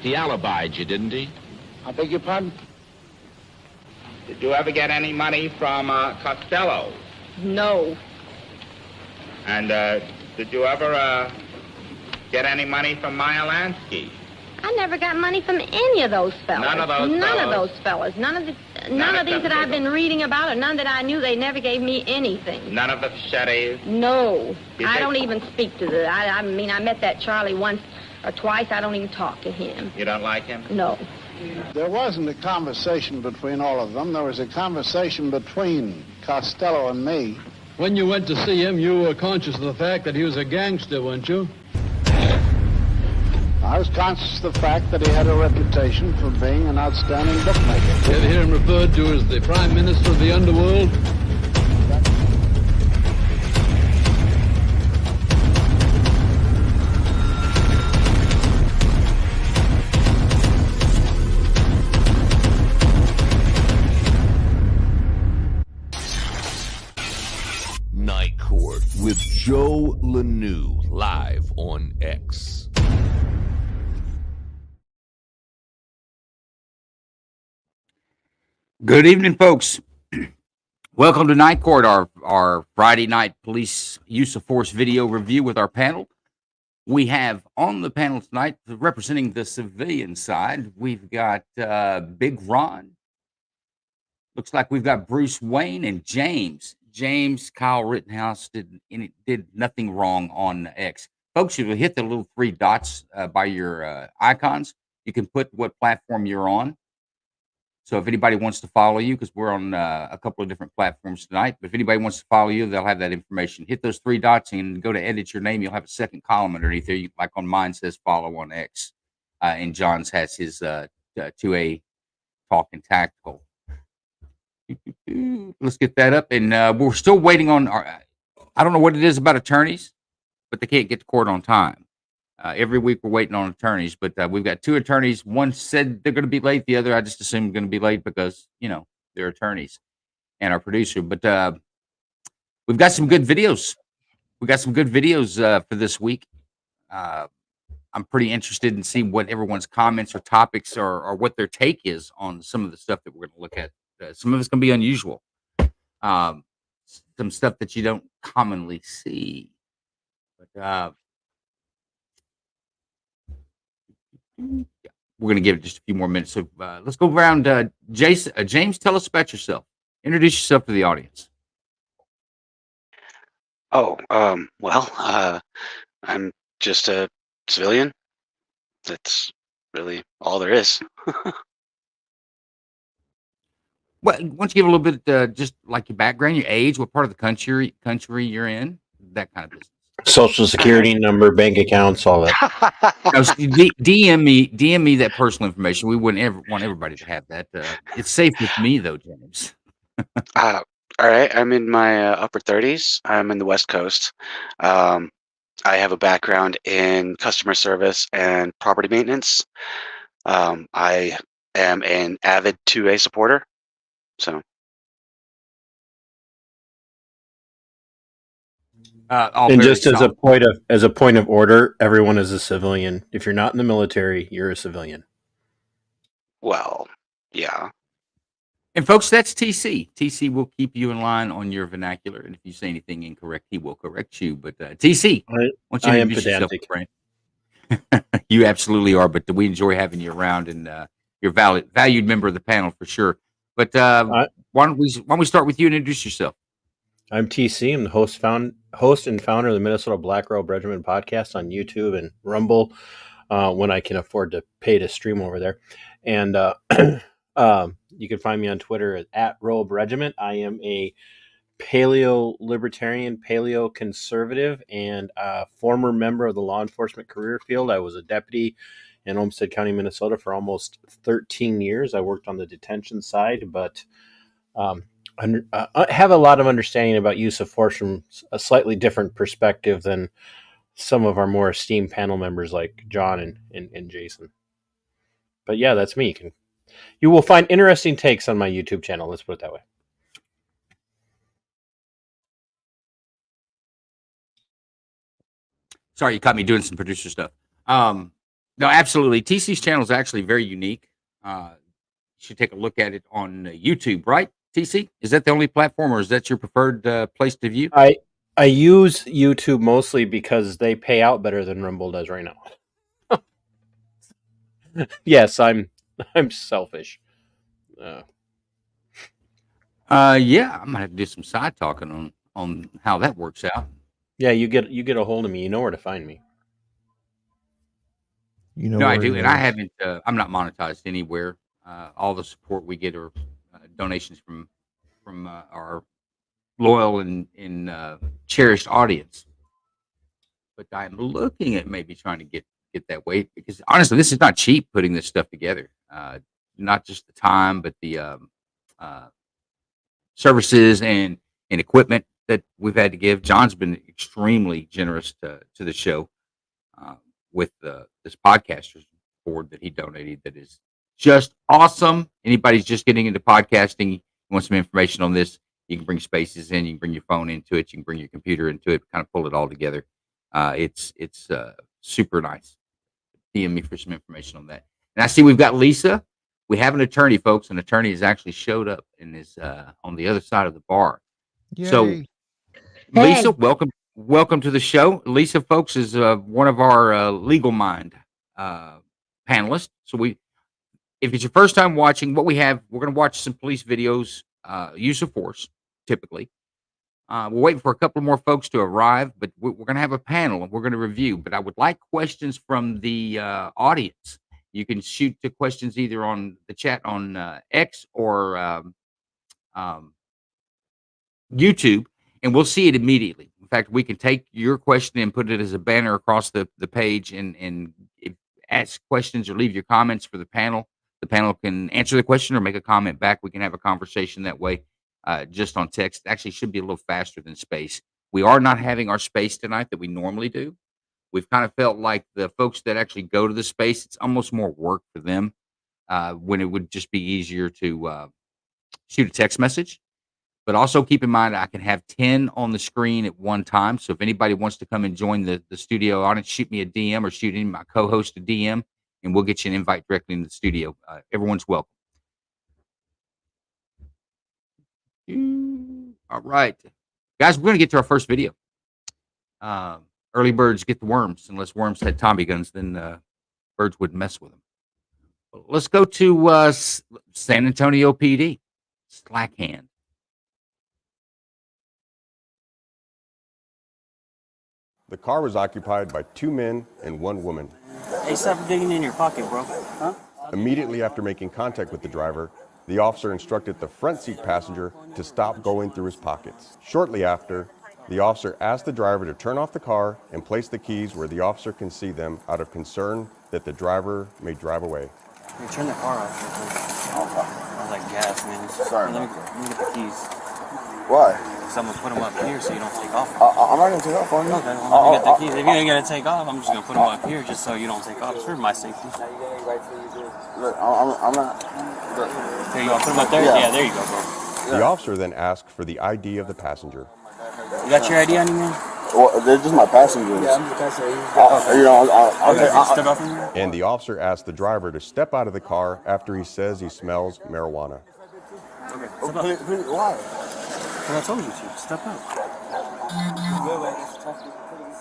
He alibied you, didn't he? I beg your pardon? Did you ever get any money from Costello? No. And did you ever get any money from Meyer Lansky? I never got money from any of those fellas. None of those None fellas? of those fellas. None of these that I've been reading about, or none that I knew. They never gave me anything. None of the Fichettes? No. I don't even speak to the... I mean, I met that Charlie once or twice. I don't even talk to him. You don't like him? No. There wasn't a conversation between all of them. There was a conversation between Costello and me. When you went to see him, you were conscious of the fact that he was a gangster, weren't you? I was conscious of the fact that he had a reputation for being an outstanding bookmaker. You ever hear him referred to as the Prime Minister of the Underworld? Night Court with Joe Lanou, live on X. Good evening, folks. Welcome to Night Court, our Friday night police use of force video review with our panel. We have on the panel tonight, representing the civilian side, we've got Big Ron. Looks like we've got Bruce Wayne and James. Kyle Rittenhouse did nothing wrong on X. Folks, if you hit the little three dots by your icons, you can put what platform you're on. So if anybody wants to follow you, because we're on a couple of different platforms tonight, but if anybody wants to follow you, they'll have that information. Hit those three dots and go to edit your name. You'll have a second column underneath there. Like on mine says follow on X. And John's has his 2A Talking Tactical. Let's get that up. And we're still waiting on I don't know what it is about attorneys, but they can't get to court on time. Every week we're waiting on attorneys, but we've got two attorneys. One said they're going to be late. The other, I just assume, going to be late because, they're attorneys and our producer. But we've got some good videos. We got some good videos for this week. I'm pretty interested in seeing what everyone's comments or topics or what their take is on some of the stuff that we're going to look at. Some of it's going to be unusual. Some stuff that you don't commonly see. But we're going to give it just a few more minutes. So let's go around. James, tell us about yourself. Introduce yourself to the audience. I'm just a civilian. That's really all there is. Well, why don't you give a little bit, just like your background, your age, what part of the country you're in, that kind of business. Social security number, bank accounts, all that. No, DM me that personal information. We wouldn't ever want everybody to have that. It's safe with me, though, James. All right, I'm in my upper 30s. I'm in the West Coast. I have a background in customer service and property maintenance. I am an avid 2A supporter. So. And just as a point of order, everyone is a civilian. If you're not in the military, you're a civilian. Well, yeah. And folks, that's TC. TC will keep you in line on your vernacular, and if you say anything incorrect, he will correct you. But TC, I am pedantic. You absolutely are. But we enjoy having you around, and you're a valued member of the panel for sure. But why don't we start with you and introduce yourself? I'm TC. I'm the host and founder of the Minnesota Black Robe Regiment podcast on YouTube and Rumble when I can afford to pay to stream over there. And you can find me on Twitter at Robe Regiment. I am a paleo libertarian, paleo conservative, and a former member of the law enforcement career field. I was a deputy in Olmsted County, Minnesota for almost 13 years. I worked on the detention side, but I have a lot of understanding about use of force from a slightly different perspective than some of our more esteemed panel members like John and Jason. But yeah, that's me. You will find interesting takes on my YouTube channel. Let's put it that way. Sorry, you caught me doing some producer stuff. No, absolutely. TC's channel is actually very unique. You should take a look at it on YouTube, right? TC, is that the only platform, or is that your preferred place to view? I use YouTube mostly because they pay out better than Rumble does right now. Yes, I'm selfish. Yeah, I might have to do some side talking on how that works out. Yeah, you get a hold of me. You know where to find me. You know No, I where do, he and I is. haven't. I'm not monetized anywhere. All the support we get are donations from our loyal and cherished audience. But I'm looking at maybe trying to get that way, because honestly, this is not cheap putting this stuff together. Not just the time, but the uh, services and equipment that we've had to give. John's been extremely generous to the show uh, with this podcasters board that he donated. That is just awesome. Anybody's just getting into podcasting, want some information on this, you can bring spaces in, you can bring your phone into it, you can bring your computer into it, kind of pull it all together. It's super nice. DM me for some information on that. And I see we've got Lisa. We have an attorney, folks. An attorney has actually showed up and is on the other side of the bar. So, Yay. Lisa, Hey. welcome to the show. Lisa, folks, is one of our Legal Mind panelists. So if it's your first time watching, what we have, we're going to watch some police videos, use of force, typically. We're waiting for a couple more folks to arrive, but we're going to have a panel and we're going to review. But I would like questions from the audience. You can shoot the questions either on the chat on X or YouTube, and we'll see it immediately. In fact, we can take your question and put it as a banner across the page and ask questions or leave your comments for the panel. The panel can answer the question or make a comment back. We can have a conversation that way, just on text. Actually, should be a little faster than space. We are not having our space tonight that we normally do. We've kind of felt like the folks that actually go to the space, it's almost more work for them when it would just be easier to shoot a text message. But also keep in mind, I can have 10 on the screen at one time. So if anybody wants to come and join the studio audience, shoot me a DM or shoot in my co-host a DM, and we'll get you an invite directly into the studio. Everyone's welcome. All right. Guys, we're going to get to our first video. Early birds get the worms. Unless worms had Tommy guns, then birds wouldn't mess with them. Let's go to San Antonio PD. Slack hand. The car was occupied by 2 men and 1 woman. Hey, stop digging in your pocket, bro. Huh? Immediately after making contact with the driver, the officer instructed the front seat passenger to stop going through his pockets. Shortly after, the officer asked the driver to turn off the car and place the keys where the officer can see them out of concern that the driver may drive away. Hey, turn the car off. I was like, gas, man. Sorry. Let me get the keys. Why? Because I'm going to put them up here so you don't take off. I'm not going to take off on you. Okay, well, let me get the keys. If you ain't going to take off, I'm just going to put them up here just so you don't take off. It's for my safety. Look, I'm not. Look. There you go. Put them up there? Yeah, there you go, bro. The officer then asked for the ID of the passenger. You got your ID on you, man? Well, they're just my passengers. Yeah, I'm the passenger. You know, step off from here? And the officer asked the driver to step out of the car after he says he smells marijuana. Okay, step up. Why? Well, I told you to. Step out.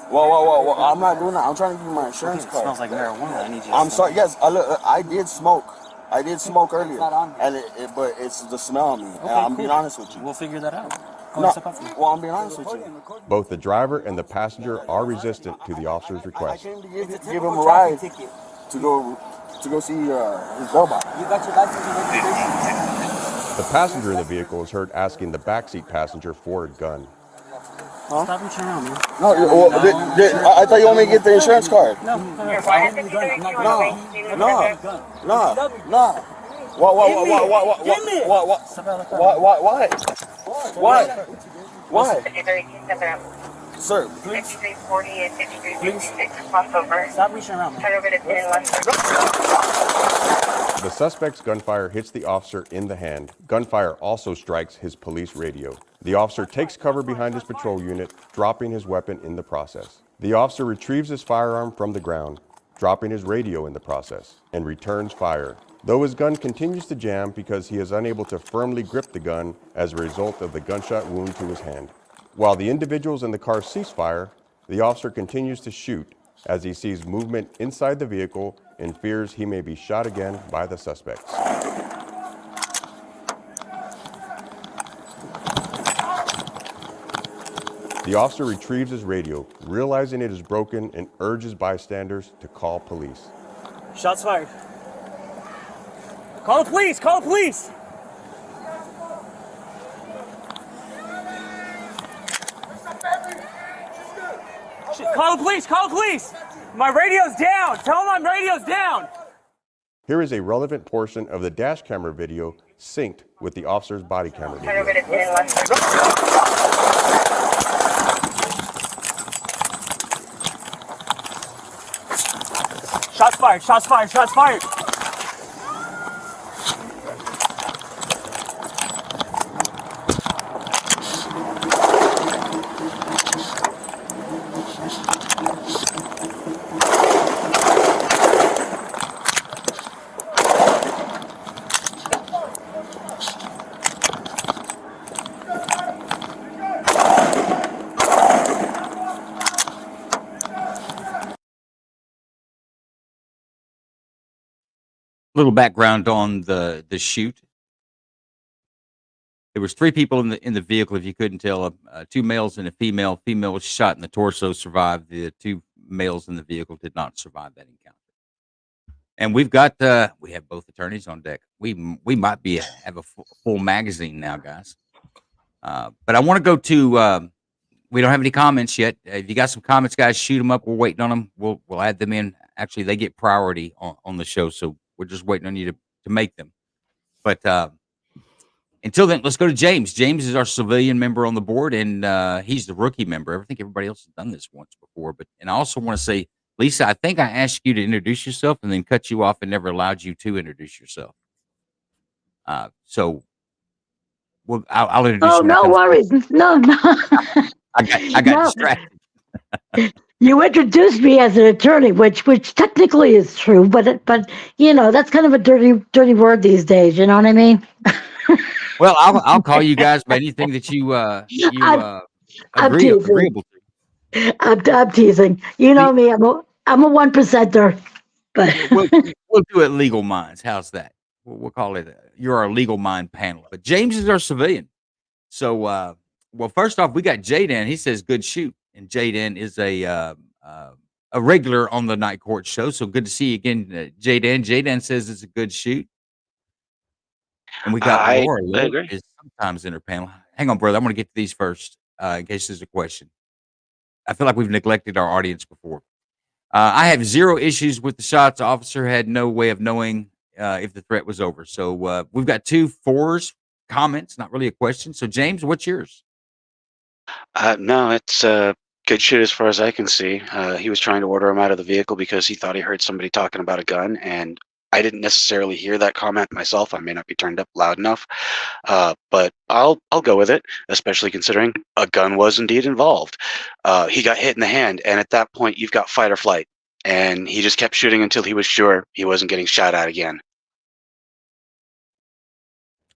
Whoa. I'm not doing that. I'm trying to give you my insurance It card. smells like marijuana. I need you to I'm stop. sorry. Yes, I did smoke. I did smoke earlier. And but it's the smell on me. And I'm being honest with you. We'll figure that out. No, well, I'm being honest with you. Both the driver and the passenger are resistant to the officer's request. I came to give him a ride to go see his robot. You got your license and registration? The passenger in the vehicle is heard asking the backseat passenger for a gun. Huh? Stop reaching around, man. No, I thought you want me to get the insurance card. No. Why? Sir, please. Stop reaching around, man. The suspect's gunfire hits the officer in the hand. Gunfire also strikes his police radio. The officer takes cover behind his patrol unit, dropping his weapon in the process. The officer retrieves his firearm from the ground, dropping his radio in the process, and returns fire. Though his gun continues to jam because he is unable to firmly grip the gun as a result of the gunshot wound to his hand. While the individuals in the car cease fire, the officer continues to shoot as he sees movement inside the vehicle and fears he may be shot again by the suspects. The officer retrieves his radio, realizing it is broken, and urges bystanders to call police. Shots fired. Call the police! Call the police! Call the police! Call the police! My radio's down! Tell them my radio's down! Here is a relevant portion of the dash camera video synced with the officer's body camera video. Shots fired! Shots fired! Shots fired! Little background on the shoot. There was 3 people in the vehicle, if you couldn't tell. 2 males and a female. Female was shot in the torso, survived. The 2 males in the vehicle did not survive that encounter. And we have both attorneys on deck. We might have a full magazine now, guys. But I want to go to. We don't have any comments yet. If you got some comments, guys, shoot them up. We're waiting on them. We'll add them in. Actually, they get priority on the show, so we're just waiting on you to make them. But until then, let's go to James. James is our civilian member on the board, and he's the rookie member. I think everybody else has done this once before. And I also want to say, Lisa, I think I asked you to introduce yourself and then cut you off and never allowed you to introduce yourself. So I'll introduce you. Oh, no worries. No. I got distracted. You introduced me as an attorney, which technically is true, but that's kind of a dirty word these days. You know what I mean? Well, I'll call you guys by anything that you agreeable to. I'm teasing. You know me. I'm a 1%er. But we'll do it legal minds. How's that? We'll call it. You're our legal mind panel. But James is our civilian. So, well, first off, we got Jaden. He says good shoot. And Jaden is a regular on the Night Court show. So good to see you again, Jaden. Jaden says it's a good shoot. And we got Laura is sometimes in her panel. Hang on, brother. I'm going to get to these first in case there's a question. I feel like we've neglected our audience before. I have 0 issues with the shots. The officer had no way of knowing if the threat was over. So we've got 2 4s, comments, not really a question. So, James, what's yours? No, it's a good shoot as far as I can see. He was trying to order him out of the vehicle because he thought he heard somebody talking about a gun, and I didn't necessarily hear that comment myself. I may not be turned up loud enough, but I'll go with it, especially considering a gun was indeed involved. He got hit in the hand, and at that point, you've got fight or flight, and he just kept shooting until he was sure he wasn't getting shot at again.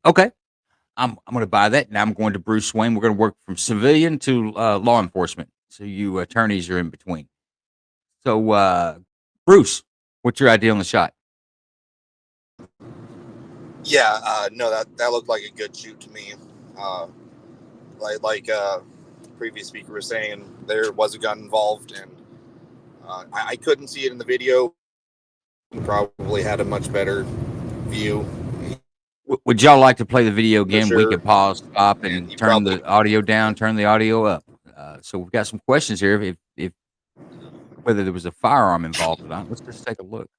Okay. I'm going to buy that. Now I'm going to Bruce Wayne. We're going to work from civilian to law enforcement. So you attorneys are in between. So, Bruce, what's your idea on the shot? Yeah, no, that looked like a good shoot to me. Like previous speaker was saying, there was a gun involved, and I couldn't see it in the video. He probably had a much better view. Would y'all like to play the video again? Sure. We could pause, stop, and turn the audio down, turn the audio up. So we've got some questions here. If whether there was a firearm involved or not, let's just take a look.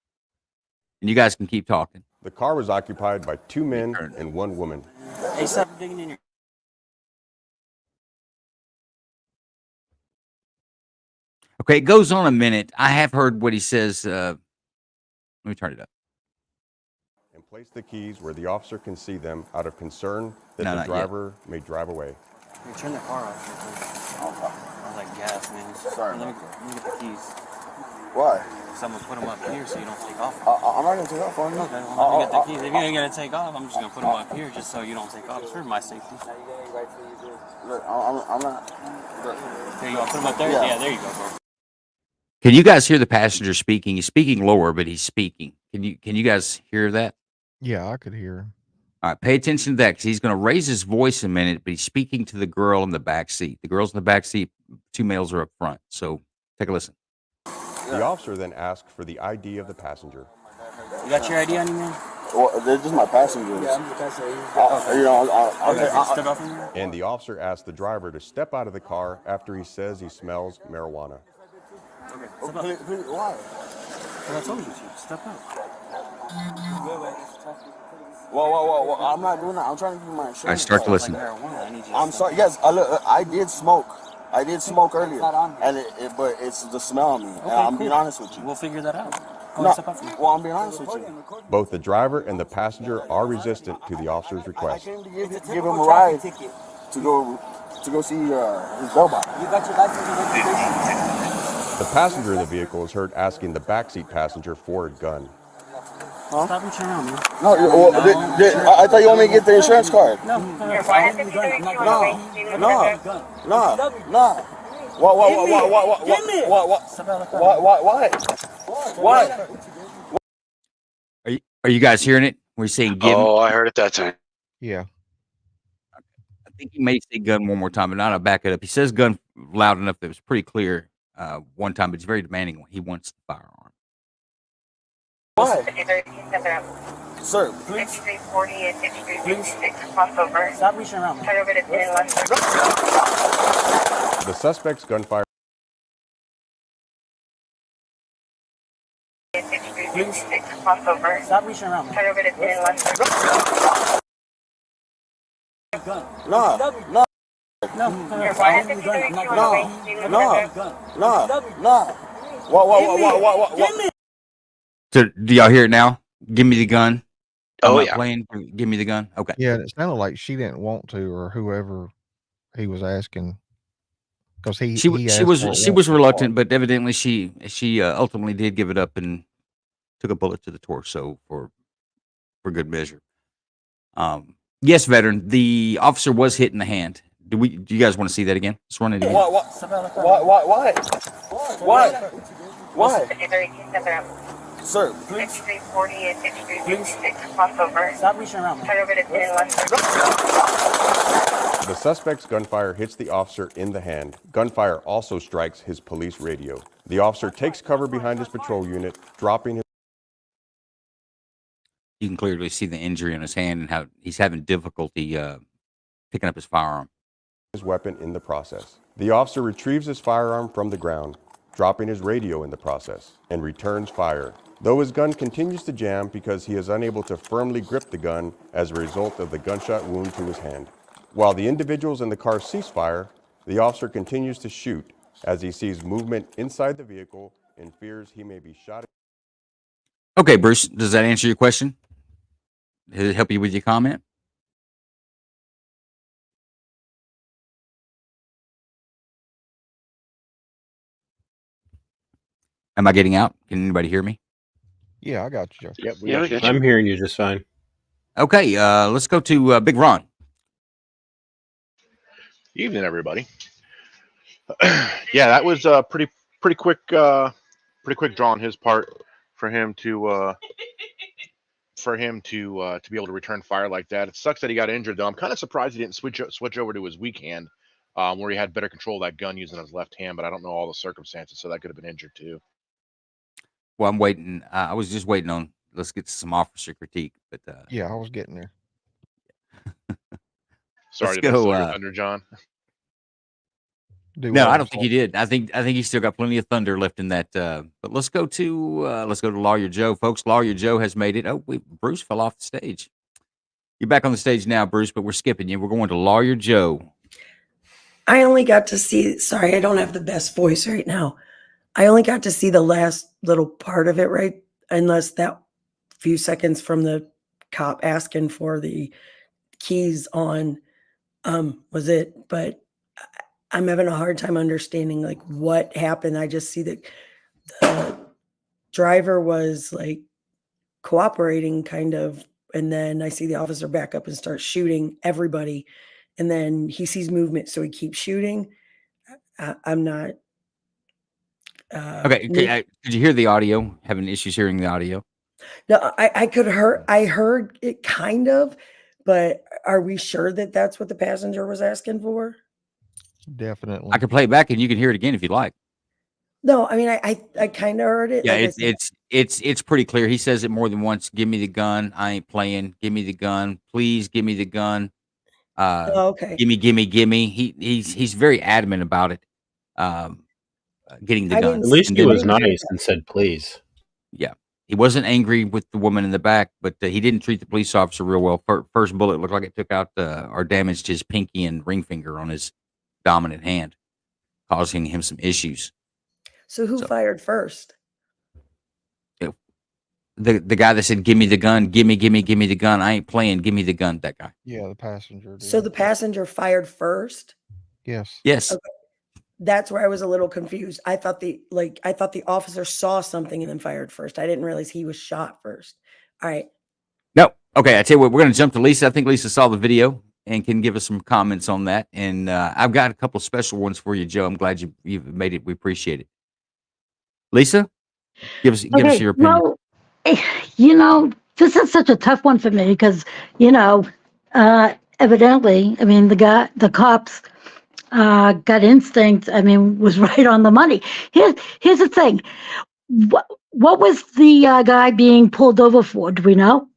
And you guys can keep talking. The car was occupied by 2 men and 1 woman. Hey, stop digging in your... Okay, it goes on a minute. I have heard what he says. Let me turn it up. And place the keys where the officer can see them out of concern that the not driver may drive away. Hey, turn the car off. I was like gas, man. Sorry. Let me get the keys. Why? So I'm gonna put them up here so you don't take off. I'm not gonna take off on you. Okay, well, let me get the keys. If you ain't gonna take off, I'm just gonna put them up here just so you don't take off. It's for my safety. Look, I'm not. There you go. Put them up there. Yeah. Yeah, there you go, bro. Can you guys hear the passenger speaking? He's speaking lower, but he's speaking. Can you guys hear that? Yeah, I could hear him. All right, pay attention to that because he's going to raise his voice in a minute, but he's speaking to the girl in the back seat. The girl's in the back seat. 2 males are up front. So take a listen. The officer then asked for the ID of the passenger. You got your ID on you, man? Well, they're just my passengers. Yeah, I'm the passenger. You know, Step off from here. And the officer asked the driver to step out of the car after he says he smells marijuana. Okay. Step up. Why? Well, I told you to. Step up. Whoa. I'm not doing that. I'm trying to give you my insurance. All right, start to listen. I'm sorry. Yes, I did smoke. I did smoke earlier, and but it's the smell on me. Okay, I'm being honest with you. We'll figure that out. No, well, I'm being honest with you. Both the driver and the passenger are resistant to the officer's I request. came to give him a ride to go see his robot. You got your license and registration? The passenger in the vehicle is heard asking the backseat passenger for a gun. Huh? Stop reaching around, man. No, I thought you want me to get the insurance card. No. Why? Are you guys hearing it? We're saying give. Oh, I heard it that time. Yeah. I think he may say gun one more time, but not I'll back it up. He says gun loud enough that it was pretty clear one time, but he's very demanding. He wants the firearm. Why? Sir, please. Stop reaching around. The suspect's gunfire. Please. Stop reaching around. No. What? So do y'all hear it now? Give me the gun. Oh, I'm not yeah. playing. Give me the gun. Okay. Yeah, and it sounded like she didn't want to, or whoever he was asking, because She was reluctant, but evidently she ultimately did give it up and took a bullet to the torso for good measure. Yes, veteran. The officer was hit in the hand. Do you guys want to see that again? Let's run it again. Why? Sir, please. Stop reaching around. The suspect's gunfire hits the officer in the hand. Gunfire also strikes his police radio. The officer takes cover behind his patrol unit, dropping his. You can clearly see the injury on his hand and how he's having difficulty picking up his firearm. His weapon in the process. The officer retrieves his firearm from the ground, dropping his radio in the process, and returns fire. Though his gun continues to jam because he is unable to firmly grip the gun as a result of the gunshot wound to his hand. While the individuals in the car cease fire, the officer continues to shoot as he sees movement inside the vehicle and fears he may be shot. Okay, Bruce, does that answer your question? Did it help you with your comment? Am I getting out? Can anybody hear me? Yeah, I got you, Joe. Yep, Yeah, we got you. I'm hearing you just fine. Okay, let's go to Big Ron. Evening, everybody. Yeah, that was pretty quick draw on his part for him to be able to return fire like that. It sucks that he got injured, though. I'm kind of surprised he didn't switch over to his weak hand, where he had better control of that gun using his left hand. But I don't know all the circumstances, so that could have been injured too. Well, I'm waiting. I was just waiting on. Let's get to some officer critique, but Yeah, I was getting there. Sorry let's to go. steal your thunder, John. No, I don't think he did. I think he's still got plenty of thunder left in that. But let's go to Lawyer Joe, folks. Lawyer Joe has made it. Oh, Bruce fell off the stage. You're back on the stage now, Bruce, but we're skipping you. We're going to Lawyer Joe. I only got to see. Sorry, I don't have the best voice right now. I only got to see the last little part of it, right? Unless that few seconds from the cop asking for the keys on was it. But I'm having a hard time understanding like what happened. I just see that the driver was like cooperating kind of, and then I see the officer back up and start shooting everybody, and then he sees movement, so he keeps shooting. I'm not Okay, did you hear the audio? Having issues hearing the audio? No, I heard it kind of, but are we sure that that's what the passenger was asking for? Definitely. I can play it back and you can hear it again if you'd like. No, I mean, I kind of heard it. Yeah, Like I said, it's pretty clear. He says it more than once. Give me the gun. I ain't playing. Give me the gun. Please give me the gun. Oh, okay. Gimme. He's very adamant about it. Getting the I gun. didn't At least And he then- was nice and said please. Yeah. He wasn't angry with the woman in the back, but he didn't treat the police officer real well. First bullet looked like it took out or damaged his pinky and ring finger on his dominant hand, causing him some issues. So who fired first? The guy that said, "Give me the gun, give me the gun. I ain't playing. Give me the gun." That guy. Yeah, the passenger. So the passenger fired first? Yes. Yes. Okay. That's where I was a little confused. I thought the officer saw something and then fired first. I didn't realize he was shot first. All right. No. Okay. I tell you what, we're going to jump to Lisa. I think Lisa saw the video and can give us some comments on that. And I've got a couple special ones for you, Joe. I'm glad you've made it. We appreciate it. Lisa, give us your opinion. Well, this is such a tough one for me because, evidently, I mean, the cops gut instinct, I mean, was right on the money. Here's the thing. What was the guy being pulled over for? Do we know?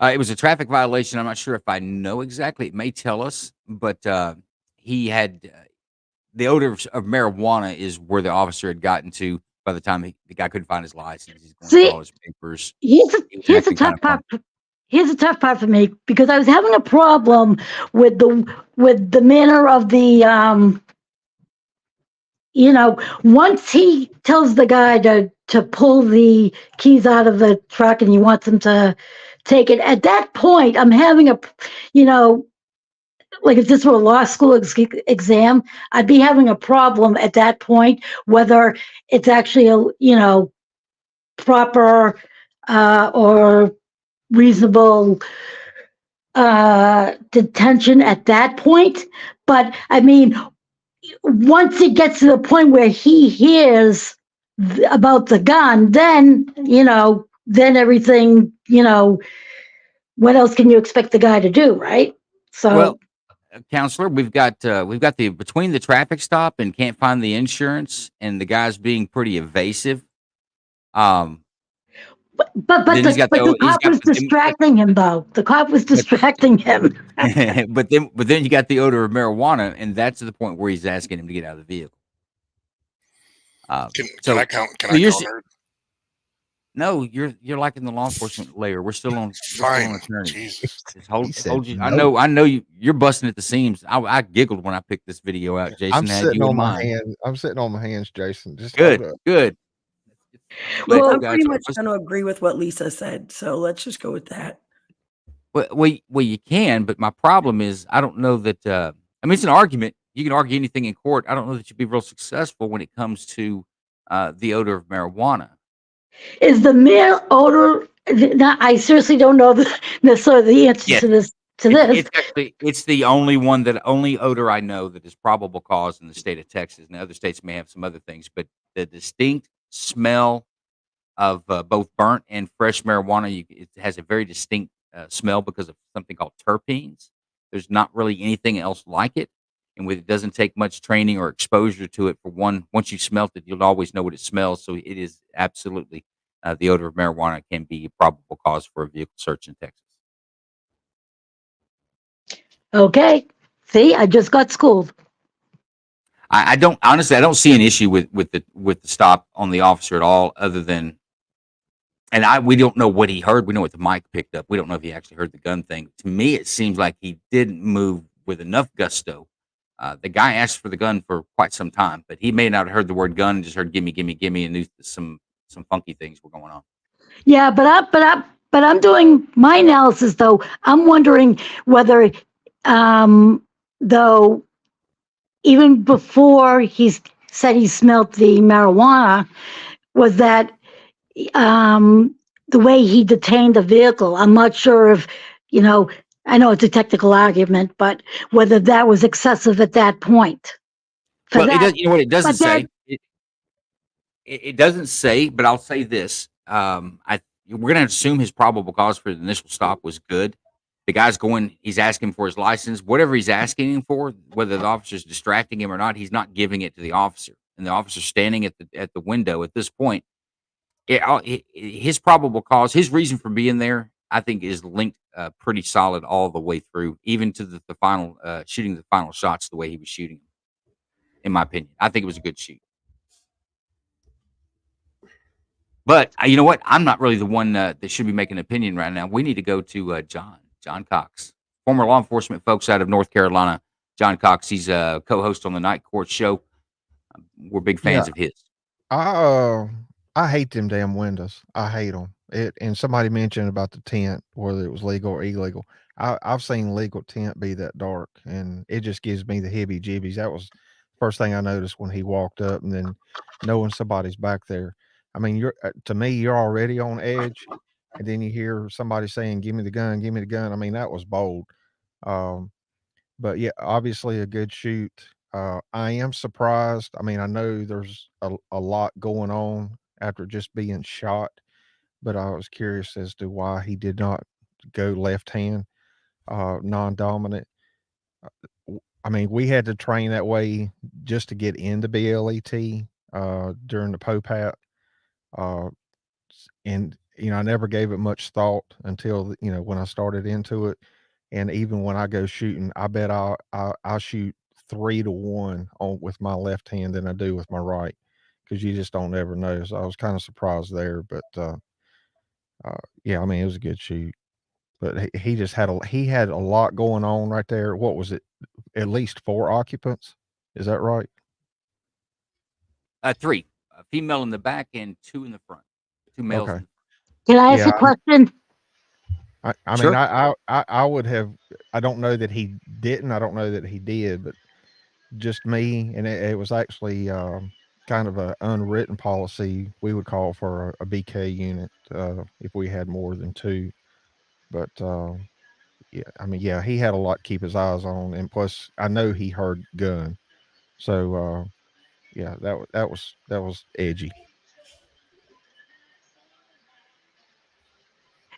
It was a traffic violation. I'm not sure if I know exactly. It may tell us, but he had the odor of marijuana is where the officer had gotten to by the time the guy couldn't find his license. He's going through all his papers. Here's the tough part. Here's the tough part for me because I was having a problem with the manner of the once he tells the guy to pull the keys out of the truck and he wants him to take it. At that point, I'm having like if this were a law school exam, I'd be having a problem at that point, whether it's actually a, proper or reasonable detention at that point. But I mean, once it gets to the point where he hears about the gun, then, then everything, what else can you expect the guy to do, right? So. Well, counselor, we've got the between the traffic stop and can't find the insurance and the guy's being pretty evasive. But the cop was distracting him, though. The cop was distracting him. but then you got the odor of marijuana, and that's the point where he's asking him to get out of the vehicle. Can I count? Can I count her? No, you're like in the law enforcement layer. We're still on. Fine. Jesus. Hold you. No. I know you're busting at the seams. I giggled when I picked this video out. Jason, I'm sitting on my hand. I'm sitting on my hands, Jason. Just good. Well, I'm pretty much going to agree with what Lisa said, so let's just go with that. Well, you can, but my problem is I don't know that. I mean, it's an argument. You can argue anything in court. I don't know that you'd be real successful when it comes to the odor of marijuana. Is the mere odor? Now, I seriously don't know necessarily the answer to this. It's the only odor I know that is probable cause in the state of Texas. And other states may have some other things, but the distinct smell of both burnt and fresh marijuana, it has a very distinct smell because of something called terpenes. There's not really anything else like it, and it doesn't take much training or exposure to it. For one, once you smelt it, you'll always know what it smells. So it is absolutely the odor of marijuana can be a probable cause for a vehicle search in Texas. Okay. See, I just got schooled. I don't see an issue with the stop on the officer at all, other than, and we don't know what he heard. We know what the mic picked up. We don't know if he actually heard the gun thing. To me, it seems like he didn't move with enough gusto. The guy asked for the gun for quite some time, but he may not have heard the word gun and just heard gimme, and knew some funky things were going on. Yeah, but I'm doing my analysis though. I'm wondering whether, though, even before he's said he smelt the marijuana was that the way he detained the vehicle. I'm not sure if, you know, I know it's a technical argument, but whether that was excessive at that point. For Well, it that, does. You know what? It doesn't but that, say. It doesn't say, but I'll say this. We're gonna assume his probable cause for the initial stop was good. The guy's going. He's asking for his license. Whatever he's asking him for, whether the officer's distracting him or not, he's not giving it to the officer. And the officer's standing at the window at this point. His probable cause, his reason for being there, I think, is linked pretty solid all the way through, even to the final shooting the final shots the way he was shooting them. In my opinion, I think it was a good shoot. But you know what? I'm not really the one that should be making an opinion right now. We need to go to John Cox, former law enforcement folks out of North Carolina. John Cox, he's a co-host on the Night Court show. We're big fans of his. I hate them damn windows. I hate them. And somebody mentioned about the tent, whether it was legal or illegal. I've seen legal tent be that dark, and it just gives me the heebie-jeebies. That was the first thing I noticed when he walked up, and then knowing somebody's back there. I mean, to me, you're already on edge, and then you hear somebody saying, "Give me the gun, give me the gun." I mean, that was bold. But yeah, obviously a good shoot. I am surprised. I mean, I know there's a lot going on after just being shot, but I was curious as to why he did not go left hand, non-dominant. I mean, we had to train that way just to get into BLET during the POPAT. And I never gave it much thought until when I started into it. And even when I go shooting, I bet I'll shoot 3-1 on with my left hand than I do with my right, because you just don't ever know. So I was kind of surprised there, but yeah, I mean, it was a good shoot. But he just had a lot going on right there. What was it? At least 4 occupants. Is that right? 3, a female in the back and 2 in the front. 2 males. Okay. can I ask a question? I Sure. mean, I would have. I don't know that he didn't. I don't know that he did, but just me, and it was actually kind of a unwritten policy we would call for a BK unit if we had more than 2. But yeah, I mean, yeah, he had a lot to keep his eyes on, and plus, I know he heard gun, so yeah, that was edgy.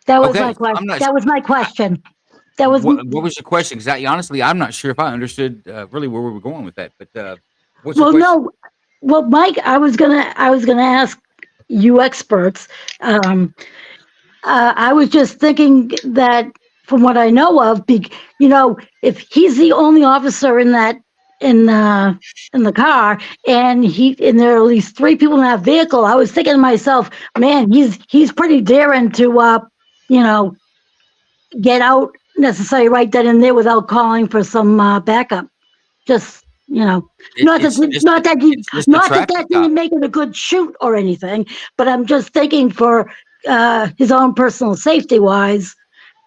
That was Okay, my question. I'm not. That was my question. That was What was your question exactly? Honestly, I'm not sure if I understood really where we were going with that. But what's your well, question? no. Well, Mike, I was gonna ask you experts. I was just thinking that from what I know of, if he's the only officer in the car, and there are at least 3 people in that vehicle, I was thinking to myself, man, he's pretty daring to get out necessarily right then and there without calling for some backup. Just not that didn't make it a good shoot or anything, but I'm just thinking for his own personal safety wise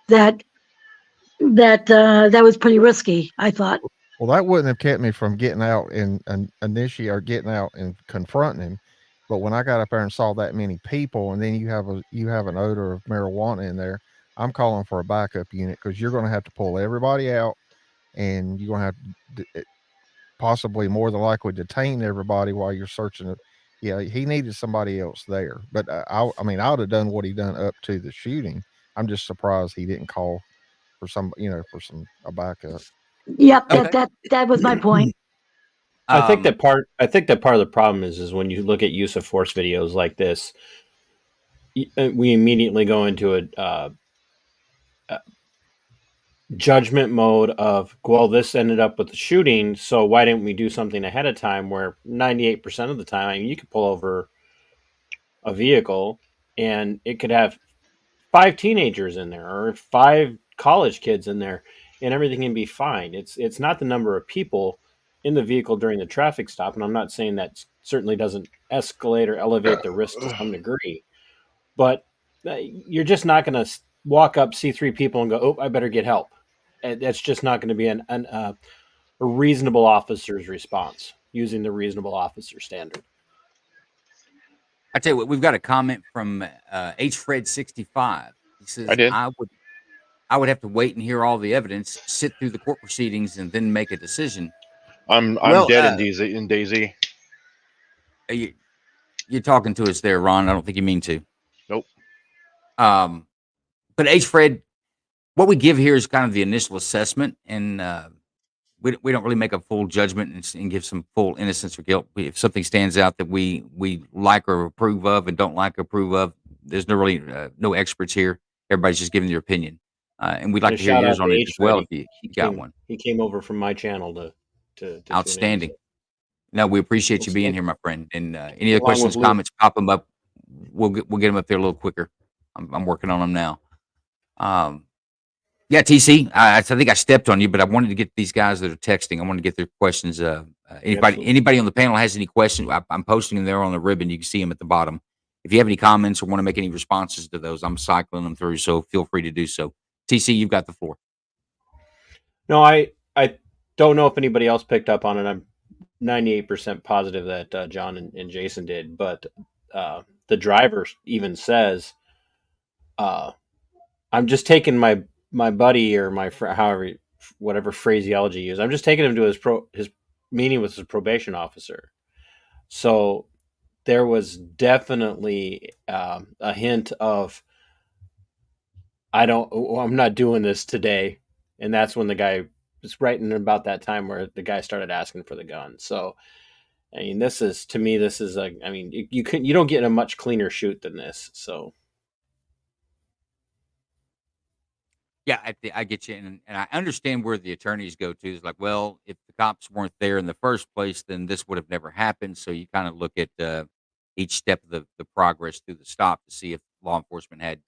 that was pretty risky, I thought. Well, that wouldn't have kept me from getting out and initiate or getting out and confronting him. But when I got up there and saw that many people, and then you have an odor of marijuana in there, I'm calling for a backup unit, because you're going to have to pull everybody out, and you're going to have to possibly more than likely detain everybody while you're searching it. Yeah, he needed somebody else there. But I mean, I would have done what he done up to the shooting. I'm just surprised he didn't call for a backup. Yep, that was my point. I think that part of the problem is when you look at use of force videos like this, we immediately go into a judgment mode of, well, this ended up with the shooting, so why didn't we do something ahead of time? Where 98% of the time, I mean, you could pull over a vehicle and it could have 5 teenagers in there or 5 college kids in there, and everything can be fine. It's not the number of people in the vehicle during the traffic stop, and I'm not saying that certainly doesn't escalate or elevate the risk to some degree, but you're just not going to walk up, see 3 people, and go, "Oh, I better get help." That's just not going to be a reasonable officer's response. using the reasonable officer standard. I tell you what, we've got a comment from HFred65. He says, I did. I would have to wait and hear all the evidence, sit through the court proceedings, and then make a decision. I'm Well, dead in Daisy. You're talking to us there, Ron. I don't think you mean to. Nope. But Fred, what we give here is kind of the initial assessment, and we don't really make a full judgment and give some full innocence or guilt. If something stands out that we like or approve of and don't like or approve of, there's no really no experts here. Everybody's just giving their opinion, and we'd like And to hear shout yours out on to it as well if H-Fred. you got one. He came over from my channel to tune in, Outstanding. so. No, we appreciate you Well, being thank here, you. my friend. And any other Along questions, with Lou. comments, pop them up. We'll get them up there a little quicker. I'm working on them now. Yeah, TC, I think I stepped on you, but I wanted to get these guys that are texting. I wanted to get their questions. Anybody on the panel has any questions? I'm posting them there on the ribbon. You can see them at the bottom. If you have any comments or want to make any responses to those, I'm cycling them through, so feel free to do so. TC, you've got the floor. No, I don't know if anybody else picked up on it. I'm 98% positive that John and Jason did, but the driver even says, "I'm just taking my buddy or my whatever phraseology you use. I'm just taking him to his meeting with his probation officer." So there was definitely a hint of, I'm not doing this today, and that's when the guy was right in about that time where the guy started asking for the gun. So, I mean, this is you don't get a much cleaner shoot than this. So, Yeah, I get you, and I understand where the attorneys go to. It's like, well, if the cops weren't there in the first place, then this would have never happened. So you kind of look at each step of the progress through the stop to see if law enforcement had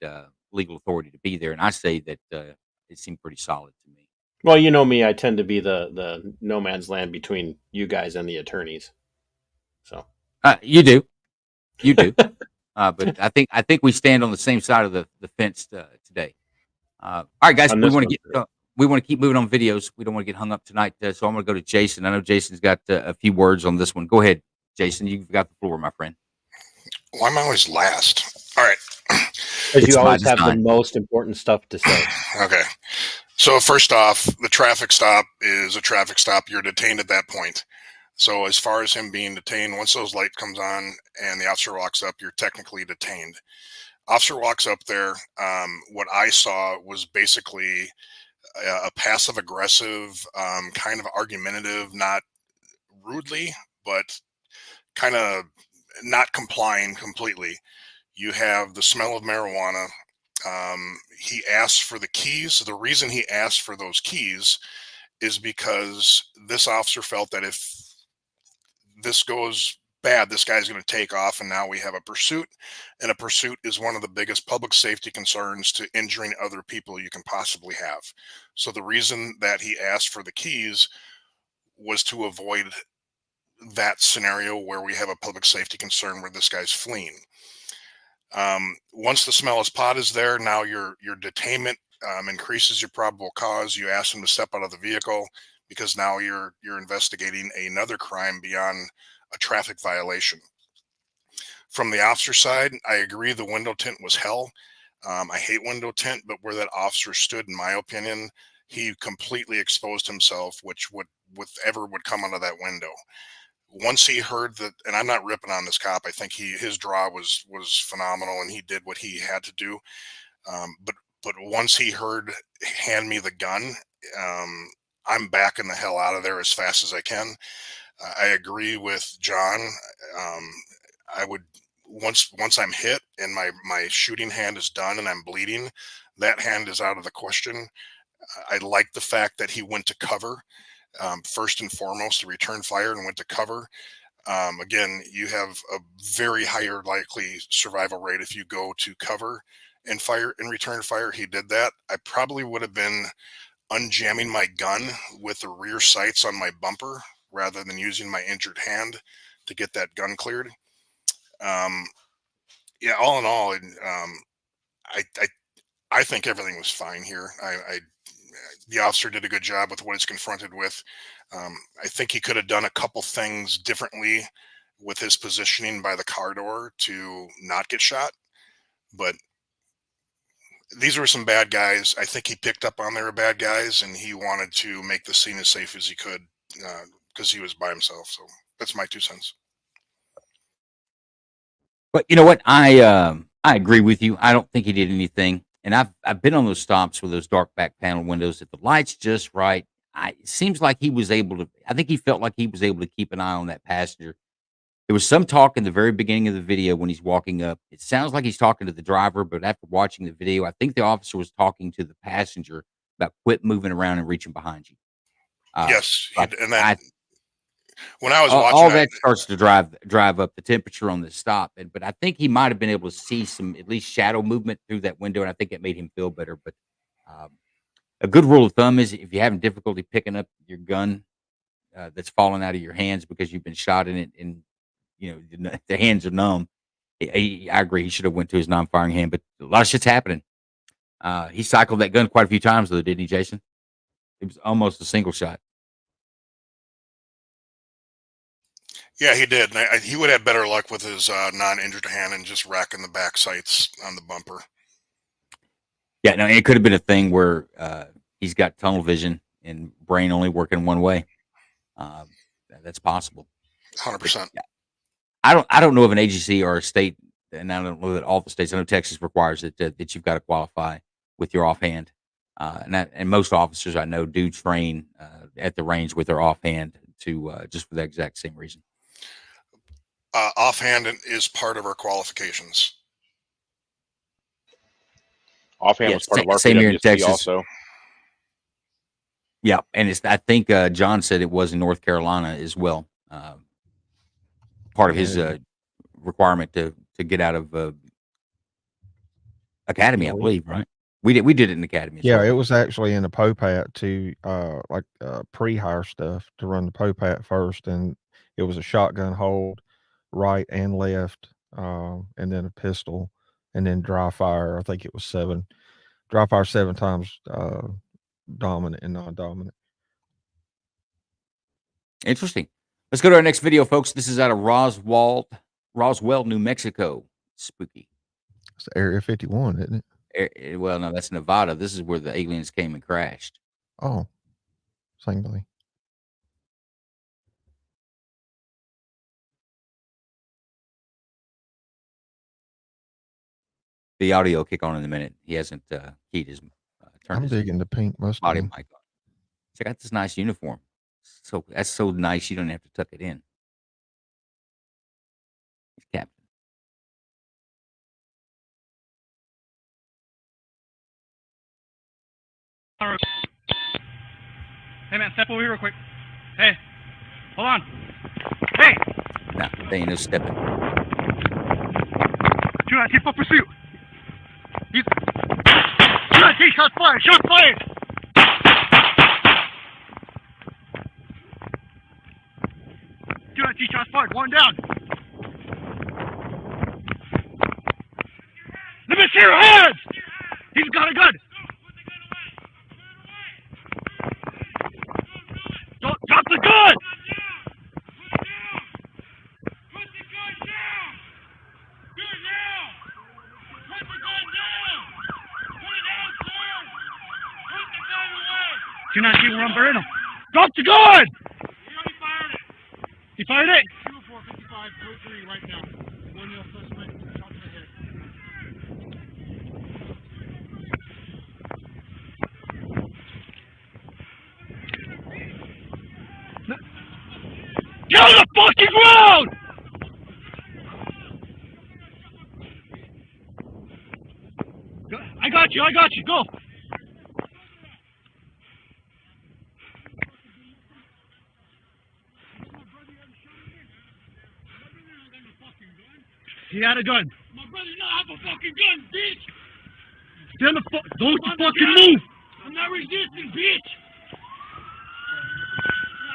legal authority to be there. And I say that it seemed pretty solid to me. well, you know me, I tend to be the no man's land between you guys and the attorneys. So you do, but I think we stand on the same side of the fence today. All right, guys, we want to keep moving on videos. We don't want to get hung up tonight, so I'm going to go to Jason. I know Jason's got a few words on this one. Go ahead, Jason. You've got the floor, my friend. Well, I'm always last. All right. Because you always have the most important stuff to say. Okay. So first off, the traffic stop is a traffic stop. You're detained at that point. So as far as him being detained, once those lights comes on and the officer walks up, you're technically detained. Officer walks up there. What I saw was basically a passive aggressive, kind of argumentative, not rudely, but kind of not complying completely. You have the smell of marijuana. He asked for the keys. The reason he asked for those keys is because this officer felt that if this goes bad, this guy's going to take off, and now we have a pursuit, and a pursuit is one of the biggest public safety concerns to injuring other people you can possibly have. So the reason that he asked for the keys was to avoid that scenario where we have a public safety concern where this guy's fleeing. Once the smell of pot is there, now your detainment increases your probable cause. You ask him to step out of the vehicle because now you're investigating another crime beyond a traffic violation. From the officer side, I agree the window tint was hell. I hate window tint, but where that officer stood, in my opinion, he completely exposed himself, which would come out of that window. Once he heard that, and I'm not ripping on this cop, I think his draw was phenomenal, and he did what he had to do. But once he heard "hand me the gun," I'm backing the hell out of there as fast as I can. I agree with John. I would once I'm hit and my shooting hand is done and I'm bleeding, that hand is out of the question. I like the fact that he went to cover. First and foremost, to return fire and went to cover. Again, you have a very higher likely survival rate if you go to cover and fire and return fire. He did that. I probably would have been unjamming my gun with the rear sights on my bumper rather than using my injured hand to get that gun cleared. Yeah, all in all, I think everything was fine here. the officer did a good job with what he's confronted with. I think he could have done a couple things differently with his positioning by the car door to not get shot. But these were some bad guys. I think he picked up on they were bad guys, and he wanted to make the scene as safe as he could because he was by himself. So that's my 2 cents. But you know what? I agree with you. I don't think he did anything. And I've been on those stops with those dark back panel windows. If the light's just right, it seems like he was able to. I think he felt like he was able to keep an eye on that passenger. There was some talk in the very beginning of the video when he's walking up. It sounds like he's talking to the driver, but after watching the video, I think the officer was talking to the passenger about quit moving around and reaching behind you. Yes, Like, and that when I was all watching that starts to drive up the temperature on the stop. But I think he might have been able to see some at least shadow movement through that window, and I think it made him feel better. But a good rule of thumb is if you're having difficulty picking up your gun that's fallen out of your hands because you've been shot in it, and the hands are numb. I agree. He should have went to his non-firing hand, but a lot of shit's happening. He cycled that gun quite a few times, though, didn't he, Jason? It was almost a single shot. Yeah, he did. And he would have better luck with his non-injured hand and just racking the back sights on the bumper. Yeah, no, it could have been a thing where he's got tunnel vision and brain only working one way. That's possible. 100%. I don't know of an agency or a state, and I don't know that all the states. I know Texas requires it that you've got to qualify with your offhand, and most officers I know do train at the range with their offhand to just for the exact same reason. Offhand is part of our qualifications. Offhand Yeah, was part of our same here in PWC Texas. also. Yeah, and I think John said it was in North Carolina as well. Part of his requirement to get out of academy, I believe, right? We did it in academy. Yeah, it was actually in the POPAT to pre-hire stuff to run the POPAT first, and it was a shotgun hold, right and left, and then a pistol, and then dry fire. I think it was 7 dry fire 7 times, dominant and non-dominant. Interesting. Let's go to our next video, folks. This is out of Roswell, New Mexico. Spooky. It's Area 51, isn't it? Well, no, that's Nevada. This is where the aliens came and crashed. Oh, same thing. The audio will kick on in a minute. He hasn't keyed his turned I'm his digging the pink body Mustang. mic on. Check out this nice uniform. So that's so nice you don't have to tuck it in. He's Captain. Hey man, step over here real quick. Hey, hold on. Hey! No, they ain't no stepping. Do not keep up pursuit. Do not take shots fired. Shots fired. Do not take shots fired. One down. Let me see your hands. He's got a gun. Drop the gun! Do not see where I'm burning him. Drop the gun! He fired it? 2-4-55, right now. 1-0 suspect, shot to the head. Get on the fucking ground! I got you, go! He had a gun. My brother does not have a fucking gun, bitch! Stand the fuck, don't you fucking move! I'm not resisting, bitch!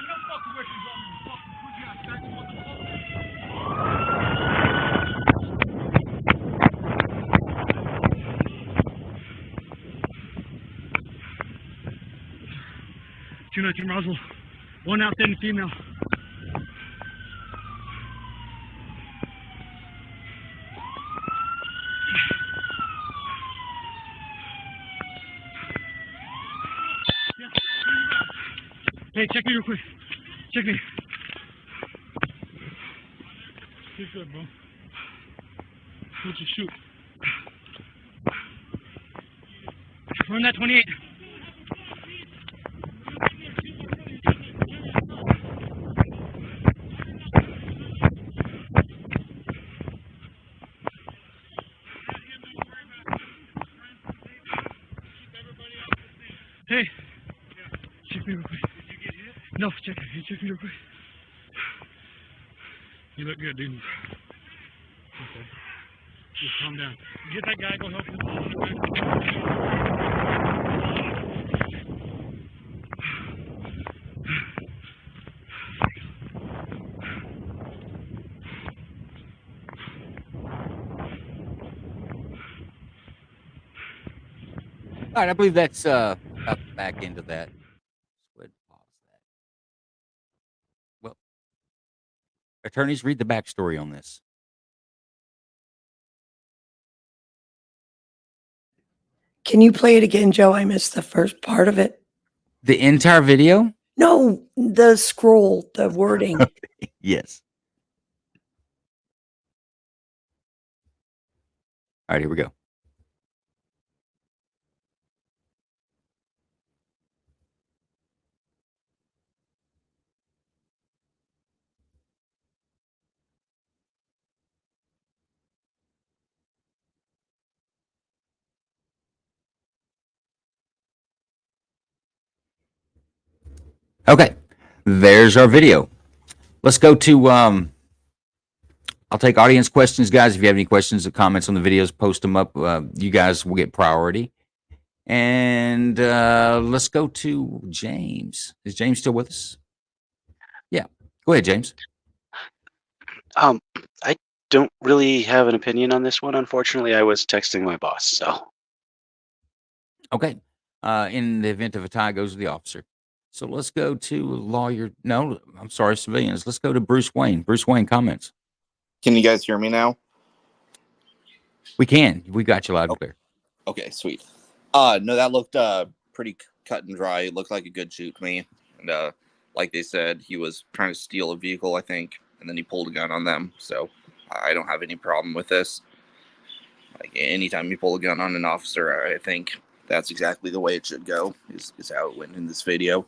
No fucking weapons on me, fucking pussy ass faggot motherfucker. 219 Roswell. One outstanding female. Hey, check me real quick. Check me. He's good, bro. What'd you shoot? Run that 28. Hey, check me real quick. No, check it. Hey, check me real quick. You look good, dude. Okay. Just calm down. Get that guy, go help him. All right, I believe that's up back into that. Go ahead and pause that. Well, attorneys, read the backstory on this. Can you play it again, Joe? I missed the first part of it. The entire video? No, the scroll, the wording. Yes. All right, here we go. Okay, there's our video. Let's go to I'll take audience questions, guys. If you have any questions or comments on the videos, post them up. You guys will get priority. And let's go to James. Is James still with us? Yeah. Go ahead, James. I don't really have an opinion on this one. Unfortunately, I was texting my boss, so. Okay. In the event of a tie, goes to the officer. So let's go to lawyer. No, I'm sorry, civilians. Let's go to Bruce Wayne. Bruce Wayne, comments. Can you guys hear me now? We can. We got you loud and clear. Okay, sweet. No, that looked pretty cut and dry. It looked like a good shoot to me. And like they said, he was trying to steal a vehicle, I think, and then he pulled a gun on them. So I don't have any problem with this. Like anytime you pull a gun on an officer, I think that's exactly the way it should go. Is how it went in this video.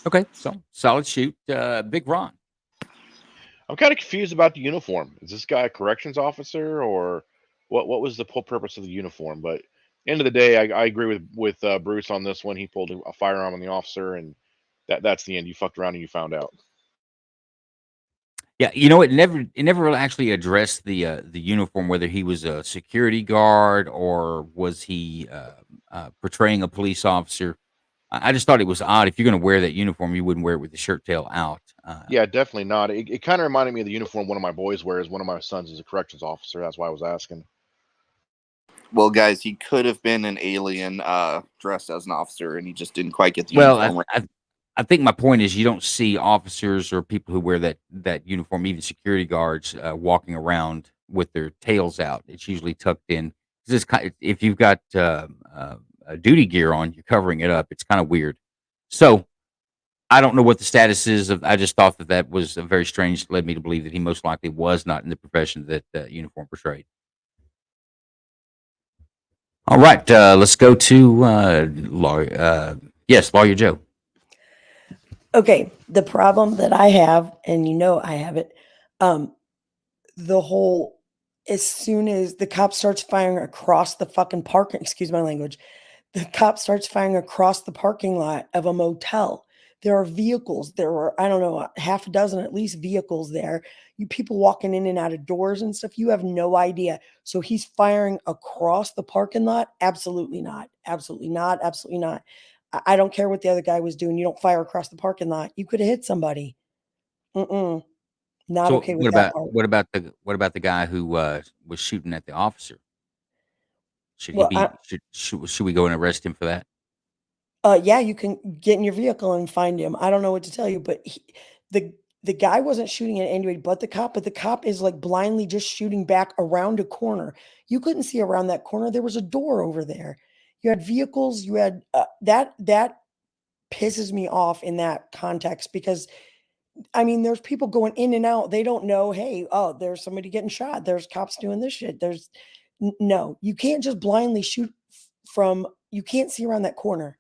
Okay, so solid shoot. Big Ron. I'm kind of confused about the uniform. Is this guy a corrections officer, or what was the whole purpose of the uniform? But end of the day, I agree with Bruce on this one. He pulled a firearm on the officer, and that's the end. You fucked around and you found out. Yeah, you know, it never really actually addressed the uniform, whether he was a security guard or was he portraying a police officer. I just thought it was odd. If you're going to wear that uniform, you wouldn't wear it with the shirt tail out. Yeah, definitely not. It kind of reminded me of the uniform one of my boys wears. One of my sons is a corrections officer. That's why I was asking. Well, guys, he could have been an alien dressed as an officer, and he just didn't quite get the Well, uniform right. I think my point is you don't see officers or people who wear that uniform, even security guards, walking around with their tails out. It's usually tucked in. If you've got duty gear on, you're covering it up. It's kind of weird. So I don't know what the status is of. I just thought that was a very strange. Led me to believe that he most likely was not in the profession that uniform portrayed. All right, let's go to lawyer. Yes, Lawyer Joe. Okay, the problem that I have, and you know I have it, the whole, as soon as the cop starts firing across the fucking parking, excuse my language, the cop starts firing across the parking lot of a motel. There are vehicles. There were, I don't know, half a dozen at least vehicles there. You people walking in and out of doors and stuff. You have no idea. So he's firing across the parking lot? Absolutely not. Absolutely not. Absolutely not. I don't care what the other guy was doing. You don't fire across the parking lot. You could have hit somebody. Not So okay with that part. what about the guy who was shooting at the officer? Should he Well, be should we go and arrest him for that? Yeah, you can get in your vehicle and find him. I don't know what to tell you, but the guy wasn't shooting at anybody but the cop, but the cop is like blindly just shooting back around a corner. You couldn't see around that corner. There was a door over there. You had vehicles. You had that pisses me off in that context because I mean, there's people going in and out. They don't know, hey, oh, there's somebody getting shot. There's cops doing this shit. No, you can't just blindly shoot from, you can't see around that corner.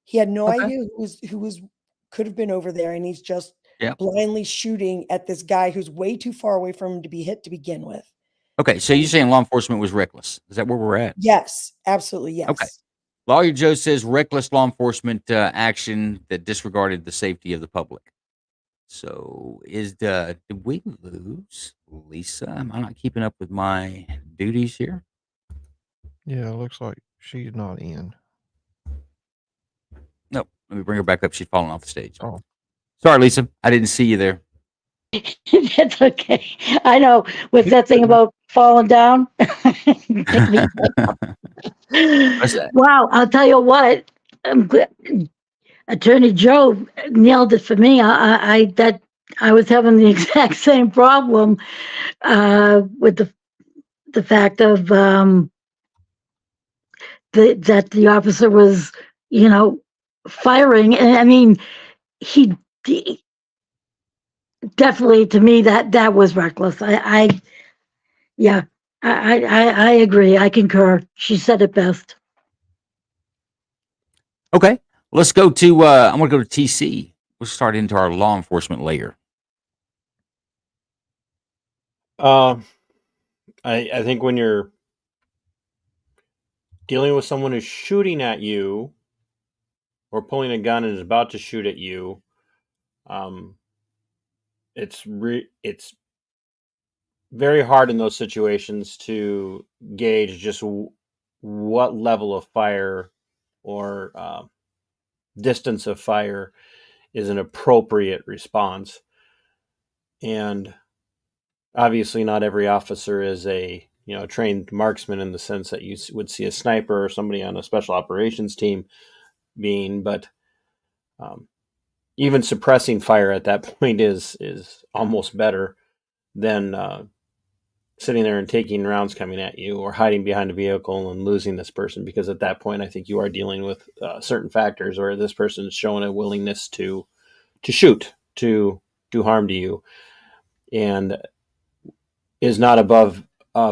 He had no Okay. idea who was could have been over there, and he's just Yep. blindly shooting at this guy who's way too far away from him to be hit to begin with. Okay, so you're saying law enforcement was reckless? Is that where we're at? Yes, absolutely, Okay. yes. Lawyer Joe says reckless law enforcement action that disregarded the safety of the public. So did we lose Lisa? Am I not keeping up with my duties here? Yeah, it looks like she's not in. Nope. Let me bring her back up. She's falling off the stage. Oh. Sorry, Lisa. I didn't see you there. That's okay. I know with that thing about falling down. Wow, I'll tell you what. Attorney Joe nailed it for me. I was having the exact same problem with the fact of that the officer was, firing. And I mean, he definitely, to me, that was reckless. I agree. I concur. She said it best. Okay. Let's go to I'm gonna go to TC. We'll start into our law enforcement layer. I think when you're dealing with someone who's shooting at you or pulling a gun and is about to shoot at you, it's very hard in those situations to gauge just what level of fire or distance of fire is an appropriate response. And obviously not every officer is a trained marksman in the sense that you would see a sniper or somebody on a special operations team being, but even suppressing fire at that point is almost better than sitting there and taking rounds coming at you or hiding behind a vehicle and losing this person, because at that point I think you are dealing with certain factors where this person is showing a willingness to shoot, to do harm to you, and is not above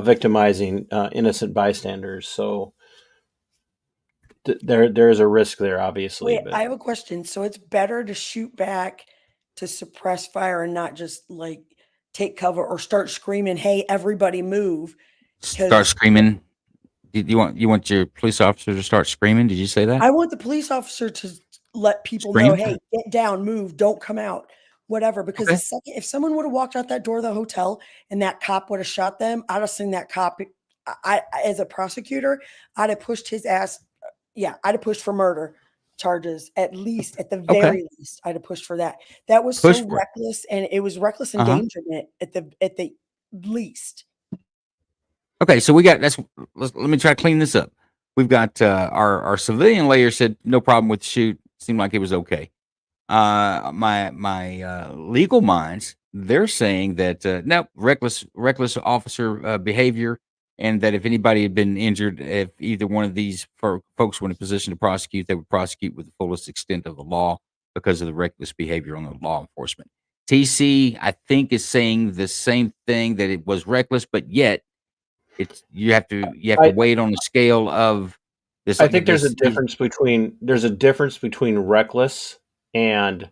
victimizing innocent bystanders. So there is a risk there, obviously. Wait, but I have a question. So it's better to shoot back to suppress fire and not just like take cover or start screaming, "Hey, everybody move!" Start screaming. You want your police officer to start screaming? Did you say that? I want the police officer to let people Scream? know, "Hey, get down, move, don't come out." Whatever, because Okay. the second if someone would have walked out that door of the hotel and that cop would have shot them, I'd have seen that cop. I as a prosecutor, I'd have pushed his ass. Yeah, I'd have pushed for murder charges at least. At the Okay. very least, I'd have pushed for that. That was Push so for it. reckless, and it was reckless Uh-huh. endangerment at the least. Okay, so we got let me try to clean this up. We've got our civilian layer said no problem with the shoot. Seemed like it was okay. My legal minds, they're saying that no, reckless officer behavior, and that if anybody had been injured, if either one of these folks were in a position to prosecute, they would prosecute with the fullest extent of the law because of the reckless behavior on the law enforcement. TC, I think, is saying the same thing, that it was reckless, but yet you have to weigh it on the scale of this. I think there's a difference between reckless and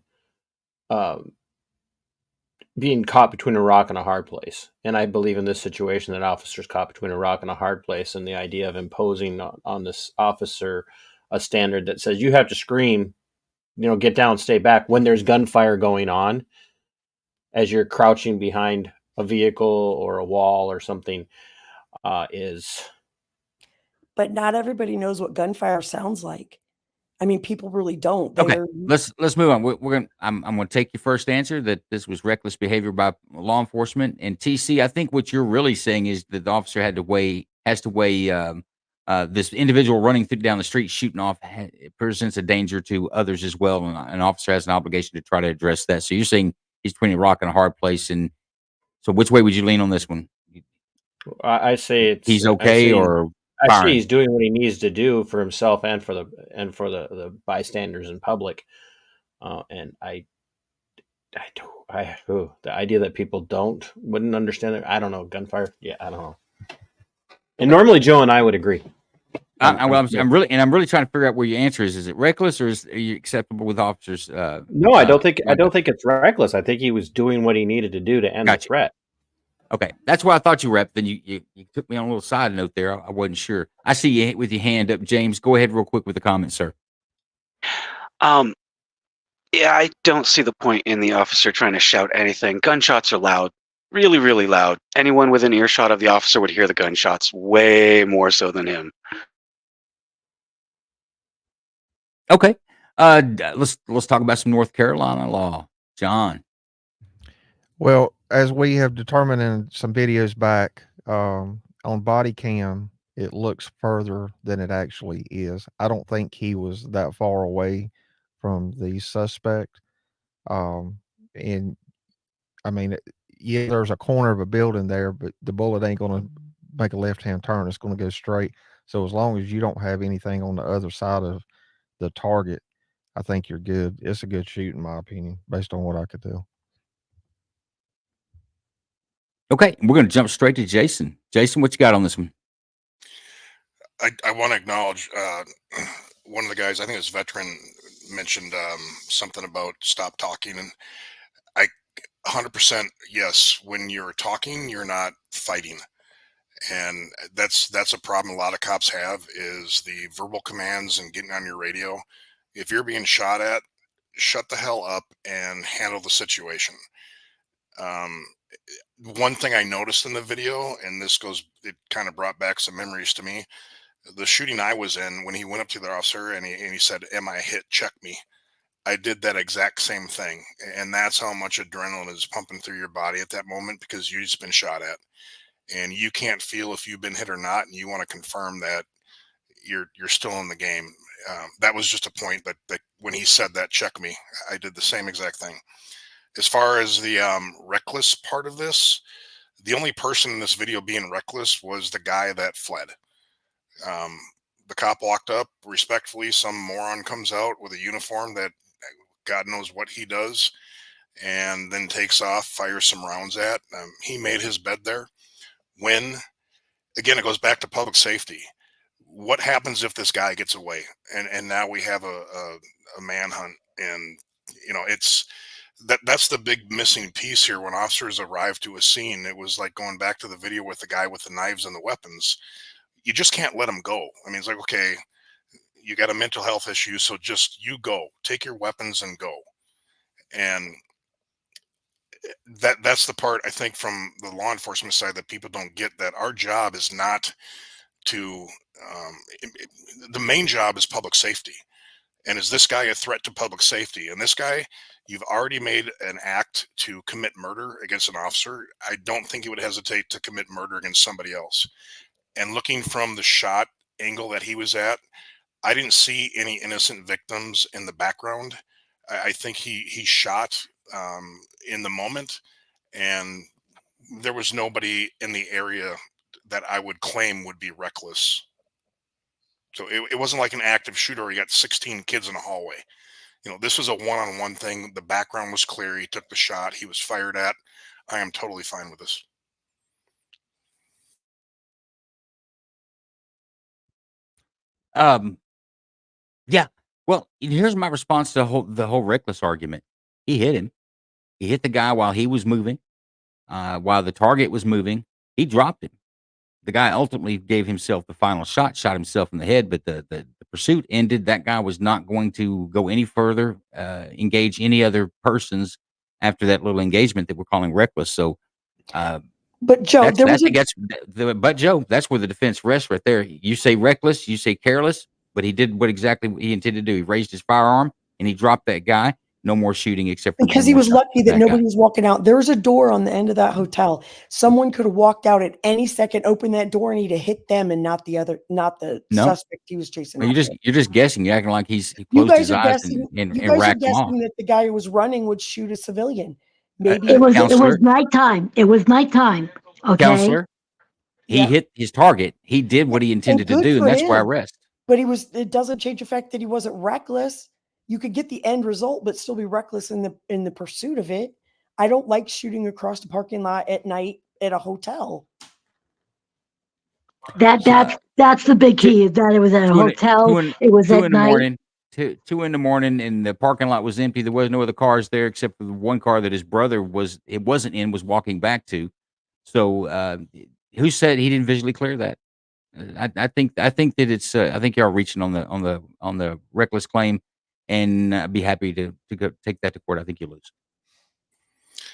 being caught between a rock and a hard place. And I believe in this situation that officers caught between a rock and a hard place, and the idea of imposing on this officer a standard that says you have to scream, get down, stay back when there's gunfire going on as you're crouching behind a vehicle or a wall or something is. But not everybody knows what gunfire sounds like. I mean, people really don't. Okay, They're let's move on. We're gonna. I'm gonna take your first answer that this was reckless behavior by law enforcement. And TC, I think what you're really saying is that the officer has to weigh this individual running down the street shooting off presents a danger to others as well, and an officer has an obligation to try to address that. So you're saying he's between a rock and a hard place, and so which way would you lean on this one? I say he's okay, or I say firing? he's doing what he needs to do for himself and for the bystanders in public. And the idea that people wouldn't understand it. I don't know. Gunfire. Yeah, I don't know. And normally Joe and I would agree. I'm really trying to figure out where your answer is. Is it reckless, or are you acceptable with officers? No, I don't think it's reckless. I think he was doing what he needed to do to end the threat. Okay, that's why I thought you were. Then you took me on a little side note there. I wasn't sure. I see you with your hand up, James. Go ahead real quick with the comment, sir. Yeah, I don't see the point in the officer trying to shout anything. Gunshots are loud, really, really loud. Anyone within earshot of the officer would hear the gunshots way more so than him. Okay, let's talk about some North Carolina law, John. Well, as we have determined in some videos back, on body cam, it looks further than it actually is. I don't think he was that far away from the suspect. And I mean, yeah, there's a corner of a building there, but the bullet ain't going to make a left-hand turn. It's going to go straight. So as long as you don't have anything on the other side of the target, I think you're good. It's a good shoot, in my opinion, based on what I could tell. Okay, we're going to jump straight to Jason. Jason, what you got on this one? I want to acknowledge one of the guys, I think it was Veteran, mentioned something about stop talking, and I 100% yes. When you're talking, you're not fighting, and that's a problem a lot of cops have, is the verbal commands and getting on your radio. If you're being shot at, shut the hell up and handle the situation. One thing I noticed in the video, and it kind of brought back some memories to me. The shooting I was in, when he went up to the officer and he said, "Am I hit? Check me." I did that exact same thing. And that's how much adrenaline is pumping through your body at that moment, because you've just been shot at and you can't feel if you've been hit or not. And you want to confirm that you're still in the game. That was just a point that when he said that, check me, I did the same exact thing. As far as the reckless part of this, the only person in this video being reckless was the guy that fled. The cop walked up respectfully. Some moron comes out with a uniform that God knows what he does, and then takes off, fires some rounds at. He made his bed there. Again, it goes back to public safety. What happens if this guy gets away? And now we have a manhunt, and that's the big missing piece here. When officers arrive to a scene, it was like going back to the video with the guy with the knives and the weapons. You just can't let him go. I mean, it's like, okay, you got a mental health issue, so just you go, take your weapons and go. And that's the part, I think, from the law enforcement side that people don't get, that our job is not to the main job is public safety. And is this guy a threat to public safety? And this guy, you've already made an act to commit murder against an officer. I don't think he would hesitate to commit murder against somebody else. And looking from the shot angle that he was at, I didn't see any innocent victims in the background. I think he shot in the moment, and there was nobody in the area that I would claim would be reckless. So it wasn't like an active shooter where he got 16 kids in a hallway. This was a one-on-one thing. The background was clear. He took the shot. He was fired at. I am totally fine with this. Yeah. Well, here's my response to the whole reckless argument. He hit him. He hit the guy while he was moving. While the target was moving, he dropped him. The guy ultimately gave himself the final shot, shot himself in the head, but the pursuit ended. That guy was not going to go any further, engage any other persons after that little engagement that we're calling reckless. So, but Joe, but Joe, that's where the defense rests right there. You say reckless, you say careless, but he did what exactly he intended to do. He raised his firearm and he dropped that guy. no more shooting except for Because one he more was shot lucky at that guy. nobody was walking out. There's a door on the end of that hotel. Someone could have walked out at any second, opened that door, and he'd have hit them and not the No. suspect he was chasing. Well, you're just guessing. You're acting like he You closed guys his are eyes guessing. and You guys are racked them off. guessing that the guy who was running would shoot a civilian. Maybe It was Counselor? nighttime. It was nighttime. Okay. Counselor, he Yeah. hit his target. He did what he And intended to good do, and for that's why I him. rest. But it doesn't change the fact that he wasn't reckless. You could get the end result, but still be reckless in the pursuit of it. I don't like shooting across the parking lot at night at a hotel. That's the big key. Is that it was at a hotel. It was two at in the night. morning. Two in the morning, and the parking lot was empty. There was no other cars there except for the one car that his brother was walking back to. So, who said he didn't visually clear that? I think that it's. I think y'all reaching on the reckless claim, and I'd be happy to go take that to court. I think you lose.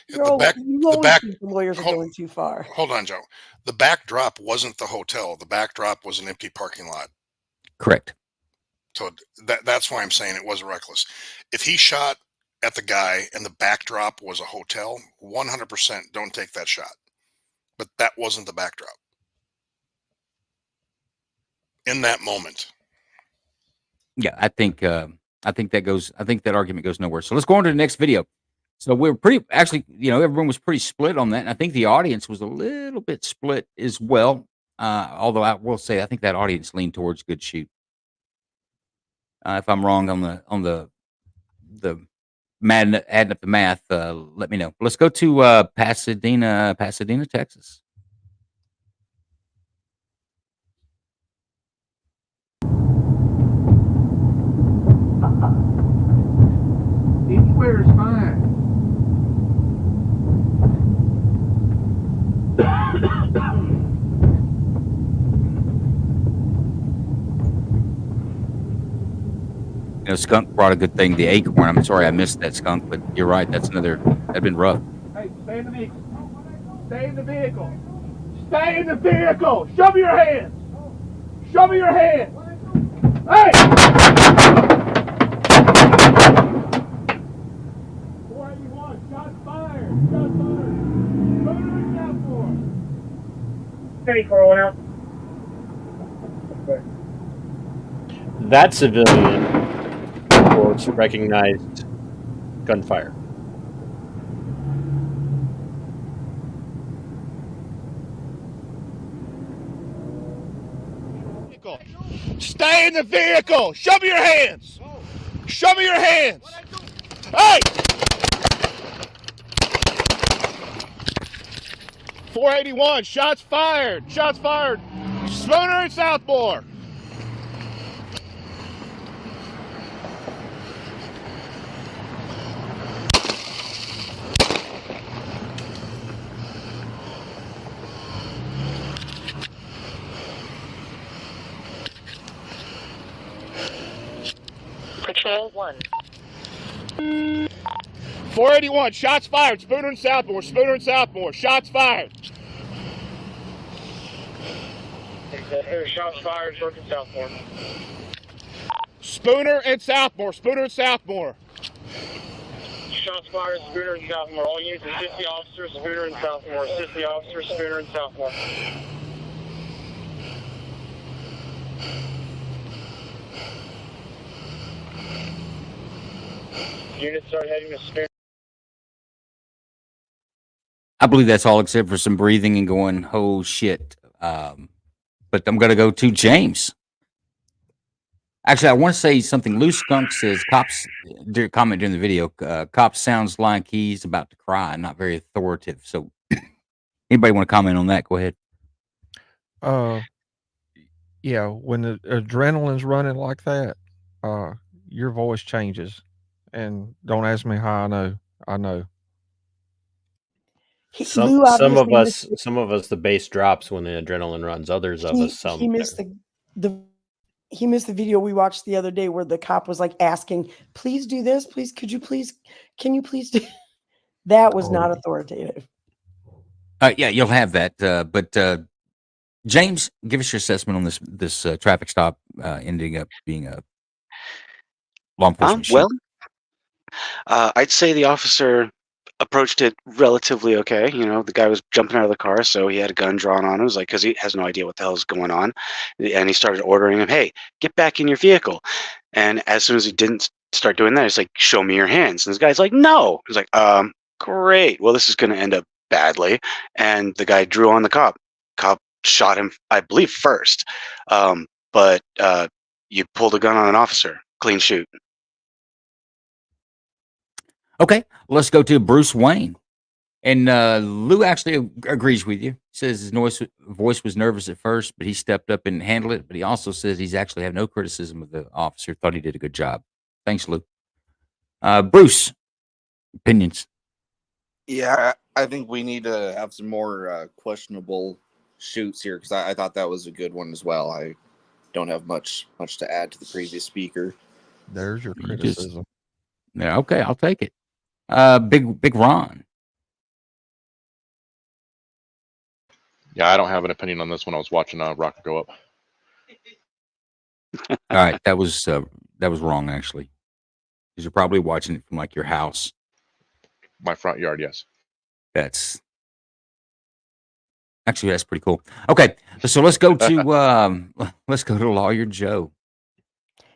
You always think the lawyers are going too far. Hold on, Joe. The backdrop wasn't the hotel. The backdrop was an empty parking lot. Correct. So that's why I'm saying it was reckless. If he shot at the guy and the backdrop was a hotel, 100% don't take that shot. But that wasn't the backdrop in that moment. Yeah, I think that argument goes nowhere. So let's go on to the next video. So we're everyone was pretty split on that, and I think the audience was a little bit split as well. Although I will say I think that audience leaned towards good shoot. If I'm wrong on the adding up the math, let me know. Let's go to Pasadena, Texas. Anywhere is fine. You know, Skunk brought a good thing, the acorn. I'm sorry I missed that, Skunk, but you're right. That'd been rough. Hey, stay in the vehicle. Stay in the vehicle. Stay in the vehicle. Show me your hands. Show me your hands. Hey! 481, shots fired. Shots fired. Move it down for. Steady, Corwin out. That civilian, quotes, recognized gunfire. Stay in the vehicle. Show me your hands. Show me your hands. Hey! 481, shots fired. Shots fired. Spooner and Southmore. Patrol 1. 481, shots fired. Spooner and Southmore. Spooner and Southmore. Shots fired. Shots fired, Spooner and Southmore. Spooner and Southmore. Spooner and Southmore. Shots fired, Spooner and Southmore. All units assist the officer, Spooner and Southmore. Assist the officer, Spooner and Southmore. Units start heading to Spooner. I believe that's all except for some breathing and going, oh shit. But I'm going to go to James. Actually, I want to say something. Loose Skunk says, comment during the video, cops sounds like he's about to cry, not very authoritative. So anybody want to comment on that? Go ahead. Yeah, when the adrenaline's running like that, your voice changes. And don't ask me how I know. I know. Some of us, the bass drops when the adrenaline runs. Others of us, some. He missed he missed the video we watched the other day where the cop was like asking, "Please do this, please. Can you please do?" That was not authoritative. Yeah, you'll have that. But James, give us your assessment on this traffic stop ending up being a law enforcement. I'd say the officer approached it relatively okay. You know, the guy was jumping out of the car, so he had a gun drawn on him. It was like, because he has no idea what the hell is going on. And he started ordering him, hey, get back in your vehicle. And as soon as he didn't start doing that, he's like, show me your hands. And this guy's like, no. He's like, great. Well, this is going to end up badly. And the guy drew on the cop. Cop shot him, I believe, first. But you pulled a gun on an officer. Clean shoot. Okay, let's go to Bruce Wayne. And Lou actually agrees with you. Says his voice was nervous at first, but he stepped up and handled it. But he also says he's actually have no criticism of the officer. Thought he did a good job. Thanks, Lou. Bruce, opinions. Yeah, I think we need to have some more questionable shoots here because I thought that was a good one as well. I don't have much to add to the previous speaker. There's your criticism. Yeah, okay, I'll take it. Big Ron. Yeah, I don't have an opinion on this one. I was watching Rocket go up. All right, that was wrong actually, because you're probably watching it from like your house. My front yard, yes. That's pretty cool. Okay, so let's go to Lawyer Joe.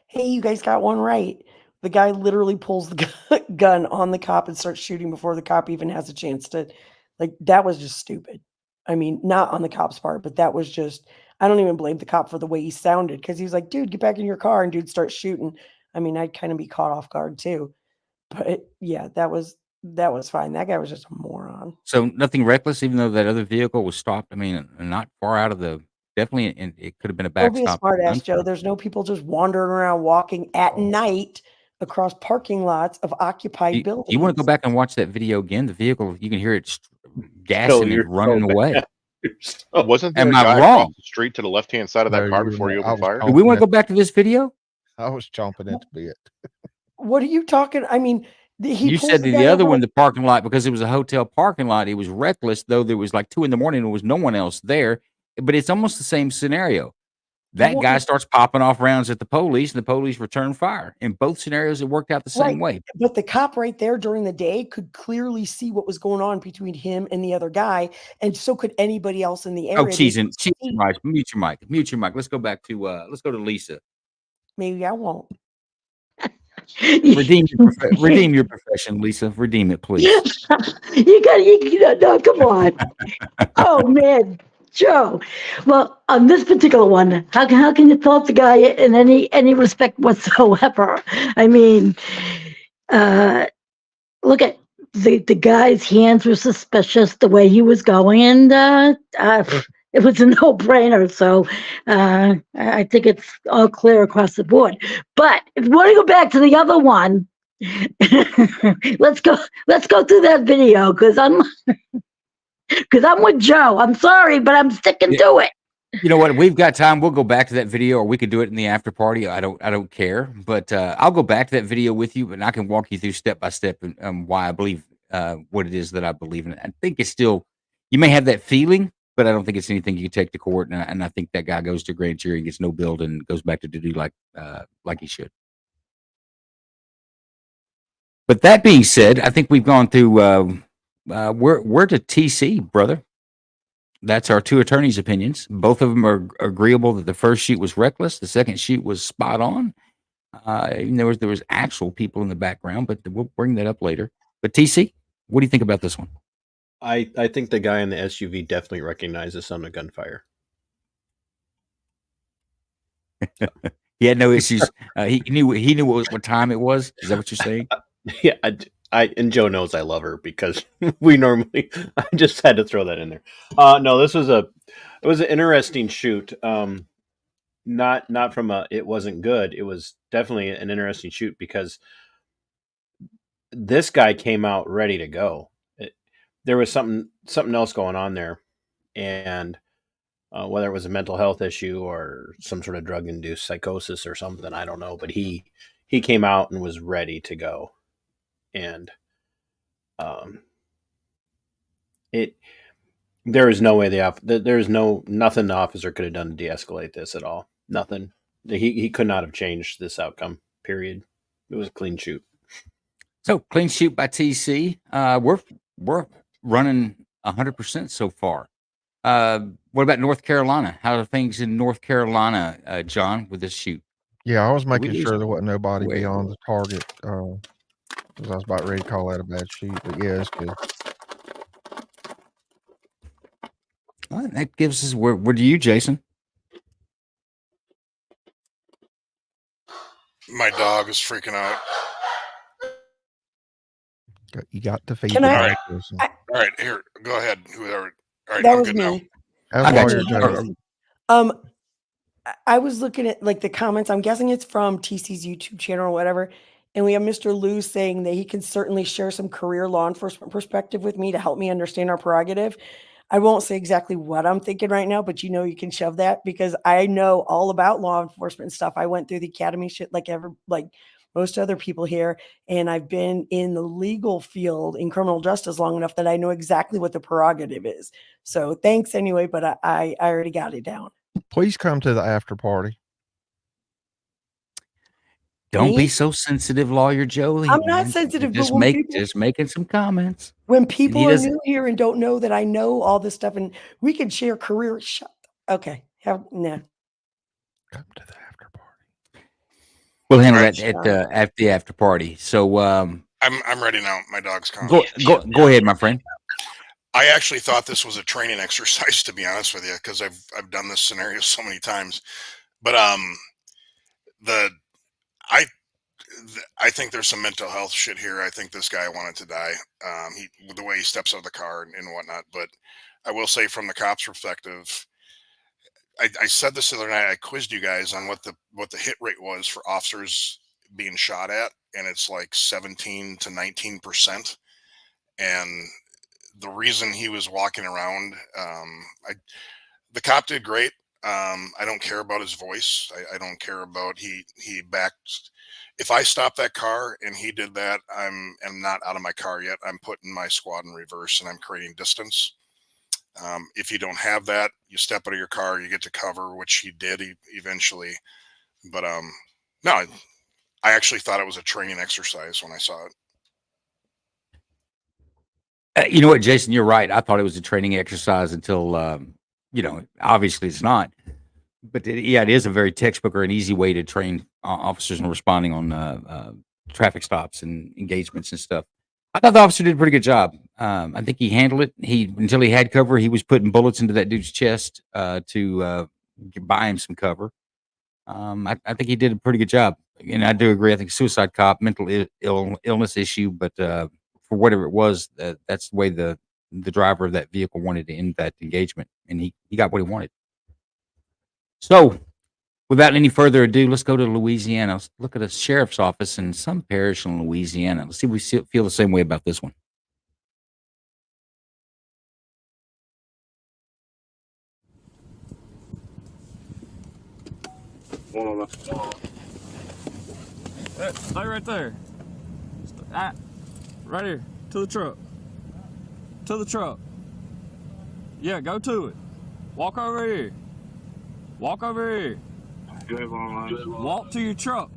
Hey, you guys got one right. The guy literally pulls the gun on the cop and starts shooting before the cop even has a chance to, like, that was just stupid. I mean, not on the cop's part, but that was just, I don't even blame the cop for the way he sounded because he was like, dude, get back in your car, and dude starts shooting. I mean, I'd kind of be caught off guard too. But yeah, that was fine. That guy was just a moron. So nothing reckless, even though that other vehicle was stopped. I mean, not far out of the, definitely, and it could have been a Don't be a backstop. smart ass, Joe. There's no people just wandering around walking at night across parking lots of occupied buildings. You want to go back and watch that video again? The vehicle, you can hear it gassing and running away. Wasn't there Am a I guy wrong? across the street to the left-hand side of that No, car you before were you not. I opened was fire? Do we want to go back to this video? I was chomping at the bit. What are you talking? I mean, he You pulls said the the guy other over one, the parking lot, because it was a hotel parking lot, it was reckless, though there was like 2 a.m. and there was no one else there. But it's almost the same scenario. That Well, guy starts popping off rounds at the police, and the police return fire. In both scenarios, it worked out the same way. But the cop right there during the day could clearly see what was going on between him and the other guy, and so could anybody else in the area. Oh, cheesing, Mike. Mute your mic. Mute your mic. Let's go back to Lisa. Maybe I won't. Redeem your profession, Lisa. Redeem it, please. No, come on. Oh man, Joe. Well, on this particular one, how can you fault the guy in any respect whatsoever? I mean, look at the guy's hands were suspicious the way he was going, and it was a no-brainer. So I think it's all clear across the board. But if you want to go back to the other one, let's go through that video because I'm with Joe. I'm sorry, but I'm sticking to it. You know what? We've got time. We'll go back to that video, or we could do it in the after party. I don't care, but I'll go back to that video with you, and I can walk you through step by step and why I believe what it is that I believe in. I think it's still, you may have that feeling, but I don't think it's anything you can take to court. And I think that guy goes to grand jury and gets no bill and goes back to duty like he should. But that being said, I think we've gone through. We're to TC, brother. That's our 2 attorneys' opinions. Both of them are agreeable that the first shoot was reckless. The second shoot was spot on. Even there was actual people in the background, but we'll bring that up later. But TC, what do you think about this one? I think the guy in the SUV definitely recognizes some of the gunfire. He had no issues. He knew what time it was. Is that what you're saying? Yeah, and Joe knows I love her because we normally. I just had to throw that in there. No, it was an interesting shoot. Not from it wasn't good. It was definitely an interesting shoot because this guy came out ready to go. There was something else going on there, and whether it was a mental health issue or some sort of drug-induced psychosis or something, I don't know. But he came out and was ready to go, and there is no way nothing the officer could have done to de-escalate this at all. Nothing. He could not have changed this outcome. Period. It was a clean shoot. So clean shoot by TC. We're running 100% so far. What about North Carolina? How are things in North Carolina, John, with this shoot? Yeah, I was Did we making lose sure him? there wasn't nobody Wait. beyond the target, because I was about ready to call that a bad shoot. But yeah, it's good. All right, that gives us where do you, Jason? My dog is freaking out. You got to feed Can the I- dog. Jason. All right, here, go ahead. Whoever. All right, That I'm was good me. now. That's I got Lawyer you. Jason. I was looking at like the comments. I'm guessing it's from TC's YouTube channel or whatever. And we have Mr. Lou saying that he can certainly share some career law enforcement perspective with me to help me understand our prerogative. I won't say exactly what I'm thinking right now, but you can shove that because I know all about law enforcement stuff. I went through the academy shit like most other people here. And I've been in the legal field in criminal justice long enough that I know exactly what the prerogative is. So thanks anyway, but I already got it down. Please come to the after party. Don't Me? be so sensitive, Lawyer Jolie. I'm not sensitive, but Just when people, just making some comments. when And he people are doesn't. new here and don't know that I know all this stuff and we can share career. Okay. Nah. We'll handle Right. that at the after party. So I'm ready now. My dog's calm. go ahead, my friend. I actually thought this was a training exercise, to be honest with you, because I've done this scenario so many times. But I think there's some mental health shit here. I think this guy wanted to die. With the way he steps out of the car and whatnot. But I will say, from the cop's perspective, I said this the other night. I quizzed you guys on what the hit rate was for officers being shot at, and it's like 17 to 19%. And the reason he was walking around, the cop did great. I don't care about his voice. I don't care about he backed. If I stop that car and he did that, I'm not out of my car yet. I'm putting my squad in reverse and I'm creating distance. If you don't have that, you step out of your car, you get to cover, which he did eventually. But no, I actually thought it was a training exercise when I saw it. You know what, Jason? You're right. I thought it was a training exercise until obviously it's not. But it is a very textbook or an easy way to train officers in responding on traffic stops and engagements and stuff. I thought the officer did a pretty good job. I think he handled it. Until he had cover, he was putting bullets into that dude's chest to buy him some cover. I think he did a pretty good job. And I do agree. I think suicide cop, mental illness issue, but for whatever it was, that's the way the driver of that vehicle wanted to end that engagement, and he got what he wanted. So, without any further ado, let's go to Louisiana. Let's look at a sheriff's office in some parish in Louisiana. Let's see if we feel the same way about this one. Stay right there. Right here. To the truck. To the truck. Yeah, go to it. Walk over here. Walk over here. Walk to your truck.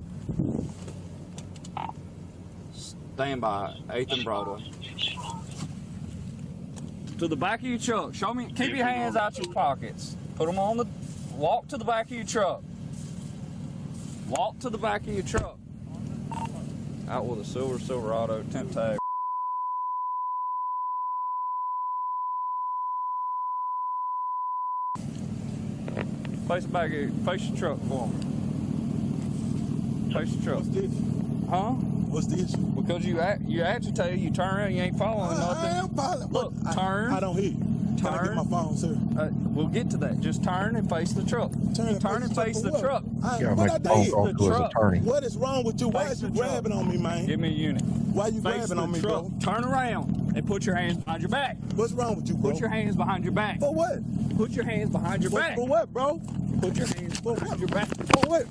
Stand by 8th and Broadway. To the back of your truck. Show me. Keep your hands out your pockets. Put them on the. Walk to the back of your truck. Walk to the back of your truck. Out with a Silverado temp tag. Face back here. Face your truck for me. Face your truck. What's this? Huh? What's this? Because you agitate, you turn around, you ain't following nothing. I am following. Look, turn. I don't hear you. Can I get my phone, sir? We'll get to that. Just turn and face the truck. Turn and face the truck. Gotta make a phone call to his attorney. What is wrong with you? Why is you grabbing on me, man? Give me a unit. Why you grabbing on me, bro? Turn around and put your hands behind your back. What's wrong with you, bro? Put your hands behind your back. For what? Put your hands behind your back. For what, bro? Put your hands behind your back. For what?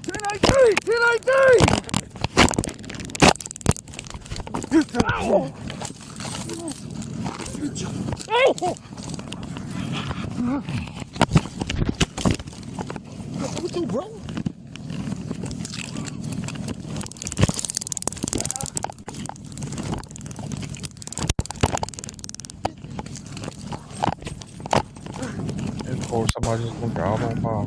10-18! 10-18! Oh! What's with you, bro? before somebody just gonna drive on by.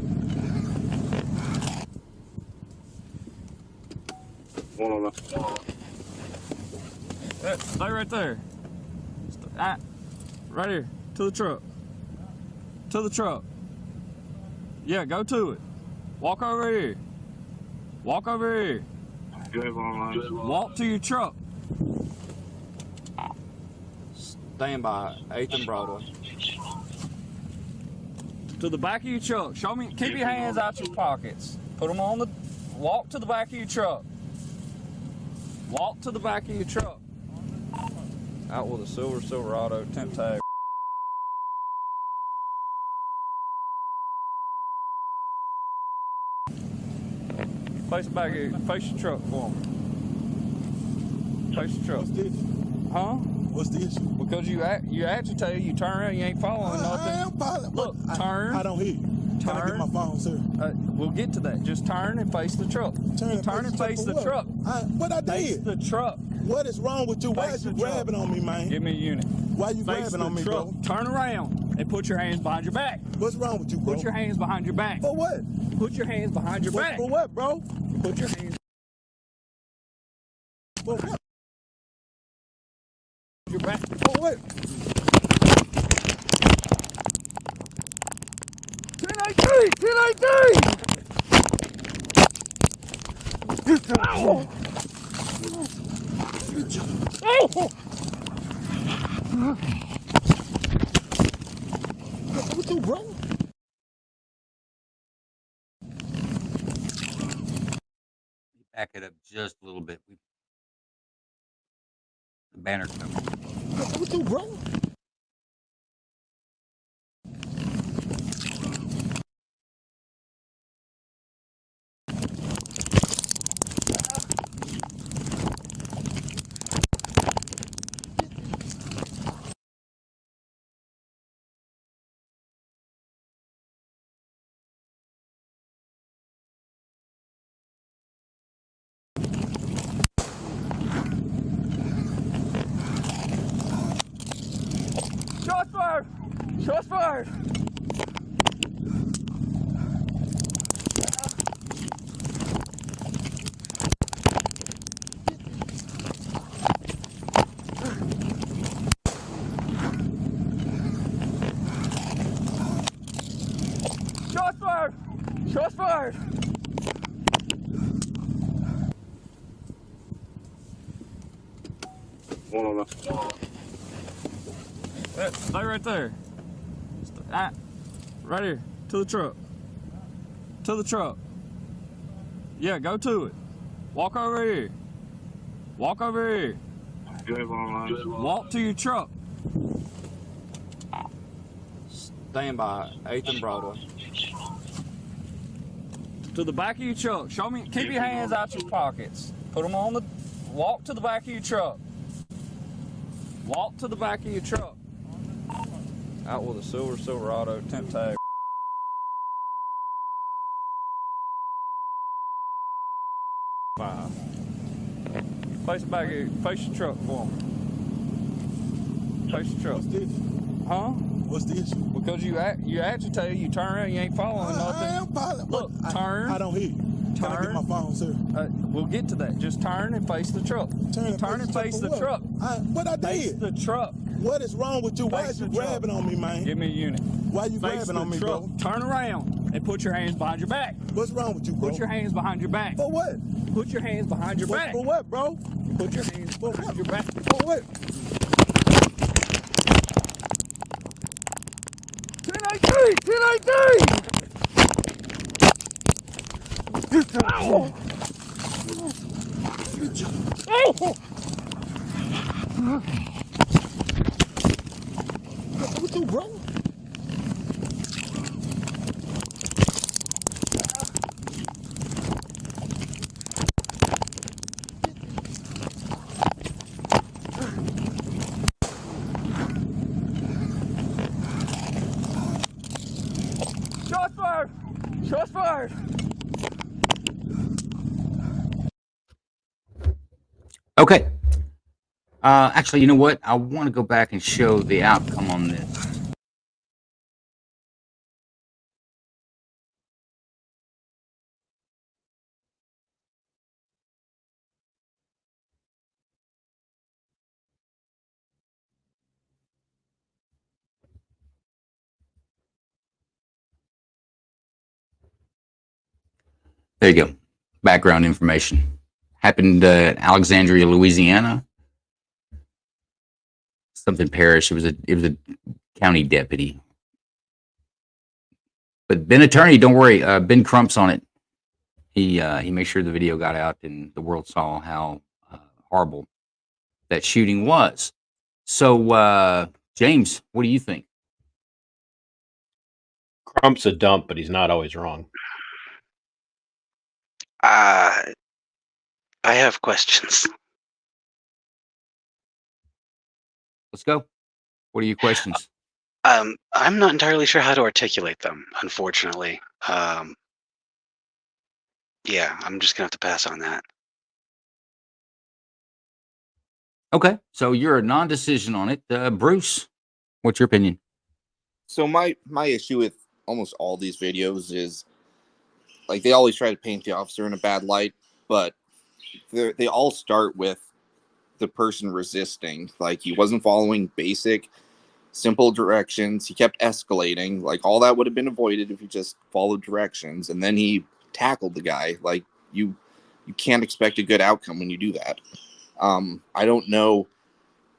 Stay right there. Right here. To the truck. To the truck. Yeah, go to it. Walk over here. Walk over here. Walk to your truck. Stand by 8th and Broadway. To the back of your truck. Show me. Keep your hands out your pockets. Put them on the. Walk to the back of your truck. Walk to the back of your truck. Out with a Silverado temp tag. Face the back here. Face your truck for me. Face your truck. What's this? Huh? What's the issue? Because you agitate, you turn around, you ain't following nothing. I am following. Look, turn. I don't hear you. Can I get my phone, sir? We'll get to that. Just turn and face the truck. Turn and face the truck. What I did? Face the truck. What is wrong with you? Why is you grabbing on me, man? Give me a unit. Why you grabbing on me, bro? Turn around and put your hands behind your back. What's wrong with you, bro? Put your hands behind your back. For what? Put your hands behind your back. For what, bro? Put your hands. For what? Your back. For what? 10-18! 10-18! Ow! Oh! What you, bro? Back it up just a little bit. The banner's coming. What you, bro? Shots fired! Shots fired! Shots fired! Shots fired! Stay right there. Right here. To the truck. To the truck. Yeah, go to it. Walk over here. Walk over here. Walk to your truck. Stand by 8th and Broadway. To the back of your truck. Show me. Keep your hands out your pockets. Put them on the. Walk to the back of your truck. Walk to the back of your truck. Out with a Silverado temp tag. Face the back here. Face your truck for me. Face your truck. What's this? Huh? What's the issue? Because you agitate, you turn around, you ain't following nothing. I am following. Look, turn. I don't hear you. Can I get my phone, sir? We'll get to that. Just turn and face the truck. Turn and face the truck. What I did? Face the truck. What is wrong with you? Why is you grabbing on me, man? Give me a unit. Why you grabbing on me, bro? Turn around and put your hands behind your back. What's wrong with you, bro? Put your hands behind your back. For what? Put your hands behind your back. For what, bro? Put your hands behind your back. For what? 10-18! 10-18! Ow! Oh! What you, bro? Shots fired! Shots fired! Okay. Actually, you know what? I want to go back and show the outcome on this. There you go. Background information. Happened in Alexandria, Louisiana. Something parish. It was a county deputy. But Ben Attorney, don't worry. Ben Crump's on it. He made sure the video got out and the world saw how horrible that shooting was. So, James, what do you think? Crump's a dump, but he's not always wrong. I have questions. Let's go. What are your questions? I'm not entirely sure how to articulate them, unfortunately. Yeah, I'm just gonna have to pass on that. Okay, so you're a non-decision on it. Bruce, what's your opinion? So my issue with almost all these videos is, like, they always try to paint the officer in a bad light, but they all start with the person resisting. Like, he wasn't following basic, simple directions. He kept escalating. Like, all that would have been avoided if he just followed directions. And then he tackled the guy. Like, you can't expect a good outcome when you do that. I don't know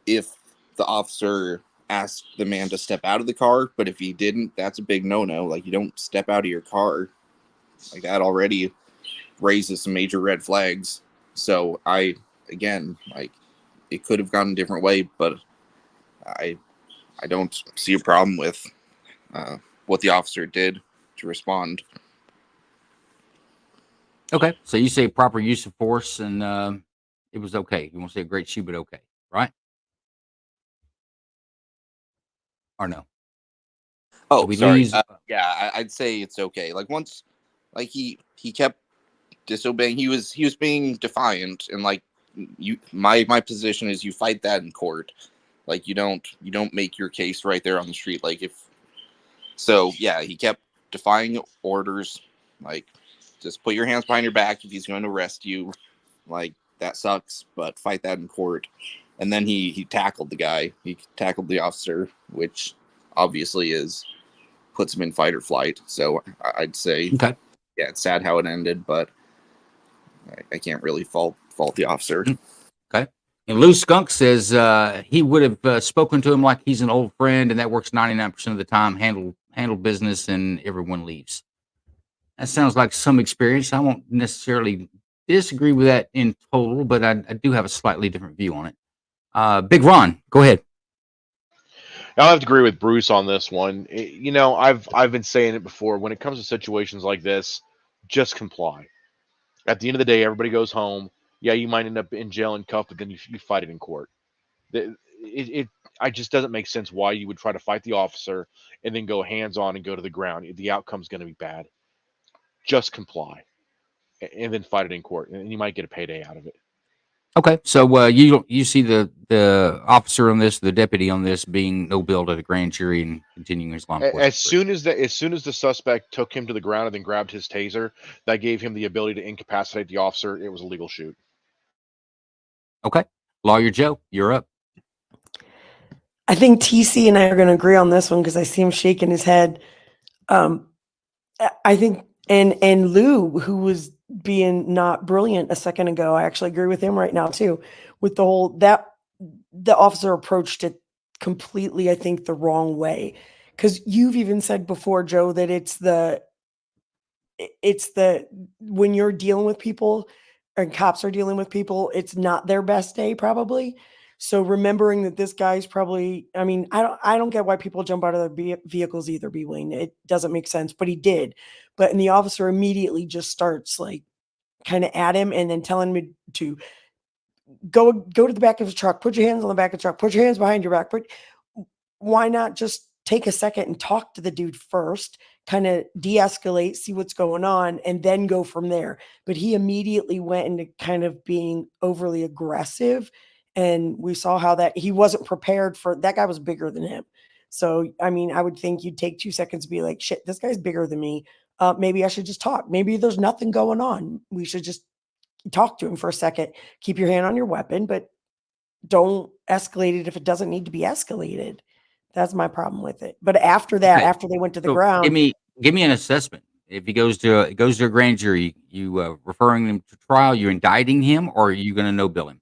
if the officer asked the man to step out of the car, but if he didn't, that's a big no-no. Like, you don't step out of your car. Like, that already raises some major red flags. So again, like, it could have gone a different way, but I don't see a problem with what the officer did to respond. Okay, so you say proper use of force and it was okay. You won't say a great shoe, but okay, right? Or no? Oh, we sorry. lose? Yeah, I'd say it's okay. Like, once, like, he kept disobeying. He was being defiant, and, like, my position is you fight that in court. Like, you don't make your case right there on the street. Like, yeah, he kept defying orders. Like, just put your hands behind your back if he's going to arrest you. Like, that sucks, but fight that in court. And then he tackled the guy. He tackled the officer, which obviously puts him in fight or flight. So I'd say, okay. Yeah, it's sad how it ended, but I can't really fault the officer. Okay. And Lou Skunk says he would have spoken to him like he's an old friend, and that works 99% of the time. Handle business, and everyone leaves. That sounds like some experience. I won't necessarily disagree with that in total, but I do have a slightly different view on it. Big Ron, go ahead. I'll have to agree with Bruce on this one. I've been saying it before. When it comes to situations like this, just comply. At the end of the day, everybody goes home. Yeah, you might end up in jail and cuffed, but then you fight it in court. It just doesn't make sense why you would try to fight the officer and then go hands-on and go to the ground. The outcome's going to be bad. Just comply, and then fight it in court, and you might get a payday out of it. Okay, so you see the officer on this, the deputy on this, being no bill to the grand jury and continuing his law enforcement. As soon as the suspect took him to the ground and then grabbed his taser, that gave him the ability to incapacitate the officer. It was a legal shoot. Okay, Lawyer Joe, you're up. I think TC and I are going to agree on this one because I see him shaking his head. I think, and Lou, who was being not brilliant a second ago, I actually agree with him right now too, with the whole, that the officer approached it completely, I think, the wrong way. Because you've even said before, Joe, that it's the when you're dealing with people and cops are dealing with people, it's not their best day probably. So remembering that this guy's probably, I mean, I don't get why people jump out of their vehicles either, B Wayne. It doesn't make sense, but he did. But and the officer immediately just starts like kind of at him and then telling me to go to the back of the truck, put your hands on the back of the truck, put your hands behind your back. But why not just take a second and talk to the dude first, kind of de-escalate, see what's going on, and then go from there. But he immediately went into kind of being overly aggressive. And we saw how that he wasn't prepared for that. Guy was bigger than him. So, I mean, I would think you'd take 2 seconds to be like, shit, this guy's bigger than me. Maybe I should just talk. Maybe there's nothing going on. We should just talk to him for a second. Keep your hand on your weapon, but don't escalate it if it doesn't need to be escalated. That's my problem with it. But after that, Okay. after they went to the So ground, give me an assessment. If he goes to a grand jury, you referring him to trial, you indicting him, or are you going to no bill him?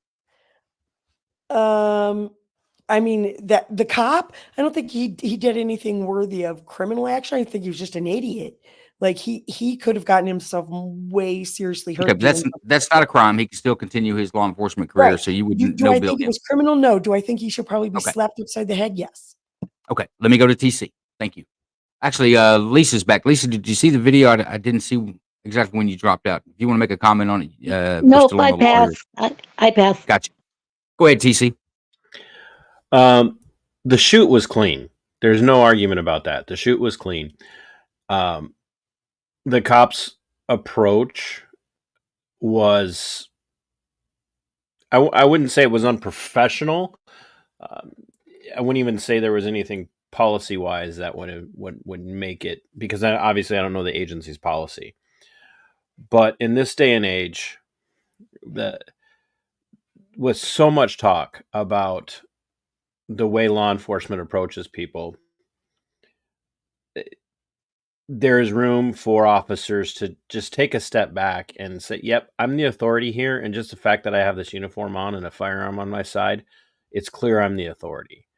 I mean, that the cop, I don't think he did anything worthy of criminal action. I think he was just an idiot. Like he could have gotten himself way seriously Okay, hurt but doing that's not a crime. He can still continue his law enforcement career, right. so you would Do no I bill think it him. was criminal? No. Do I think he should probably be Okay. slapped upside the head? Yes. Okay, let me go to TC. Thank you. Actually, Lisa's back. Lisa, did you see the video? I didn't see exactly when you dropped out. If you want to make a comment on it, we're Nope, still on I the law here. pass. I pass. Gotcha. Go ahead, TC. The shoot was clean. There's no argument about that. The shoot was clean. The cops' approach was, I wouldn't say it was unprofessional. I wouldn't even say there was anything policy wise that would make it, because obviously I don't know the agency's policy. But in this day and age, with so much talk about the way law enforcement approaches people, there is room for officers to just take a step back and say, yep, I'm the authority here. And just the fact that I have this uniform on and a firearm on my side, it's clear I'm the authority.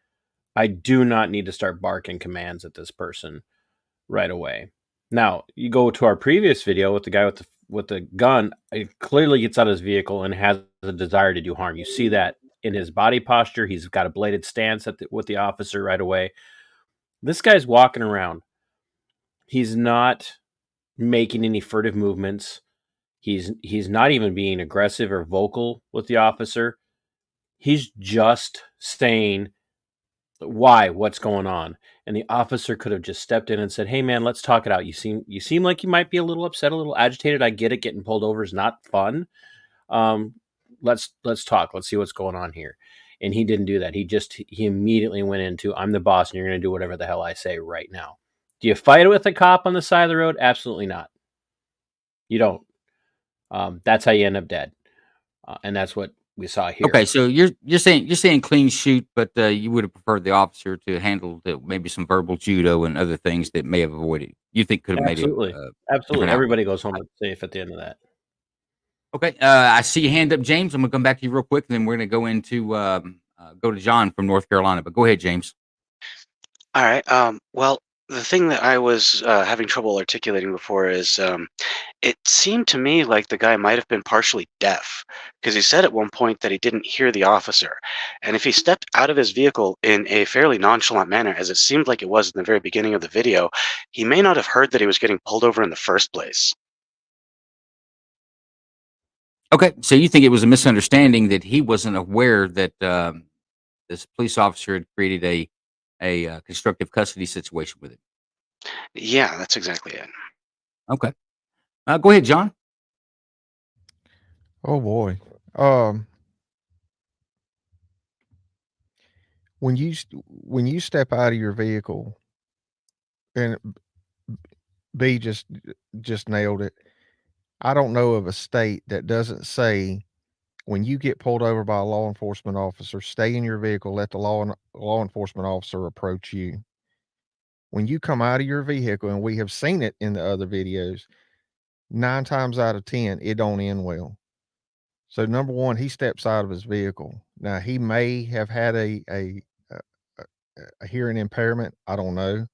I do not need to start barking commands at this person right away. Now, you go to our previous video with the guy with the gun, it clearly gets out of his vehicle and has a desire to do harm. You see that in his body posture. He's got a bladed stance with the officer right away. This guy's walking around. He's not making any furtive movements. He's not even being aggressive or vocal with the officer. He's just saying, why, what's going on? And the officer could have just stepped in and said, hey man, let's talk it out. You seem like you might be a little upset, a little agitated. I get it. Getting pulled over is not fun. Let's talk. Let's see what's going on here. And he didn't do that. He immediately went into, I'm the boss and you're going to do whatever the hell I say right now. Do you fight with a cop on the side of the road? Absolutely not. You don't. That's how you end up dead. And that's what we saw here. Okay, so you're saying clean shoot, but you would have preferred the officer to handle maybe some verbal judo and other things that may have avoided. You think could have made it Absolutely. different Everybody outcome. goes home safe at the end of that. Okay, I see your hand up, James. I'm gonna come back to you real quick, and then we're gonna go into go to John from North Carolina. But go ahead, James. All right. Well, the thing that I was having trouble articulating before is it seemed to me like the guy might have been partially deaf, because he said at one point that he didn't hear the officer. And if he stepped out of his vehicle in a fairly nonchalant manner, as it seemed like it was in the very beginning of the video, he may not have heard that he was getting pulled over in the first place. Okay, so you think it was a misunderstanding that he wasn't aware that this police officer had created a constructive custody situation with him. Yeah, that's exactly it. Okay, go ahead, John. Oh boy. When you step out of your vehicle, and B just nailed it. I don't know of a state that doesn't say, when you get pulled over by a law enforcement officer, stay in your vehicle, let the law enforcement officer approach you. When you come out of your vehicle, and we have seen it in the other videos, 9 times out of 10, it don't end well. So number one, he steps out of his vehicle. Now he may have had a hearing impairment. I don't know.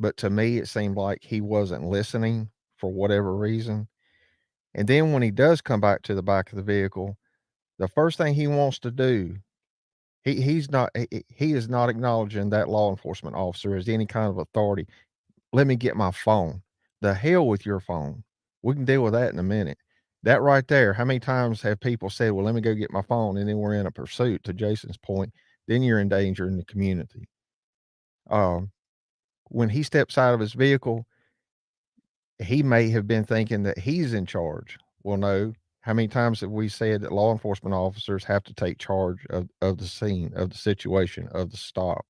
But to me, it seemed like he wasn't listening for whatever reason. And then when he does come back to the back of the vehicle, the first thing he wants to do, he is not acknowledging that law enforcement officer as any kind of authority. Let me get my phone. The hell with your phone. We can deal with that in a minute. That right there, how many times have people said, well, let me go get my phone, and then we're in a pursuit, to Jason's point, then you're endangering the community. When he steps out of his vehicle, he may have been thinking that he's in charge. Well, no. How many times have we said that law enforcement officers have to take charge of the scene, of the situation, of the stop?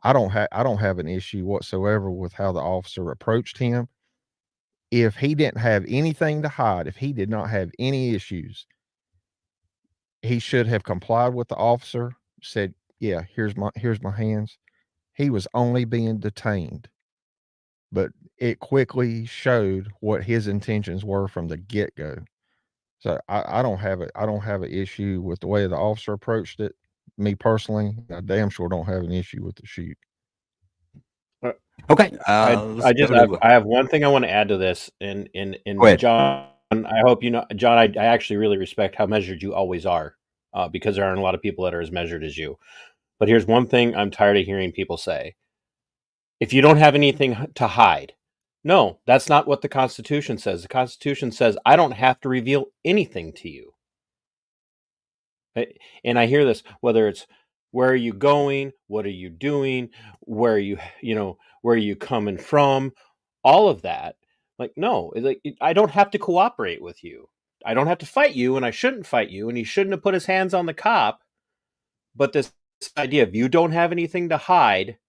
I don't have an issue whatsoever with how the officer approached him. If he didn't have anything to hide, if he did not have any issues, he should have complied with the officer, said, yeah, here's my hands. He was only being detained. but it quickly showed what his intentions were from the get go. So I don't have it. I don't have an issue with the way the officer approached it. Me personally, I damn sure don't have an issue with the shoot. Okay. I just I have one thing I want to add to this, and Go ahead. John, I hope you know, John. I actually really respect how measured you always are, because there aren't a lot of people that are as measured as you. But here's one thing I'm tired of hearing people say: if you don't have anything to hide, no, that's not what the Constitution says. The Constitution says I don't have to reveal anything to you. And I hear this, whether it's where are you going, what are you doing, where are you, where are you coming from, all of that. Like, no, it's like I don't have to cooperate with you. I don't have to fight you, and I shouldn't fight you, and he shouldn't have put his hands on the cop. But this idea of you don't have anything to hide,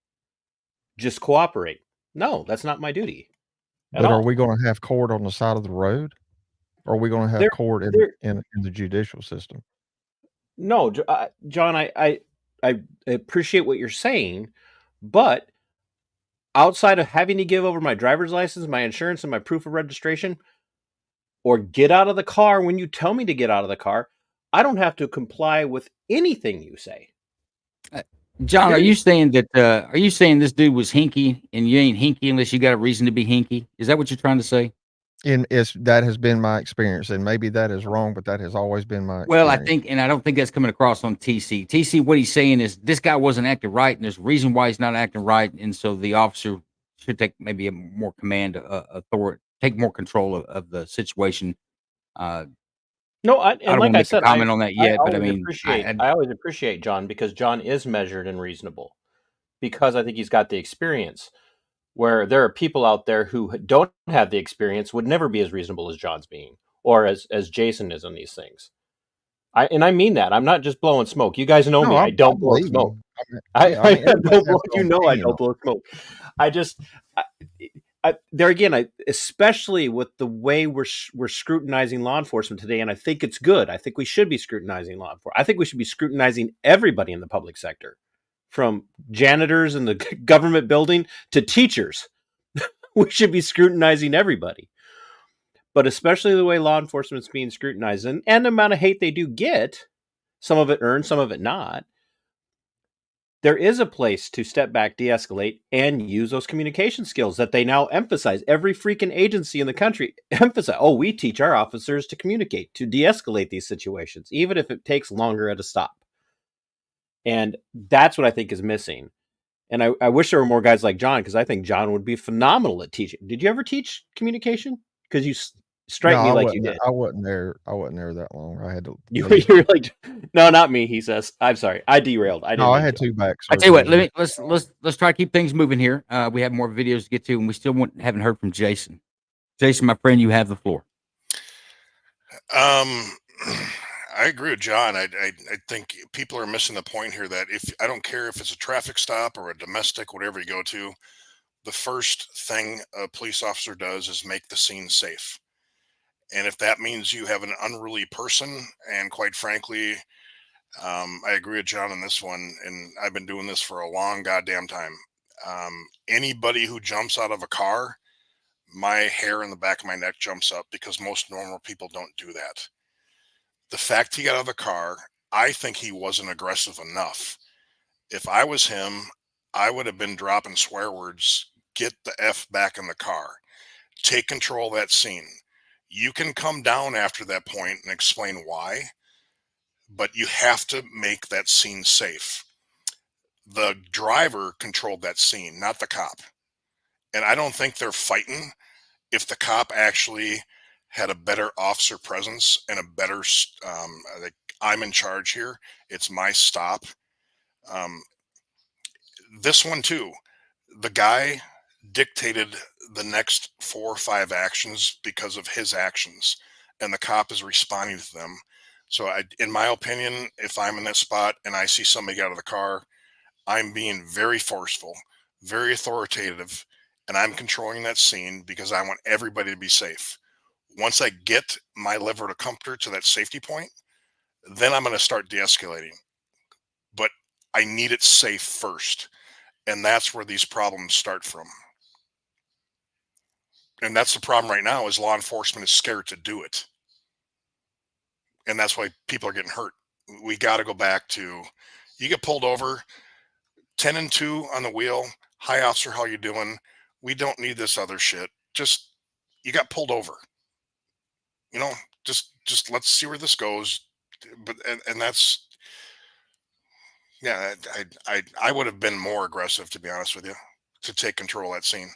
just cooperate. No, that's not my duty at But are all. we going to have court on the side of the road? Or are we going to have There, court there, in the judicial system? no, John, I appreciate what you're saying, but outside of having to give over my driver's license, my insurance, and my proof of registration, or get out of the car when you tell me to get out of the car, I don't have to comply with anything you say. John, are you saying that? Are you saying this dude was hinky, and you ain't hinky unless you got a reason to be hinky? Is that what you're trying to say? And that has been my experience, and maybe that is wrong, but that has always been my Well, I experience. think, and I don't think that's coming across on TC. TC, what he's saying is this guy wasn't acting right, and there's a reason why he's not acting right, and so the officer should take maybe a more command authority, take more control of the situation. No, I and don't like want to I make a said, comment on that yet, but I always mean, I always appreciate John, because John is measured and reasonable, because I think he's got the experience. Where there are people out there who don't have the experience, would never be as reasonable as John's being, or as Jason is on these things. I mean that. I'm not just blowing smoke. You guys know No, me. I I don't blow believe smoke. you. I mean, I, yeah, I mean, I everybody don't has blow, their you own know I opinion on don't blow smoke. I just there again, especially with the way we're scrutinizing law enforcement today, and I think it's good. I think we should be scrutinizing law enforcement. I think we should be scrutinizing everybody in the public sector, from janitors in the government building to teachers. We should be scrutinizing everybody. But especially the way law enforcement is being scrutinized, and the amount of hate they do get, some of it earned, some of it not. There is a place to step back, de-escalate, and use those communication skills that they now emphasize. Every freaking agency in the country emphasize, oh, we teach our officers to communicate, to de-escalate these situations, even if it takes longer at a stop. And that's what I think is missing. And I wish there were more guys like John, because I think John would be phenomenal at teaching. Did you ever teach communication? Because you strike No, me I like you wasn't. did. I wasn't there. I wasn't there that long. I had to You leave. were like, no, not me. He says, I'm sorry, I derailed. I didn't. No, I mean had to. 2 back I tell you what, surgeries. let's try to keep things moving here. We have more videos to get to, and we still haven't heard from Jason. Jason, my friend, you have the floor. I agree with John. I think people are missing the point here that if I don't care if it's a traffic stop or a domestic, whatever you go to, the first thing a police officer does is make the scene safe. And if that means you have an unruly person, and quite frankly, I agree with John on this one, and I've been doing this for a long goddamn time. Anybody who jumps out of a car, my hair in the back of my neck jumps up, because most normal people don't do that. The fact he got out of the car, I think he wasn't aggressive enough. If I was him, I would have been dropping swear words. Get the F back in the car. Take control of that scene. You can come down after that point and explain why, but you have to make that scene safe. The driver controlled that scene, not the cop. And I don't think they're fighting if the cop actually had a better officer presence and a better, like, I'm in charge here. It's my stop. This one too, the guy dictated the next 4 or 5 actions because of his actions, and the cop is responding to them. So in my opinion, if I'm in that spot and I see somebody get out of the car, I'm being very forceful, very authoritative, and I'm controlling that scene because I want everybody to be safe. Once I get my level of comfort to that safety point, then I'm going to start de-escalating. But I need it safe first. And that's where these problems start from. And that's the problem right now is law enforcement is scared to do it. And that's why people are getting hurt. We got to go back to, you get pulled over, 10 and 2 on the wheel. Hi, officer, how you doing? We don't need this other shit. Just, you got pulled over. You know, just let's see where this goes. But, and that's, yeah, I would have been more aggressive, to be honest with you, to take control of that scene.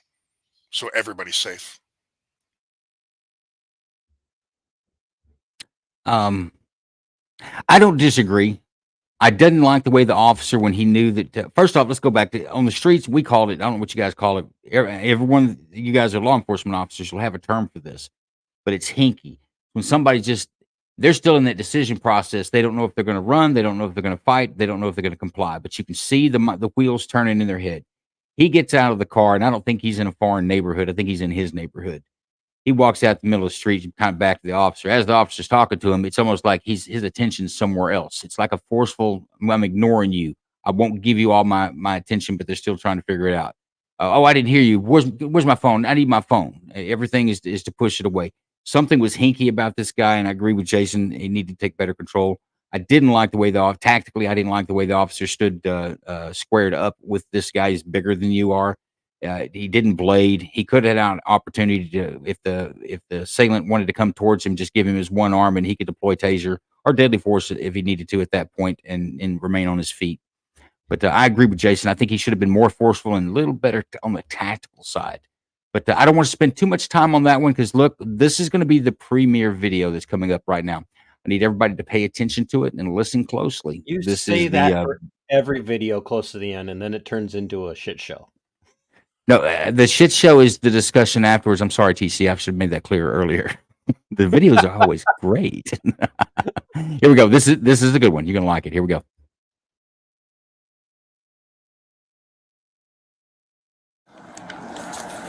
So everybody's safe. I don't disagree. I didn't like the way the officer, when he knew that, first off, let's go back to on the streets. We called it, I don't know what you guys call it. Everyone, you guys are law enforcement officers, will have a term for this, but it's hinky. When somebody just, they're still in that decision process. They don't know if they're going to run. They don't know if they're going to fight. They don't know if they're going to comply, but you can see the wheels turning in their head. He gets out of the car, and I don't think he's in a foreign neighborhood. I think he's in his neighborhood. He walks out the middle of the street and kind of back to the officer. As the officer's talking to him, it's almost like his attention's somewhere else. It's like a forceful, I'm ignoring you. I won't give you all my attention, but they're still trying to figure it out. Oh, I didn't hear you. Where's my phone? I need my phone. Everything is to push it away. Something was hinky about this guy, and I agree with Jason. He needed to take better control. I didn't like the way tactically, I didn't like the way the officer stood squared up with this guy. He's bigger than you are. He didn't blade. He could have had an opportunity to, if the assailant wanted to come towards him, just give him his one arm and he could deploy taser or deadly force if he needed to at that point and remain on his feet. But I agree with Jason. I think he should have been more forceful and a little better on the tactical side. But I don't want to spend too much time on that one because, look, this is going to be the premiere video that's coming up right now. I need everybody to pay attention to it and listen closely. You this say is that for every video close to the end, and then it turns into a shit show. No, the shit show is the discussion afterwards. I'm sorry, TC. I should have made that clear earlier. The videos are always great. Here we go. This is a good one. You're going to like it. Here we go.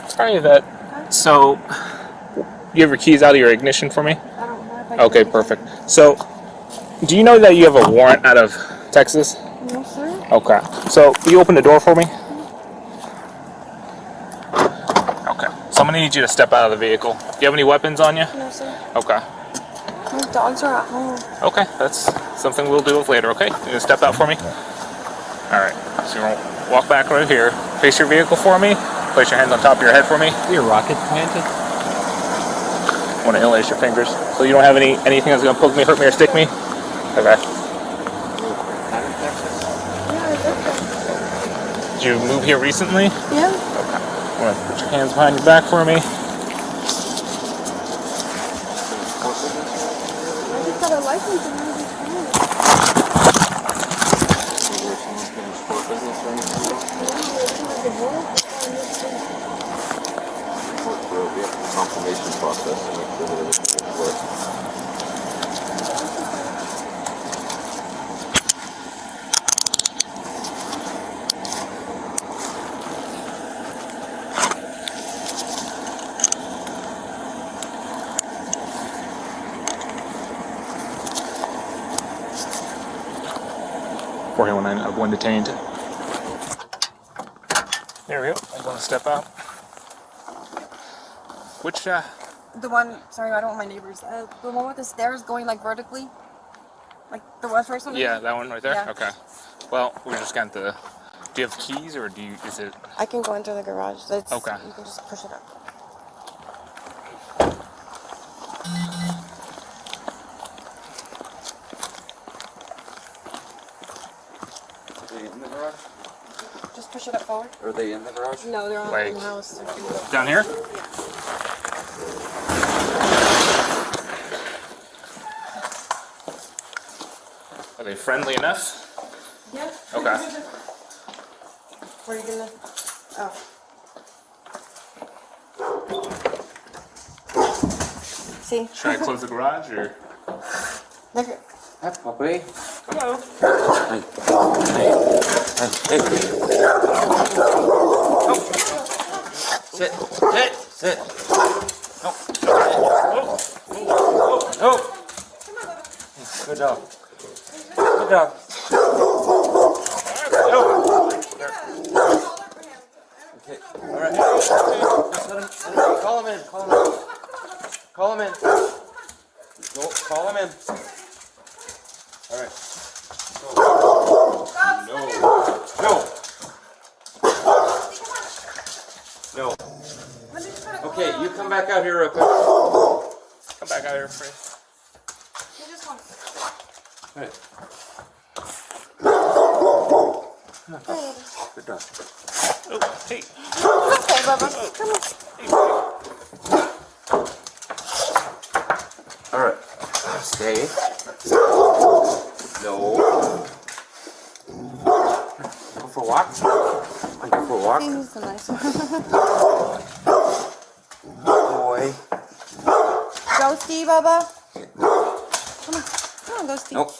Sorry that. So, you have your keys out of your ignition for me? I don't know if I Okay, perfect. So, do you know that you have a warrant out of Texas? No, sir. Okay. So, will you open the door for me? Okay. So, I'm going to need you to step out of the vehicle. Do you have any weapons on you? No, sir. Okay. My dogs are at home. Okay, that's something we'll deal with later, okay? You gonna step out for me? Alright, so you're gonna walk back right here. Face your vehicle for me. Place your hands on top of your head for me. Your rocket planted? Want to interlace your fingers. So you don't have anything that's gonna poke me, hurt me, or stick me? Okay. Did you move here recently? Yeah. Okay. Want to put your hands behind your back for me? I just got a license and I just confirmation process to make sure that everything works. One detained. There we go. I'm going to step out. Which, The one, sorry, I don't want my neighbors. The one with the stairs going like vertically? Like the first one? yeah, that one right there? Yeah. Okay. Well, we're just got the, do you have keys or is it? I can go into the garage. Okay. You can just push it up. Are they in the garage? Just push it up forward. Are they in the garage? No, they're all in the house. Down here? Are they friendly enough? Yeah. Okay. Where are you gonna? Oh. See? Should I close the garage or? Okay. Hi, puppy. Hello. Hey. Sit. Sit. Oh. Good dog. Good dog. Okay. All right. Just let him, call him in. come back out here real quick. Come back out here, Free. He just wants. Hey. Good dog. Oh, hey. Okay, Bubba. Come on. All right. Stay. No. Go for a walk. Go for a walk. He's a nice one. Boy. Go, Steve, Bubba. Come on. Come on, go, Steve. Nope.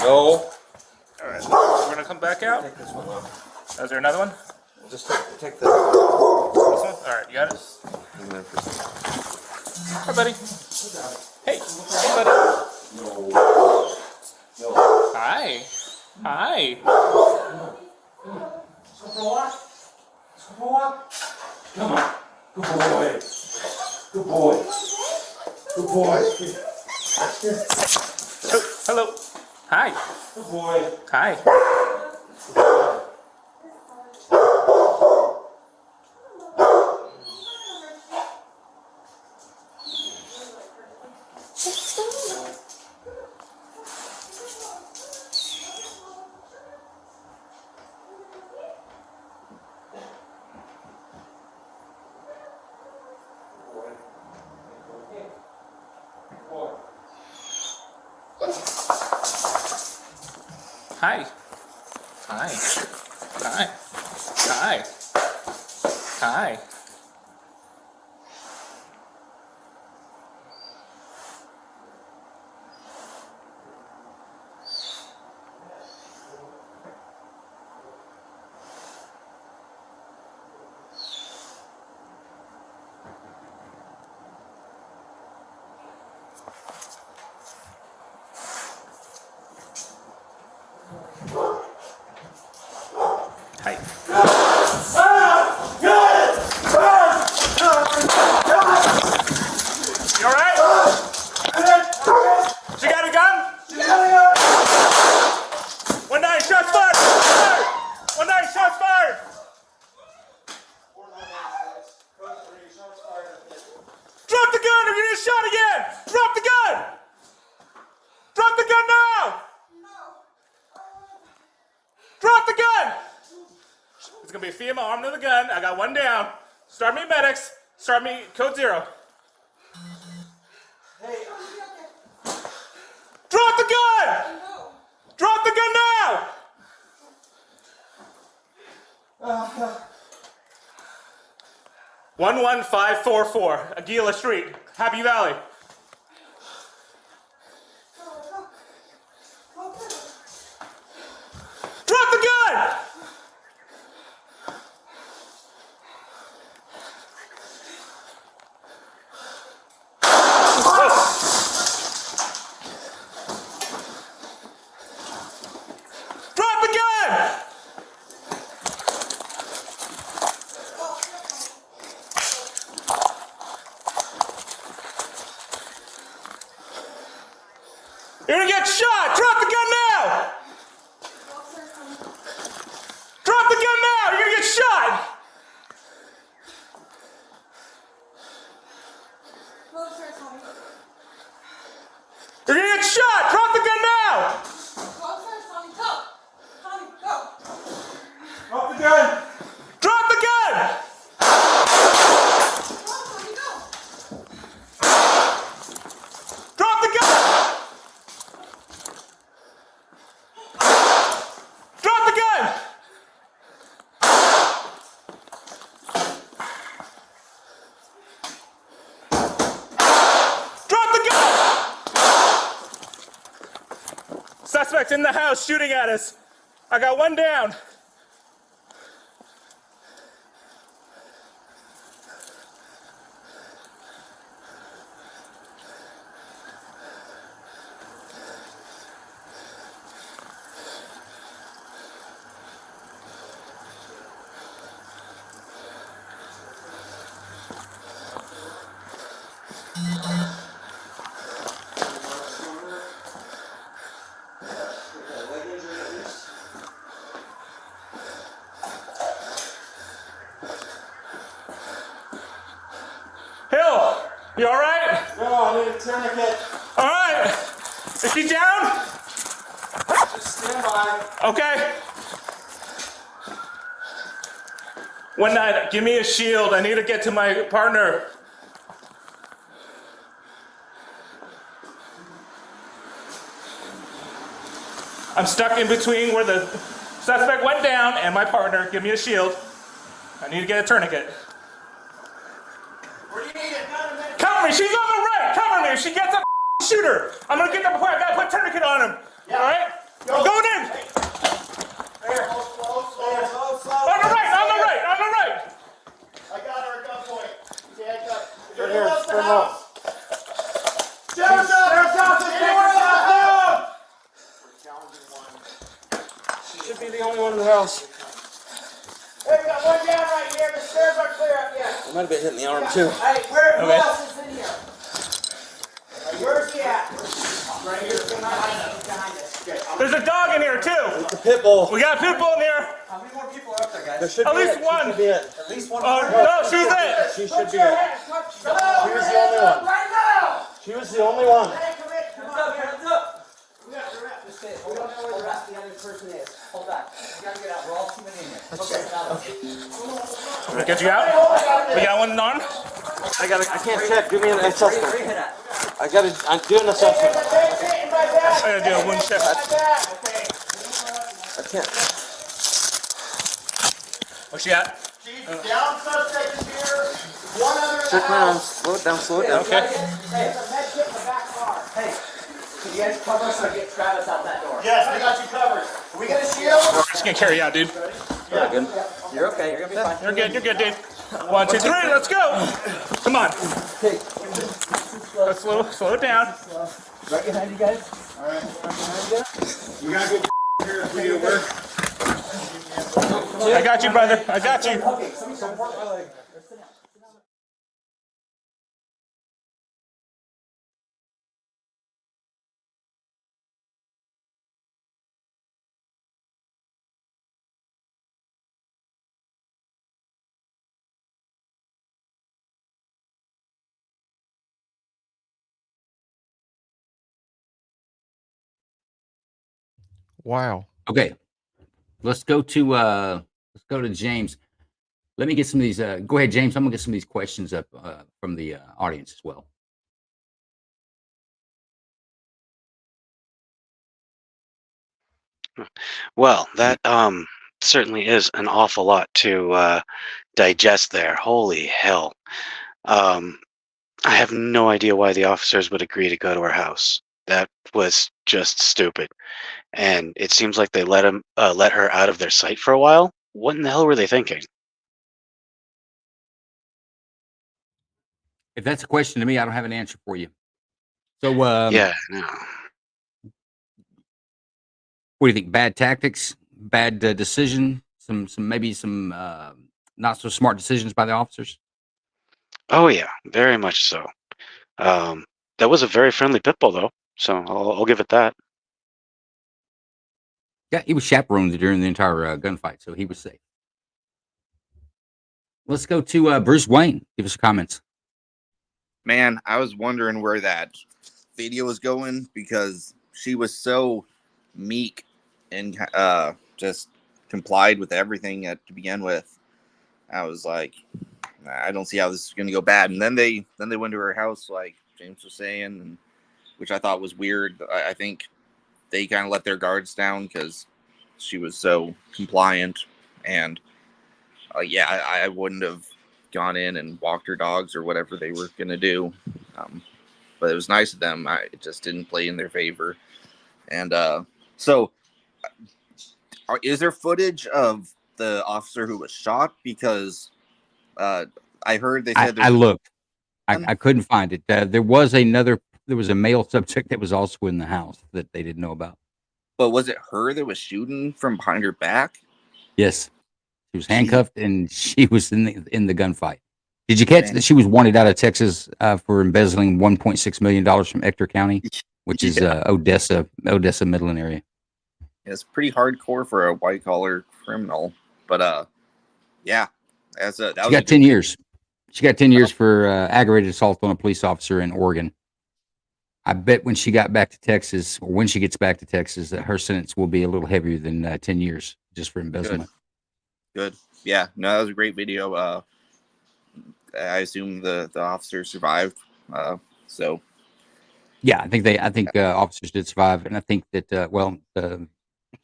No. All right. We're gonna come back out. Take this one off. Is there another one? Just take the. This one? All right. You got it. And then for Hi, buddy. Hey. Hey, buddy. no. Hi. Hi. Let's go for a walk. Let's go for a walk. Come on. Good boy. Good boy. Good boy. Oh, hello. Hi. Good boy. Hi. Hi. Hi. Hi. Hi. Hi. Hi. You alright? She got a gun? One nine, shots fired! One nine, shots fired! Drop the gun or you're gonna get shot again! Drop the gun! Drop the gun now! Drop the gun! It's gonna be a female armed with a gun. I got one down. Start me medics. Start me code 0. Drop the gun! Drop the gun now! 11544 Aguila Street, Happy Valley. Drop the gun! Drop the gun! You're gonna get shot! Drop the gun now! Drop the gun now! You're gonna get shot! You're gonna get shot! Drop the gun now! Drop the gun! Drop the gun! Drop the gun! Drop the gun! Drop the gun! Suspect in the house shooting at us. I got one down. You all right? No, I need a tourniquet. All right. Is she down? Just stand by. Okay. One night, give me a shield. I need to get to my partner. I'm stuck in between where the suspect went down and my partner. Give me a shield. I need to get a tourniquet. Where do you need it? Cover me. She's on the right. Cover me. If she gets up, shoot her. I'm going to get the point. I got to put a tourniquet on him. Yeah. All right? I'm going in. There, slow. On the right. On the right. On the right. I got her at gunpoint. Okay, I got her. Right here. Else the house. Sheriff's office, anywhere else down! She should be the only one in the house. Hey, we got one down right here. The stairs aren't clear up yet. I might have been hitting the arm too. Hey, who Okay. else is in here? Where's he at? Right here. Behind us. Okay, There's a dog in here too. the pit bull. We got a pit bull in here. How many more people are up there, guys? There should At be least it. One. Should be it. At least one. No, she's it. She should be it. She was the only one. Right now. She was the only one. Hey, come in. Come on, hands up. We got the rest. Just stay. We don't know where the rest of the other person is. Hold back. We gotta get out. We're all too many in here. Okay. We get you out? We got one on? I can't check. Do me an assessment. I'm doing an assessment. I gotta do a wound check. I can't. Where's she at? Down suspect is here. One other in the Check my arm. house. Slow it down, slow it down. Okay. Hey, there's a med kit in the back car. Hey, can you guys cover us or get Travis out that door? Yes, I got you covered. Are we gonna shield? We're just gonna carry you out, dude. Yeah. Good. You're okay. You're gonna be fine. You're good, dude. 1, 2, 3, let's go. Come on. Okay. Let's slow it down. Right behind you guys. All right. Right behind you. You gotta get here for you to work. I got you, brother. I got you. Okay, somebody support my leg. Sit down. Wow. Okay. Let's go to James. Let me get some of these. Go ahead, James. I'm gonna get some of these questions up from the audience as well. Well, that certainly is an awful lot to digest there. Holy hell. I have no idea why the officers would agree to go to her house. That was just stupid. And it seems like they let her out of their sight for a while. What in the hell were they thinking? If that's a question to me, I don't have an answer for you. So, Yeah, no. what do you think? Bad tactics, bad decision, maybe some not so smart decisions by the officers. Oh yeah, very much so. That was a very friendly pit bull, though. So I'll give it that. Yeah, he was chaperoned during the entire gunfight, so he was safe. Let's go to Bruce Wayne. Give us comments. Man, I was wondering where that video was going because she was so meek and just complied with everything to begin with. I was like, I don't see how this is going to go bad. And then they went to her house, like James was saying, and, which I thought was weird. I think they kind of let their guards down because she was so compliant. And yeah, I wouldn't have gone in and walked her dogs or whatever they were going to do. But it was nice of them. It just didn't play in their favor. And so is there footage of the officer who was shot? Because I heard they said I looked. I couldn't find it. There was a male subject that was also in the house that they didn't know about. But was it her that was shooting from behind her back? Yes. She was handcuffed and she was in the gunfight. Did you catch that she was wanted out of Texas for embezzling $1.6 million from Ector County, which is Odessa, Midland area? It's pretty hardcore for a white collar criminal, but yeah, she got 10 years. She got 10 years for aggravated assault on a police officer in Oregon. I bet when she got back to Texas, or when she gets back to Texas, that her sentence will be a little heavier than 10 years just for embezzlement. Good. Yeah. No, that was a great video. I assume the officer survived. So. Yeah, I think officers did survive, and I think that the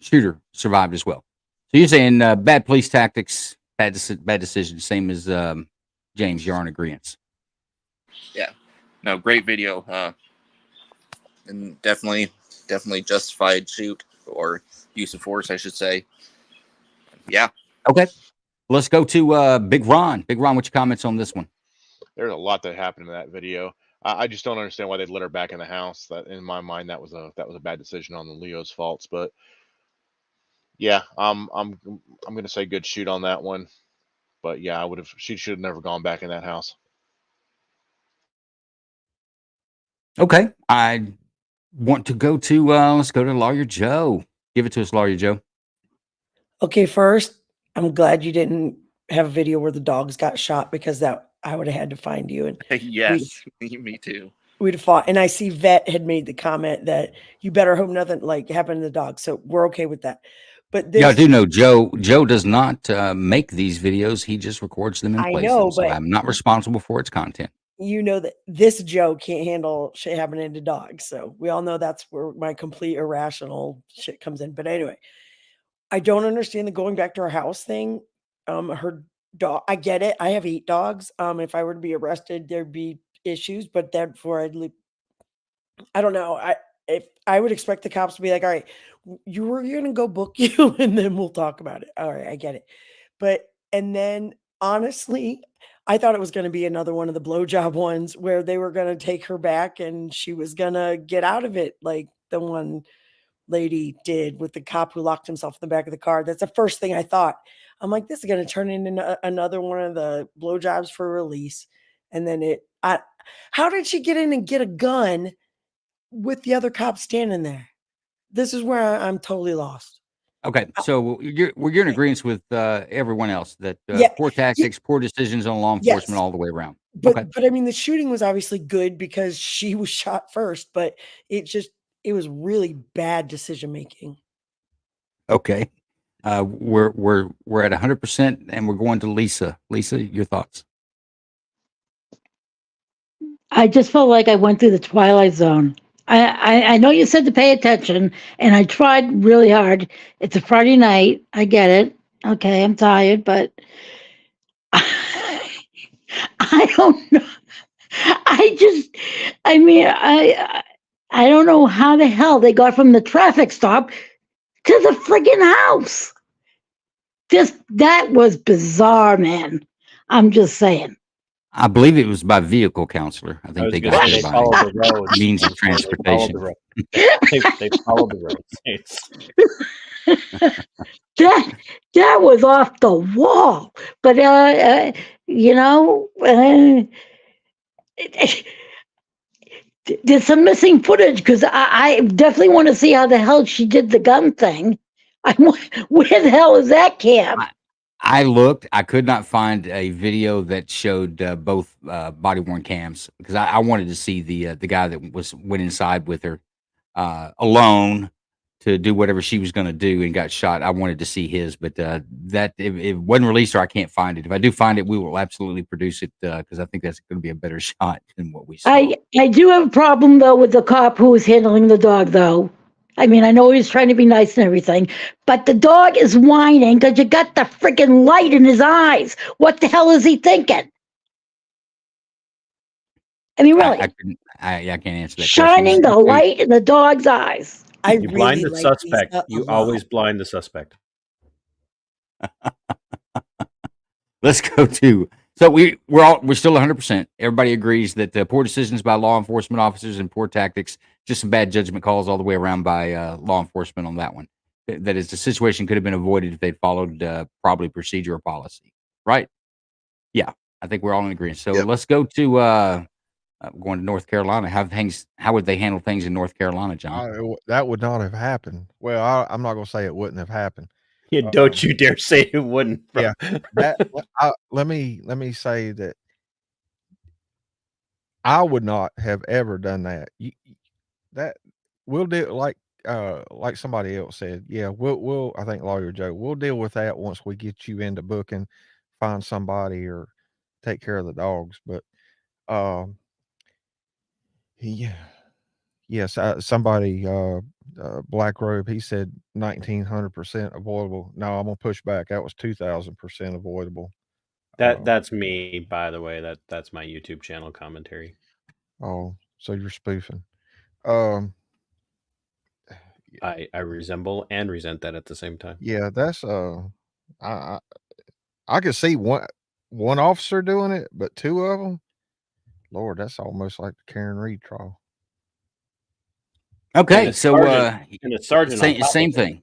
shooter survived as well. So you're saying bad police tactics, bad decision, same as James. You're in agreement. Yeah. No, great video. And definitely justified shoot or use of force, I should say. Yeah. Okay. Let's go to Big Ron. Big Ron, what's your comments on this one? There's a lot that happened in that video. I just don't understand why they'd let her back in the house. That, in my mind, that was a bad decision on the Leo's faults. But yeah, I'm gonna say good shoot on that one. But yeah, she should have never gone back in that house. Okay. I want to go to let's go to Lawyer Joe. Give it to us, Lawyer Joe. Okay, first, I'm glad you didn't have a video where the dogs got shot, because that I would have had to find you. And yes, me too. We'd have fought. And I see Vet had made the comment that you better hope nothing like happened to the dog. So we're okay with that. But this, yeah, I do know Joe does not make these videos. He just records them and I plays know, them. So but I'm not responsible for its content. you know that this Joe can't handle shit happening to dogs. So we all know that's where my complete irrational shit comes in. But anyway, I don't understand the going back to her house thing. Her dog, I get it. I have 8 dogs. If I were to be arrested, there'd be issues, but therefore I'd leave. I don't know. If I would expect the cops to be like, all right, you were going to go book you and then we'll talk about it. All right, I get it. But, and then honestly, I thought it was going to be another one of the blowjob ones where they were going to take her back and she was going to get out of it, like the one lady did with the cop who locked himself in the back of the car. That's the first thing I thought. I'm like, this is going to turn into another one of the blowjobs for release. And then how did she get in and get a gun with the other cops standing there? This is where I'm totally lost. Okay, so you're in agreement with everyone else that poor tactics, poor decisions on law enforcement all the way around. But I mean, the shooting was obviously good because she was shot first, but it was really bad decision making. Okay, we're at 100%, and we're going to Lisa. Lisa, your thoughts? I just felt like I went through the Twilight Zone. I know you said to pay attention, and I tried really hard. It's a Friday night. I get it. Okay, I'm tired, but I don't know. I don't know how the hell they got from the traffic stop to the friggin' house. That was bizarre, man. I'm just saying. I believe it was by vehicle counselor. I think they got there by means of transportation. They followed the road. that was off the wall. But there's some missing footage because I definitely want to see how the hell she did the gun thing. Where the hell is that cam? I looked. I could not find a video that showed both body worn cams because I wanted to see the guy that went inside with her alone to do whatever she was going to do and got shot. I wanted to see his, but that it wasn't released, or I can't find it. If I do find it, we will absolutely produce it because I think that's going to be a better shot than what we saw. I do have a problem though with the cop who was handling the dog though. I mean, I know he was trying to be nice and everything, but the dog is whining because you got the freaking light in his eyes. What the hell is he thinking? I mean, really. I can't answer that. Shining the light in the dog's eyes. You blind the suspect. You always blind the suspect. Let's go to. So we're still 100%. Everybody agrees that poor decisions by law enforcement officers and poor tactics, just some bad judgment calls all the way around by law enforcement on that one. That is, the situation could have been avoided if they'd followed probably procedure or policy, right? Yeah, I think we're all in agreement. So let's go to going to North Carolina. How would they handle things in North Carolina, John? That would not have happened. Well, I'm not going to say it wouldn't have happened. Yeah, don't you dare say it wouldn't. Yeah, let me say that I would not have ever done that. That we'll do like somebody else said. Yeah, we'll I think Lawyer Joe, we'll deal with that once we get you into booking, find somebody or take care of the dogs. But yeah, yes, somebody Black Robe, he said 1900% avoidable. No, I'm gonna push back. That was 2000% avoidable. That's me, by the way. That's my YouTube channel commentary. Oh, so you're spoofing. Um, I resemble and resent that at the same time. yeah, that's I I could see one officer doing it, but two of them, Lord, that's almost like the Karen Reed trial. Okay, so and a sergeant on top same of it.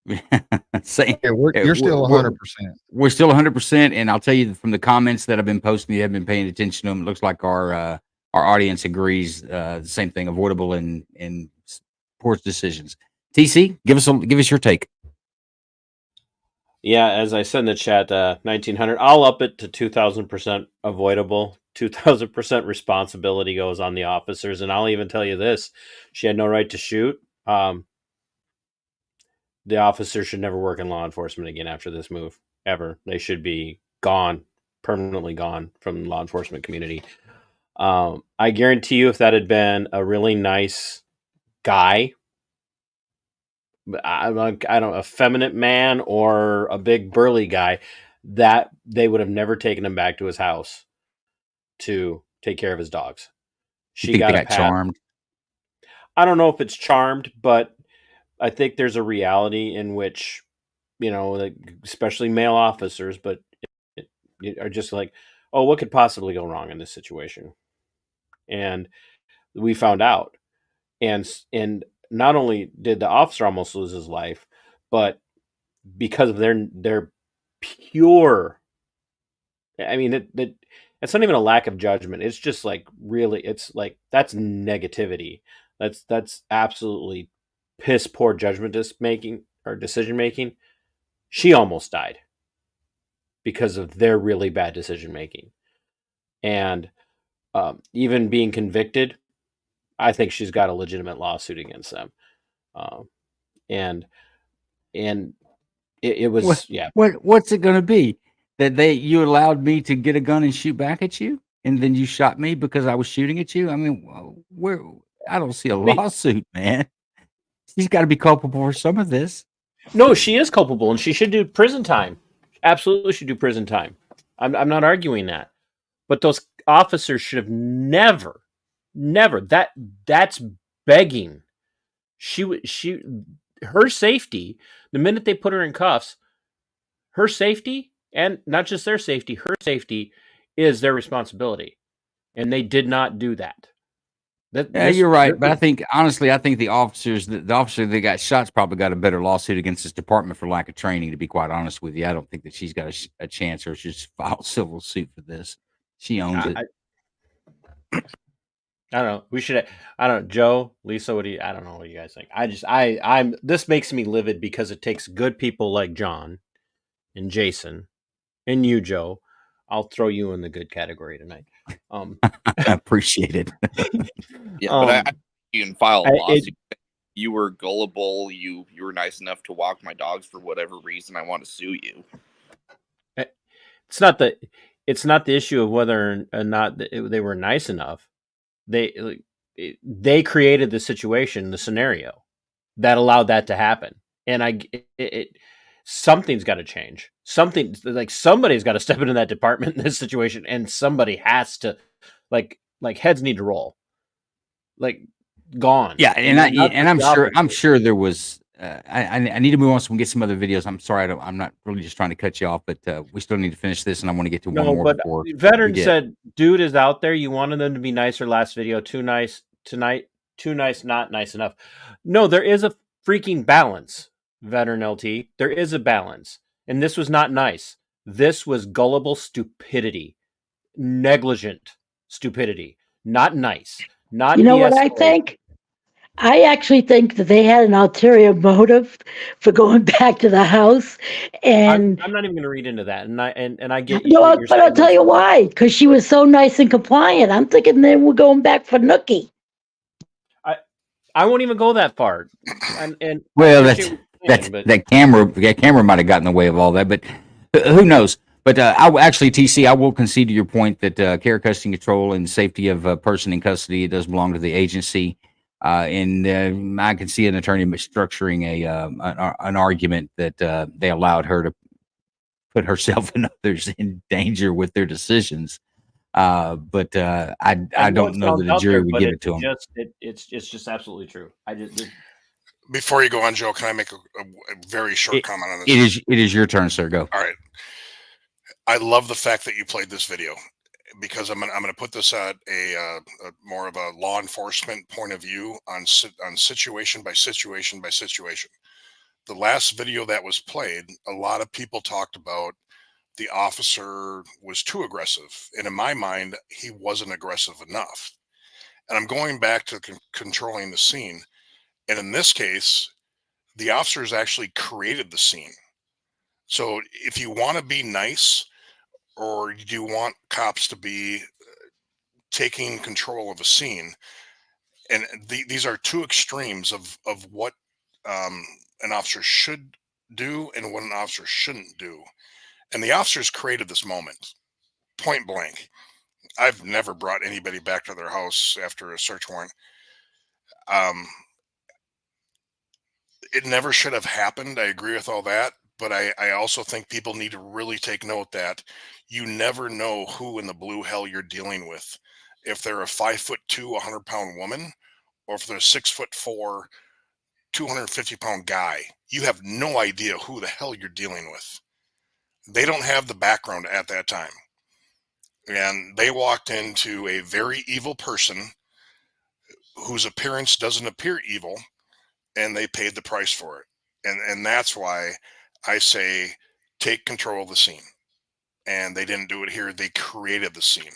thing. Same. Yeah, you're still 100%. We're still 100%, and I'll tell you from the comments that I've been posting, you have been paying attention to them. It looks like our audience agrees. The same thing, avoidable and poor decisions. TC, give us your take. Yeah, as I said in the chat, 1900. I'll up it to 2000% avoidable. 2000% responsibility goes on the officers, and I'll even tell you this: she had no right to shoot. The officers should never work in law enforcement again after this move, ever. They should be gone, permanently gone from the law enforcement community. I guarantee you, if that had been a really nice guy, a feminine man or a big burly guy, that they would have never taken him back to his house to take care of his dogs. She got charmed. I don't know if it's charmed, but I think there's a reality in which, like, especially male officers, but are just like, oh, what could possibly go wrong in this situation? And we found out, and not only did the officer almost lose his life, but because of their pure, I mean, it's not even a lack of judgment. It's just like, really, it's like, that's negativity. That's absolutely piss poor judgment decision making. She almost died because of their really bad decision making. And even being convicted, I think she's got a legitimate lawsuit against them. And it was, yeah. What's it going to be? That you allowed me to get a gun and shoot back at you, and then you shot me because I was shooting at you? I mean, I don't see a lawsuit, man. She's got to be culpable for some of this. No, she is culpable, and she should do prison time. Absolutely should do prison time. I'm not arguing that. But those officers should have never, that's begging. Her safety, the minute they put her in cuffs, her safety, and not just their safety, her safety is their responsibility. And they did not do that. You're right, but I think honestly, the officer that got shot's probably got a better lawsuit against this department for lack of training. To be quite honest with you, I don't think that she's got a chance, or she'll file a civil suit for this. She owns it. I don't know. We should. I don't know, Joe, Lisa. I don't know what you guys think. I'm. This makes me livid because it takes good people like John and Jason and you, Joe. I'll throw you in the good category tonight. I appreciate it. Yeah, but you can file a lawsuit. You were gullible. You were nice enough to walk my dogs for whatever reason. I want to sue you. It's not the issue of whether or not they were nice enough. They created the situation, the scenario that allowed that to happen, and something's got to change. Somebody's got to step into that department in this situation, and somebody has to, like heads need to roll, like gone. Yeah, I'm sure there was. I need to move on so we can get some other videos. I'm sorry, I'm not really just trying to cut you off, but we still need to finish this, and I want to get to one more. But before veteran said, "Dude is out there. You wanted them to be nicer last video. Too nice tonight. Too nice, not nice enough." No, there is a freaking balance, veteran LT. There is a balance, and this was not nice. This was gullible stupidity, negligent stupidity, not nice. Not you know what I think? I actually think that they had an ulterior motive for going back to the house, and I'm not even going to read into that, and I get no, what you're but I'll saying. tell you why. Because she was so nice and compliant. I'm thinking they were going back for Nookie. I won't even go that far. And Well, I that's appreciate what you're saying, but that camera might have gotten in the way of all that, but who knows? But actually, TC, I will concede to your point that care, custody, control, and safety of a person in custody, it does belong to the agency. And I can see an attorney structuring an argument that they allowed her to put herself and others in danger with their decisions. But I know don't it know sounds that a out jury there, would but give it's it to them. it's just absolutely true. Before you go on, Joe, can I make a very short comment on this? It is your turn, sir. Go. All right. I love the fact that you played this video, because I'm gonna put this at a more of a law enforcement point of view on situation by situation by situation. The last video that was played, a lot of people talked about the officer was too aggressive, and in my mind, he wasn't aggressive enough. And I'm going back to controlling the scene, and in this case, the officers actually created the scene. So if you want to be nice, or do you want cops to be taking control of a scene, and these are two extremes of what an officer should do and what an officer shouldn't do. And the officers created this moment, point blank. I've never brought anybody back to their house after a search warrant. It never should have happened. I agree with all that. But I also think people need to really take note that you never know who in the blue hell you're dealing with. If they're a 5'2", 100-pound woman, or if they're a 6'4", 250-pound guy, you have no idea who the hell you're dealing with. They don't have the background at that time. And they walked into a very evil person whose appearance doesn't appear evil, and they paid the price for it. And that's why I say take control of the scene. And they didn't do it here. They created the scene.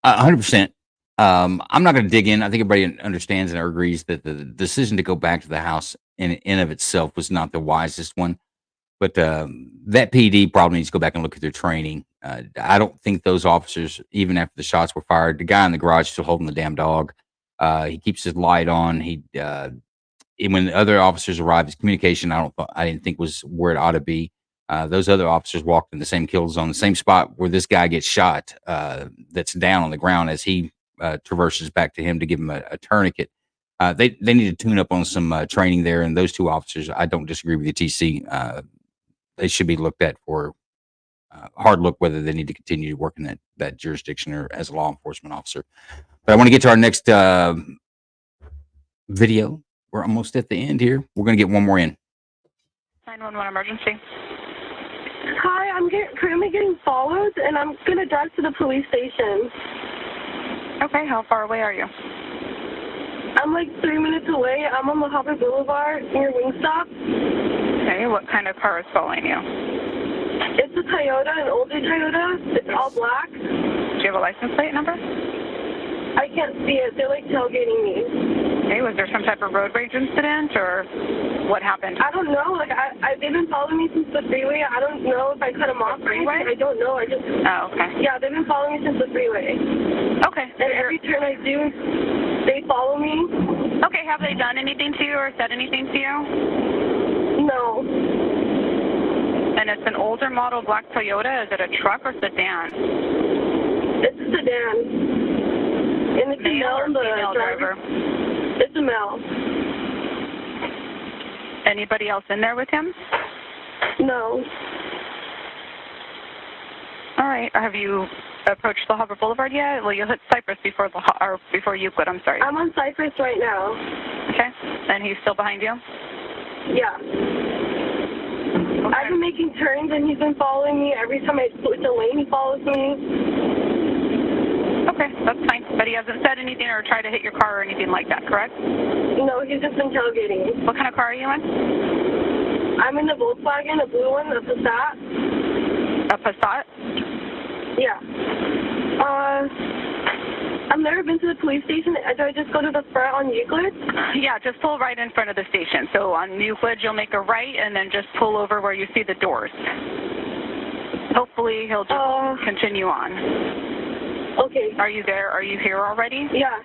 Uh, 100%. I'm not going to dig in. I think everybody understands and agrees that the decision to go back to the house in of itself was not the wisest one. But that PD probably needs to go back and look at their training. I don't think those officers, even after the shots were fired, the guy in the garage still holding the damn dog. He keeps his light on. And when the other officers arrived, his communication I didn't think was where it ought to be. Those other officers walked in the same kill zone, the same spot where this guy gets shot. That's down on the ground as he traverses back to him to give him a tourniquet. They need to tune up on some training there. And those two officers, I don't disagree with you, TC. They should be looked at for hard look whether they need to continue to work in that jurisdiction or as a law enforcement officer. But I want to get to our next video. We're almost at the end here. We're going to get one more in. 911 emergency. Hi, I'm currently getting followed, and I'm going to drive to the police station. Okay, how far away are you? I'm like 3 minutes away. I'm on La Habra Boulevard near Wingstop. Okay, what kind of car is following you? It's a Toyota, an older Toyota. It's all black. Do you have a license plate number? I can't see it. They're like tailgating me. Okay, was there some type of road rage incident, or what happened? I don't know. Like, they've been following me since the freeway. I don't know if I cut them off or anything. I don't know. Oh, okay. Yeah, they've been following me since the freeway. Okay. And every turn I do, they follow me. Okay, have they done anything to you or said anything to you? No. And it's an older model black Toyota. Is it a truck or sedan? It's a sedan. And it's male a male, female driver? It's a male. Anybody else in there with him? No. All right. Have you approached La Habra Boulevard yet? Well, you'll hit Cypress before Euclid. I'm sorry. I'm on Cypress right now. Okay. And he's still behind you? Yeah. Okay. I've been making turns, and he's been following me. Every time I switch a lane, he follows me. Okay, that's fine. But he hasn't said anything or tried to hit your car or anything like that, correct? No, he's just been tailgating me. What kind of car are you in? I'm in the Volkswagen, a blue one, a Passat. A Passat? Yeah. I've never been to the police station. Do I just go to the front on Euclid? Yeah, just pull right in front of the station. So on Euclid, you'll make a right and then just pull over where you see the doors. Hopefully, he'll just continue on. Okay. Are you there? Are you here already? Yeah.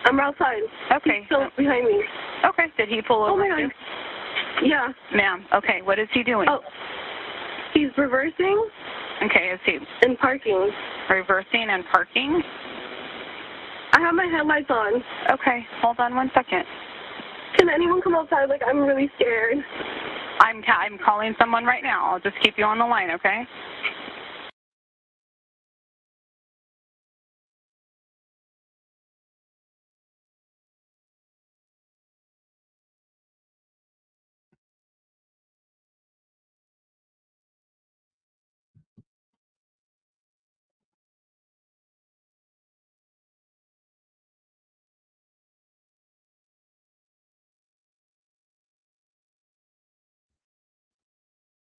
I'm outside. Okay. He's still behind me. Okay. Did he pull over? Oh my God. Yeah. Ma'am. Okay. What is he doing? Oh. He's reversing. Okay. Is he? And parking. Reversing and parking? I have my headlights on. Okay. Hold on 1 second. Can anyone come outside? Like, I'm really scared. I'm calling someone right now. I'll just keep you on the line, okay?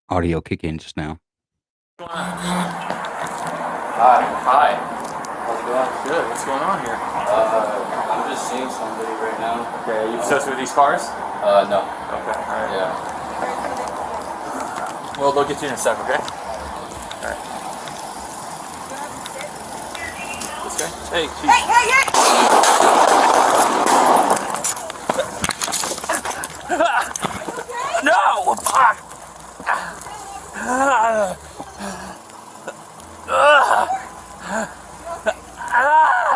Audio kick in just now. Hi. How's it going? Good. What's going on here? I'm just seeing somebody right now. Okay. Are you associated with these cars? No. Okay. All right. Yeah. Well, they'll get you in a sec, okay? All right. This guy? Hey, geez. No! Fuck!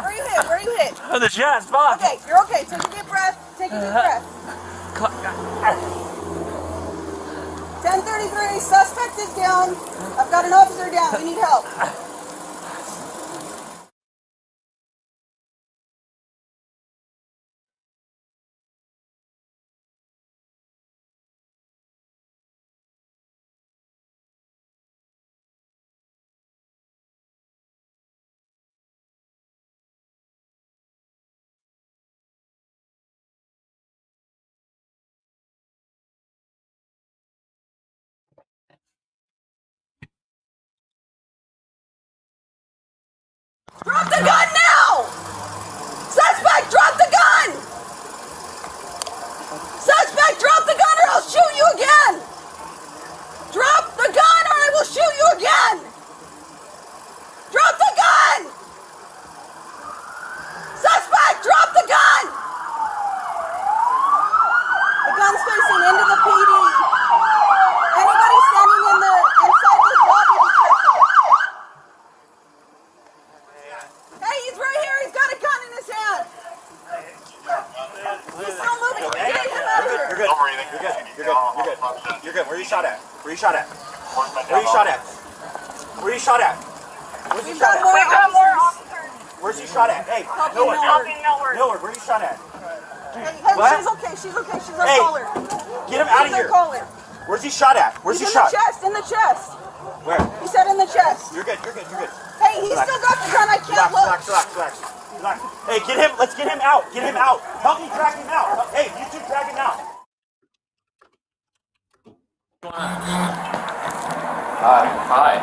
Where you hit? Where you hit? On the chest, fuck! Okay, you're okay. Take a deep breath. Take a deep breath. 1033, suspect is down. I've got an officer down. We need help. Drop the gun now! Suspect, drop the gun! Suspect, drop the gun or I'll shoot you again! Drop the gun or I will shoot you again! Drop the gun! Suspect, drop the gun! The gun's facing into the PD. Anybody standing inside this lobby, be careful. Hey, he's right here. He's got a gun in his hand. He's still moving. Get him out of here. You're good. You're good. You're good. You're good. You're good. Where are you shot at? Where are you shot at? Where are you shot at? Where are you shot at? Where's he shot at? We got more officers. Where's he shot at? Hey, Millward. Millward, where are you shot at? Hey, What? she's okay. She's okay. She's our Hey, caller. get him out of She's our here. caller. Where's he shot at? Where's he He's shot? in the chest. Where? He said in the chest. You're good. You're good. You're good. Hey, he's still got the gun. I can't look. Relax. Hey, get him. Let's get him out. Get him out. Help me drag him out. Hey, you two drag him out. Hi.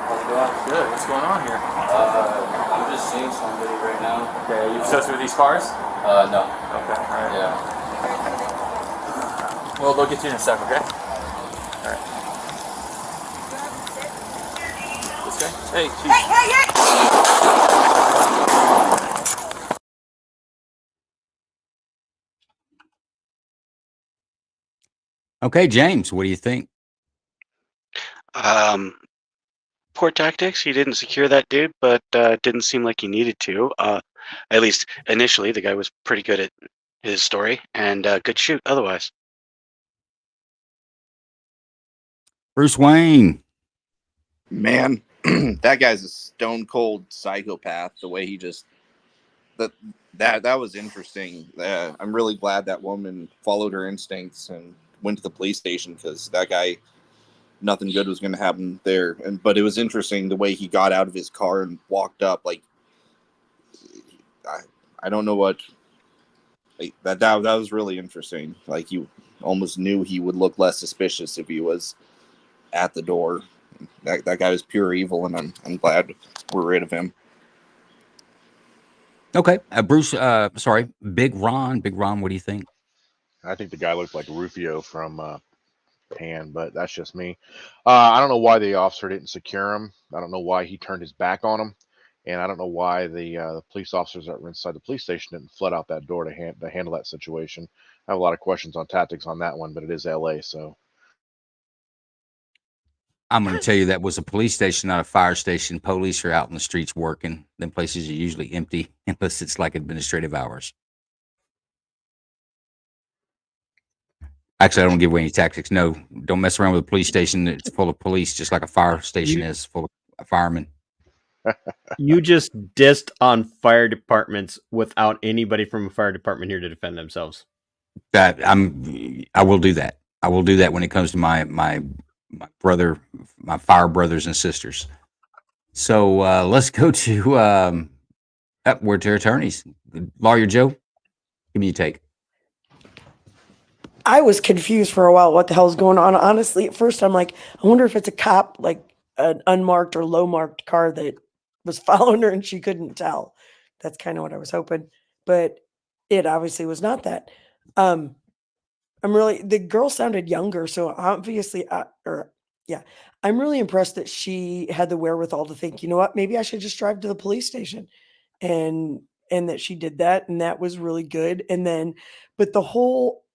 How's it going? Good. What's going on here? I'm just seeing somebody right now. Okay. Are you associated with these cars? No. Okay. All right. Yeah. Well, they'll get you in a sec, okay? All right. This guy? Hey, geez. Hey! Okay, James, what do you think? Poor tactics. He didn't secure that dude, but didn't seem like he needed to. At least initially, the guy was pretty good at his story and good shoot otherwise. Bruce Wayne. Man, that guy's a stone cold psychopath. The way he just that was interesting. I'm really glad that woman followed her instincts and went to the police station, because that guy, nothing good was going to happen there. But it was interesting the way he got out of his car and walked up. Like, I don't know what. Like, that was really interesting. Like, you almost knew he would look less suspicious if he was at the door. That guy was pure evil, and I'm glad we're rid of him. Okay, Bruce. Sorry, Big Ron. Big Ron. What do you think? I think the guy looked like Rufio from Pan, but that's just me. I don't know why the officer didn't secure him. I don't know why he turned his back on him, and I don't know why the police officers that were inside the police station didn't flood out that door to handle that situation. I have a lot of questions on tactics on that one, but it is LA, so. I'm going to tell you that was a police station, not a fire station. Police are out in the streets working. Them places are usually empty unless it's like administrative hours. Actually, I don't give away any tactics. No, don't mess around with a police station. It's full of police, just like a fire station is full of firemen. You just dissed on fire departments without anybody from a fire department here to defend themselves. I will do that. I will do that when it comes to my fire brothers and sisters. So let's go to we're to attorneys. Lawyer Joe, give me your take. I was confused for a while what the hell's going on. Honestly, at first I'm like, I wonder if it's a cop, like an unmarked or low marked car that was following her and she couldn't tell. That's kind of what I was hoping, but it obviously was not that. The girl sounded younger, so obviously, I'm really impressed that she had the wherewithal to think, you know what, maybe I should just drive to the police station, and that she did that, and that was really good. And then, but the whole,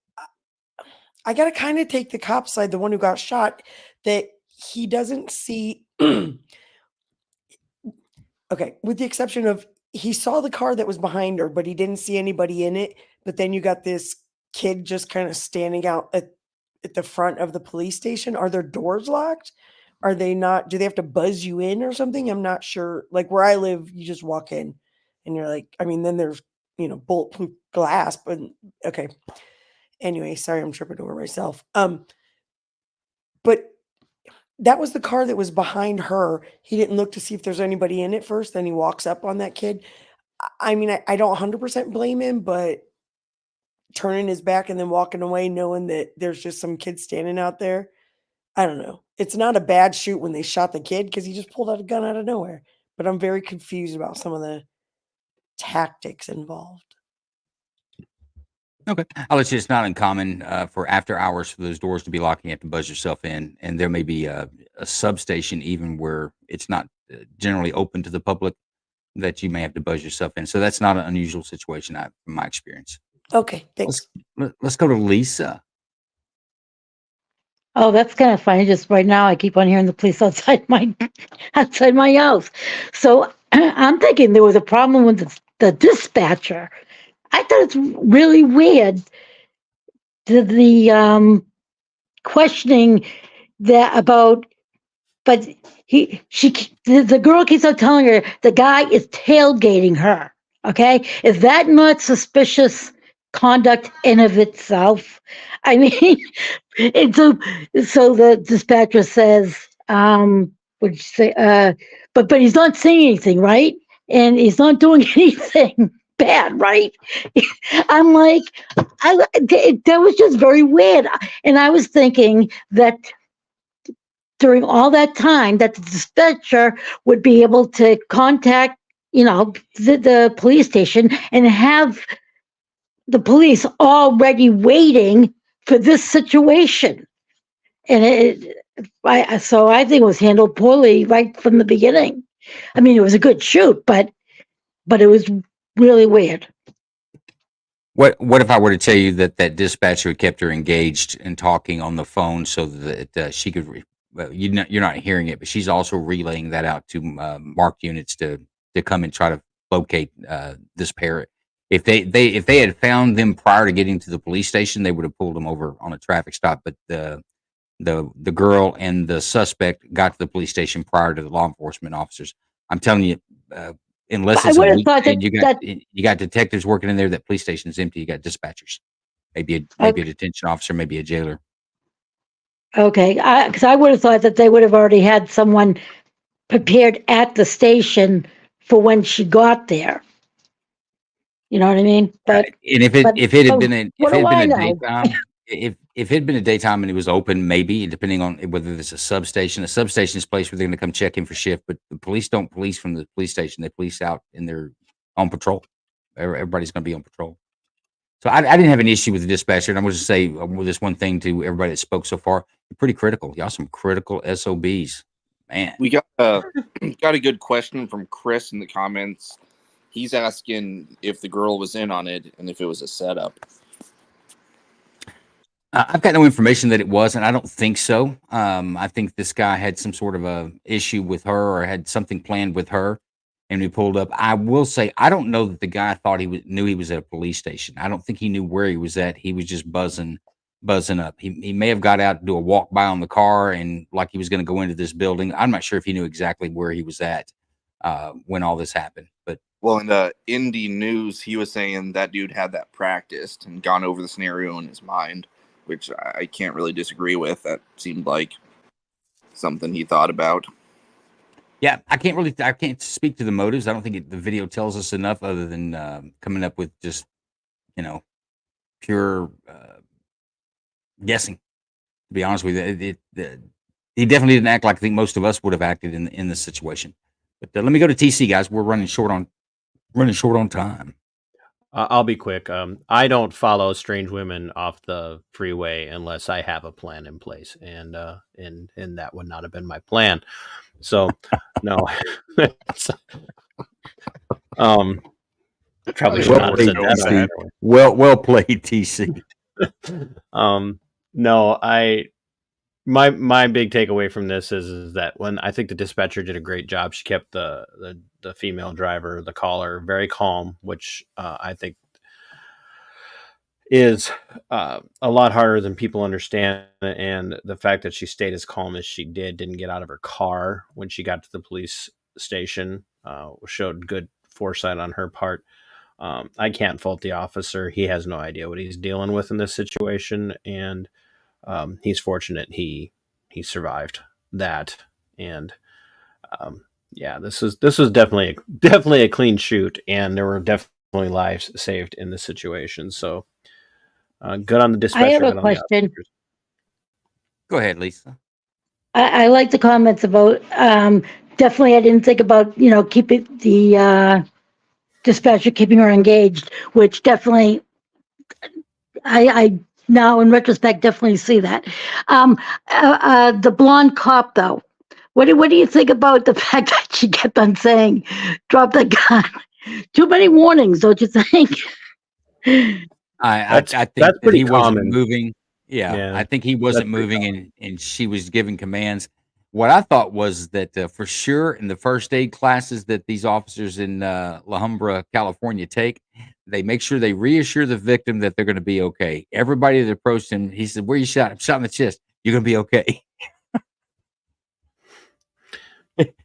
I got to kind of take the cop side, the one who got shot, that he doesn't see. Okay, with the exception of he saw the car that was behind her, but he didn't see anybody in it. But then you got this kid just kind of standing out at the front of the police station. Are their doors locked? Are they not? Do they have to buzz you in or something? I'm not sure. Like where I live, you just walk in and you're like, I mean, then there's, bulletproof glass, but okay. Anyway, sorry, I'm tripping over myself. But that was the car that was behind her. He didn't look to see if there's anybody in it first. Then he walks up on that kid. I mean, I don't 100% blame him, but turning his back and then walking away knowing that there's just some kid standing out there. I don't know. It's not a bad shoot when they shot the kid because he just pulled out a gun out of nowhere. But I'm very confused about some of the tactics involved. Okay. I'll let you. It's not uncommon for after hours for those doors to be locked. You have to buzz yourself in, and there may be a substation even where it's not generally open to the public that you may have to buzz yourself in. So that's not an unusual situation from my experience. Okay, thanks. Let's go to Lisa. Oh, that's kind of funny. Just right now, I keep on hearing the police outside my house. So I'm thinking there was a problem with the dispatcher. I thought it's really weird the questioning that about, but the girl keeps on telling her the guy is tailgating her. Okay, is that not suspicious conduct in of itself? I mean, and so the dispatcher says, would you say, but he's not saying anything, right? And he's not doing anything bad, right? I'm like, that was just very weird. And I was thinking that during all that time that the dispatcher would be able to contact, the police station and have the police already waiting for this situation. And so I think it was handled poorly right from the beginning. I mean, it was a good shoot, but it was really weird. What if I were to tell you that dispatcher kept her engaged and talking on the phone so that she could, you're not hearing it, but she's also relaying that out to marked units to come and try to locate this pair. If they had found them prior to getting to the police station, they would have pulled them over on a traffic stop. But the girl and the suspect got to the police station prior to the law enforcement officers. I'm telling you, unless it's a weekend, you got detectives working in there. That police station is empty. You got dispatchers, maybe a detention officer, maybe a jailer. Okay, because I would have thought that they would have already had someone prepared at the station for when she got there. You know what I mean? But and if it had been a daytime, if if it had been a daytime and it was open, maybe, depending on whether there's a substation. A substation is a place where they're going to come check in for shift, but the police don't police from the police station. They police out in their on patrol. Everybody's going to be on patrol. So I didn't have an issue with the dispatcher. And I'm going to say this one thing to everybody that spoke so far. You're pretty critical. Y'all some critical SOBs. Man. We got got a good question from Chris in the comments. He's asking if the girl was in on it and if it was a setup. I've got no information that it was, and I don't think so. I think this guy had some sort of a issue with her or had something planned with her, and we pulled up. I will say I don't know that the guy thought knew he was at a police station. I don't think he knew where he was at. He was just buzzing up. He may have got out to do a walk by on the car and like he was going to go into this building. I'm not sure if he knew exactly where he was at when all this happened. But well, in the Indie News, he was saying that dude had that practiced and gone over the scenario in his mind, which I can't really disagree with. That seemed like something he thought about. Yeah, I can't speak to the motives. I don't think the video tells us enough other than coming up with just, pure guessing. To be honest with you, he definitely didn't act like I think most of us would have acted in this situation. But let me go to TC, guys. We're running short on time. I'll be quick. I don't follow strange women off the freeway unless I have a plan in place, and that would not have been my plan. So, no. Probably should not have said that. Well played, TC. No, my big takeaway from this is that when I think the dispatcher did a great job, she kept the female driver, the caller, very calm, which I think is a lot harder than people understand. And the fact that she stayed as calm as she didn't get out of her car when she got to the police station, showed good foresight on her part. I can't fault the officer. He has no idea what he's dealing with in this situation, and he's fortunate he survived that. And yeah, this was definitely a clean shoot, and there were definitely lives saved in this situation. So good on the dispatcher. I have a question. Go ahead, Lisa. I like the comments about definitely I didn't think about keeping the dispatcher keeping her engaged, which definitely I now in retrospect definitely see that. The blonde cop though, what do you think about the fact that she kept on saying drop the gun? Too many warnings, don't you think? I think that's that he pretty wasn't common. moving. Yeah, I think he wasn't moving, and she was giving commands. What I thought was that for sure in the first aid classes that these officers in La Humbre, California take, they make sure they reassure the victim that they're going to be okay. Everybody that approached him, he said, "Where you shot? I'm shot in the chest. You're going to be okay."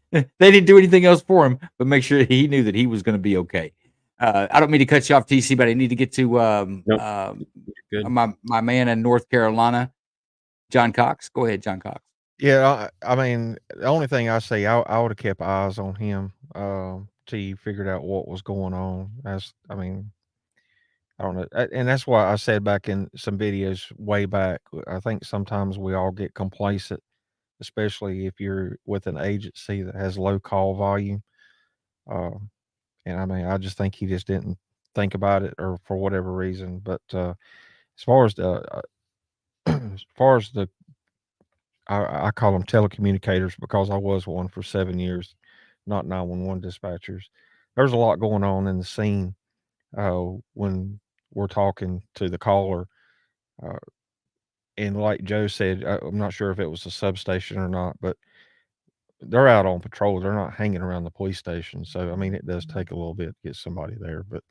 They didn't do anything else for him, but make sure he knew that he was going to be okay. I don't mean to cut you off, TC, but I need to get to my man in North Carolina, John Cox. Go ahead, John Cox. Yeah, I mean, the only thing I say, I would have kept eyes on him till you figured out what was going on. I don't know, and that's why I said back in some videos way back. I think sometimes we all get complacent, especially if you're with an agency that has low call volume. And I mean, I just think he just didn't think about it, or for whatever reason. But as far as the I call them telecommunicators because I was one for 7 years, not 911 dispatchers. There's a lot going on in the scene when we're talking to the caller. And like Joe said, I'm not sure if it was a substation or not, but they're out on patrol. They're not hanging around the police station. So, I mean, it does take a little bit to get somebody there. But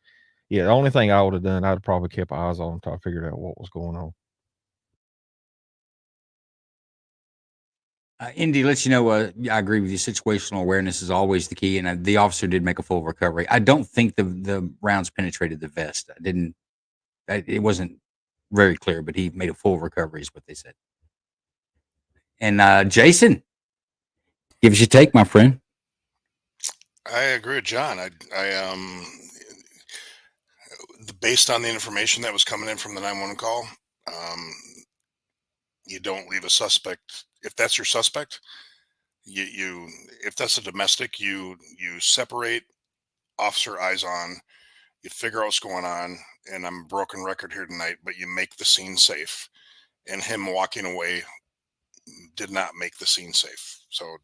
yeah, the only thing I would have done, I'd probably kept eyes on until I figured out what was going on. Indy, let you know, I agree with you. Situational awareness is always the key, and the officer did make a full recovery. I don't think the rounds penetrated the vest. It wasn't very clear, but he made a full recovery, is what they said. And Jason, give us your take, my friend. I agree with John. Based on the information that was coming in from the 911 call, You don't leave a suspect. If that's your suspect, you if that's a domestic, you separate, officer eyes on, you figure out what's going on. And I'm a broken record here tonight, but you make the scene safe. And him walking away did not make the scene safe. So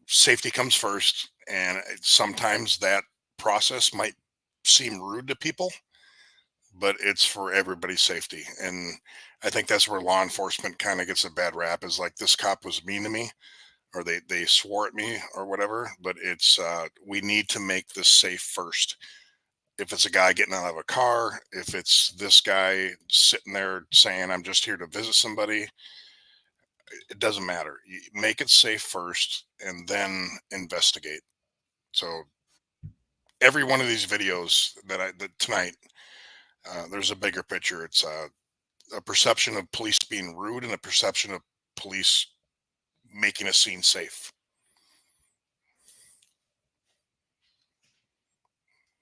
safety comes first, and sometimes that process might seem rude to people, but it's for everybody's safety. And I think that's where law enforcement kind of gets a bad rap, is like, this cop was mean to me, or they swore at me or whatever. But it's we need to make this safe first. If it's a guy getting out of a car, if it's this guy sitting there saying, I'm just here to visit somebody, it doesn't matter. You make it safe first and then investigate. So every one of these videos that tonight, there's a bigger picture. It's a perception of police being rude and a perception of police making a scene safe.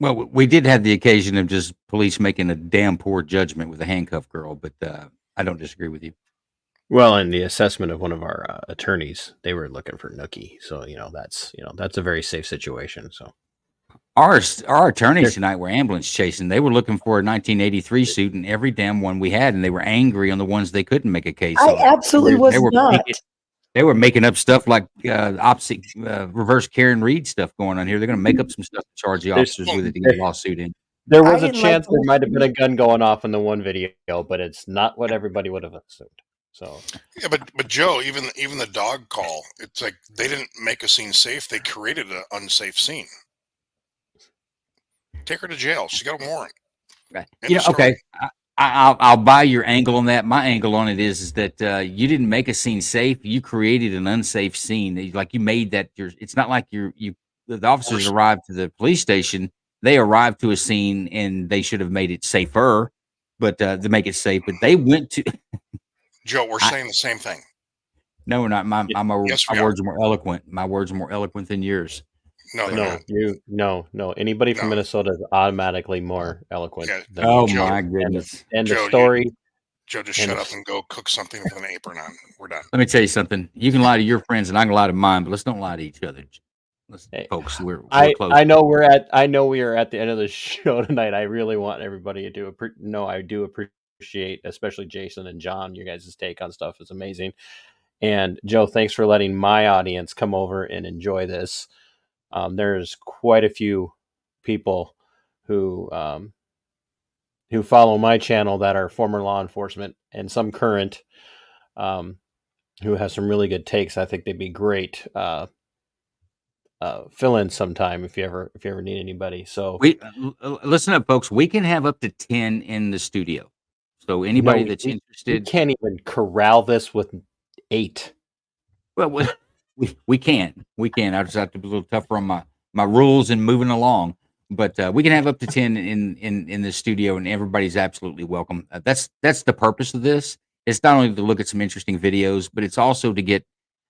Well, we did have the occasion of just police making a damn poor judgment with a handcuffed girl, but I don't disagree with you. Well, in the assessment of one of our attorneys, they were looking for Nookie, so that's a very safe situation. So our attorneys tonight were ambulance chasing. They were looking for a 1983 suit in every damn one we had, and they were angry on the ones they couldn't make a case I on. absolutely was not. They were making up stuff like opposite reverse Karen Reed stuff going on here. They're going to make up some stuff to charge the officers with it to get a lawsuit in. There was a chance there might have been a gun going off in the one video, but it's not what everybody would have assumed. So yeah, but Joe, even the dog call, it's like they didn't make a scene safe; they created an unsafe scene. Take her to jail. She got a warrant. Okay, I'll buy your angle on that. My angle on it is that you didn't make a scene safe; you created an unsafe scene. Like you made that. It's not like the officers arrived to the police station. They arrived to a scene and they should have made it safer, but to make it safe. But they went to. Joe, we're saying the same thing. No, we're not. My Yes, words are more eloquent. My words are more eloquent than yours. No. Anybody from Minnesota is automatically more eloquent. Yeah. Than Oh Joe. my goodness! And Joe, the story. Joe, just shut up and go cook something with an apron on. We're done. Let me tell you something. You can lie to your friends, and I can lie to mine, but let's don't lie to each other, folks. We're close. I know we are at the end of the show tonight. I really want everybody to I do appreciate, especially Jason and John. You guys' take on stuff is amazing. And Joe, thanks for letting my audience come over and enjoy this. There's quite a few people who follow my channel that are former law enforcement and some current, who has some really good takes. I think they'd be great. Fill in sometime if you ever need anybody. So listen up, folks. We can have up to 10 in the studio. So anybody that's interested, we can't even corral this with 8. Well, we can. I just have to be a little tougher on my rules and moving along. But we can have up to 10 in the studio, and everybody's absolutely welcome. That's the purpose of this. It's not only to look at some interesting videos, but it's also to get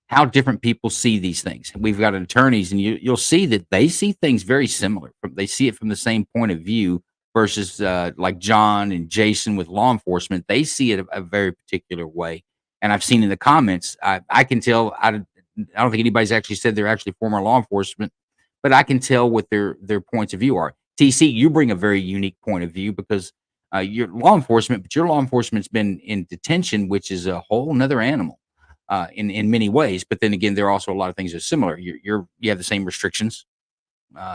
how different people see these things. We've got attorneys, and you'll see that they see things very similar. They see it from the same point of view versus like John and Jason with law enforcement. They see it a very particular way. And I've seen in the comments, I can tell. I don't think anybody's actually said they're actually former law enforcement, but I can tell what their points of view are. TC, you bring a very unique point of view because you're law enforcement, but your law enforcement's been in detention, which is a whole nother animal in many ways. But then again, there are also a lot of things that are similar. You have the same restrictions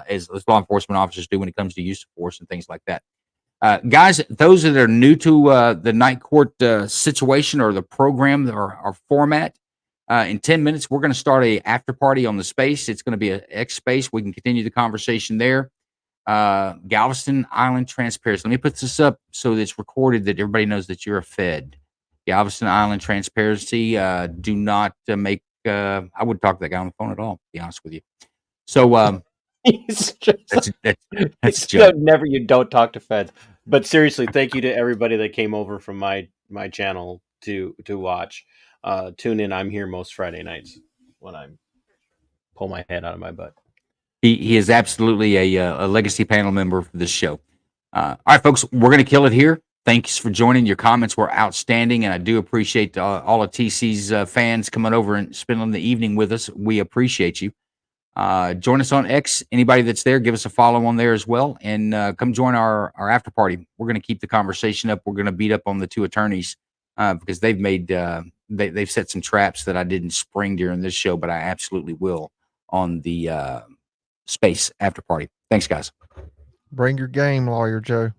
as law enforcement officers do when it comes to use of force and things like that. Guys, those that are new to the night court situation or the program or our format, in 10 minutes, we're going to start a after party on the space. It's going to be an X space. We can continue the conversation there. Galveston Island Transparency. Let me put this up so that it's recorded that everybody knows that you're a Fed. Galveston Island Transparency. Do not make. I wouldn't talk to that guy on the phone at all, to be honest with you. So that's Joe. Never. You don't talk to Feds. But seriously, thank you to everybody that came over from my channel to watch. Tune in. I'm here most Friday nights when I pull my head out of my butt. He is absolutely a legacy panel member for this show. All right, folks, we're going to kill it here. Thanks for joining. Your comments were outstanding, and I do appreciate all of TC's fans coming over and spending the evening with us. We appreciate you. Join us on X. Anybody that's there, give us a follow on there as well, and come join our after party. We're going to keep the conversation up. We're going to beat up on the two attorneys because they've made they've set some traps that I didn't spring during this show, but I absolutely will on the space after party. Thanks, guys. Bring your game, Lawyer Joe.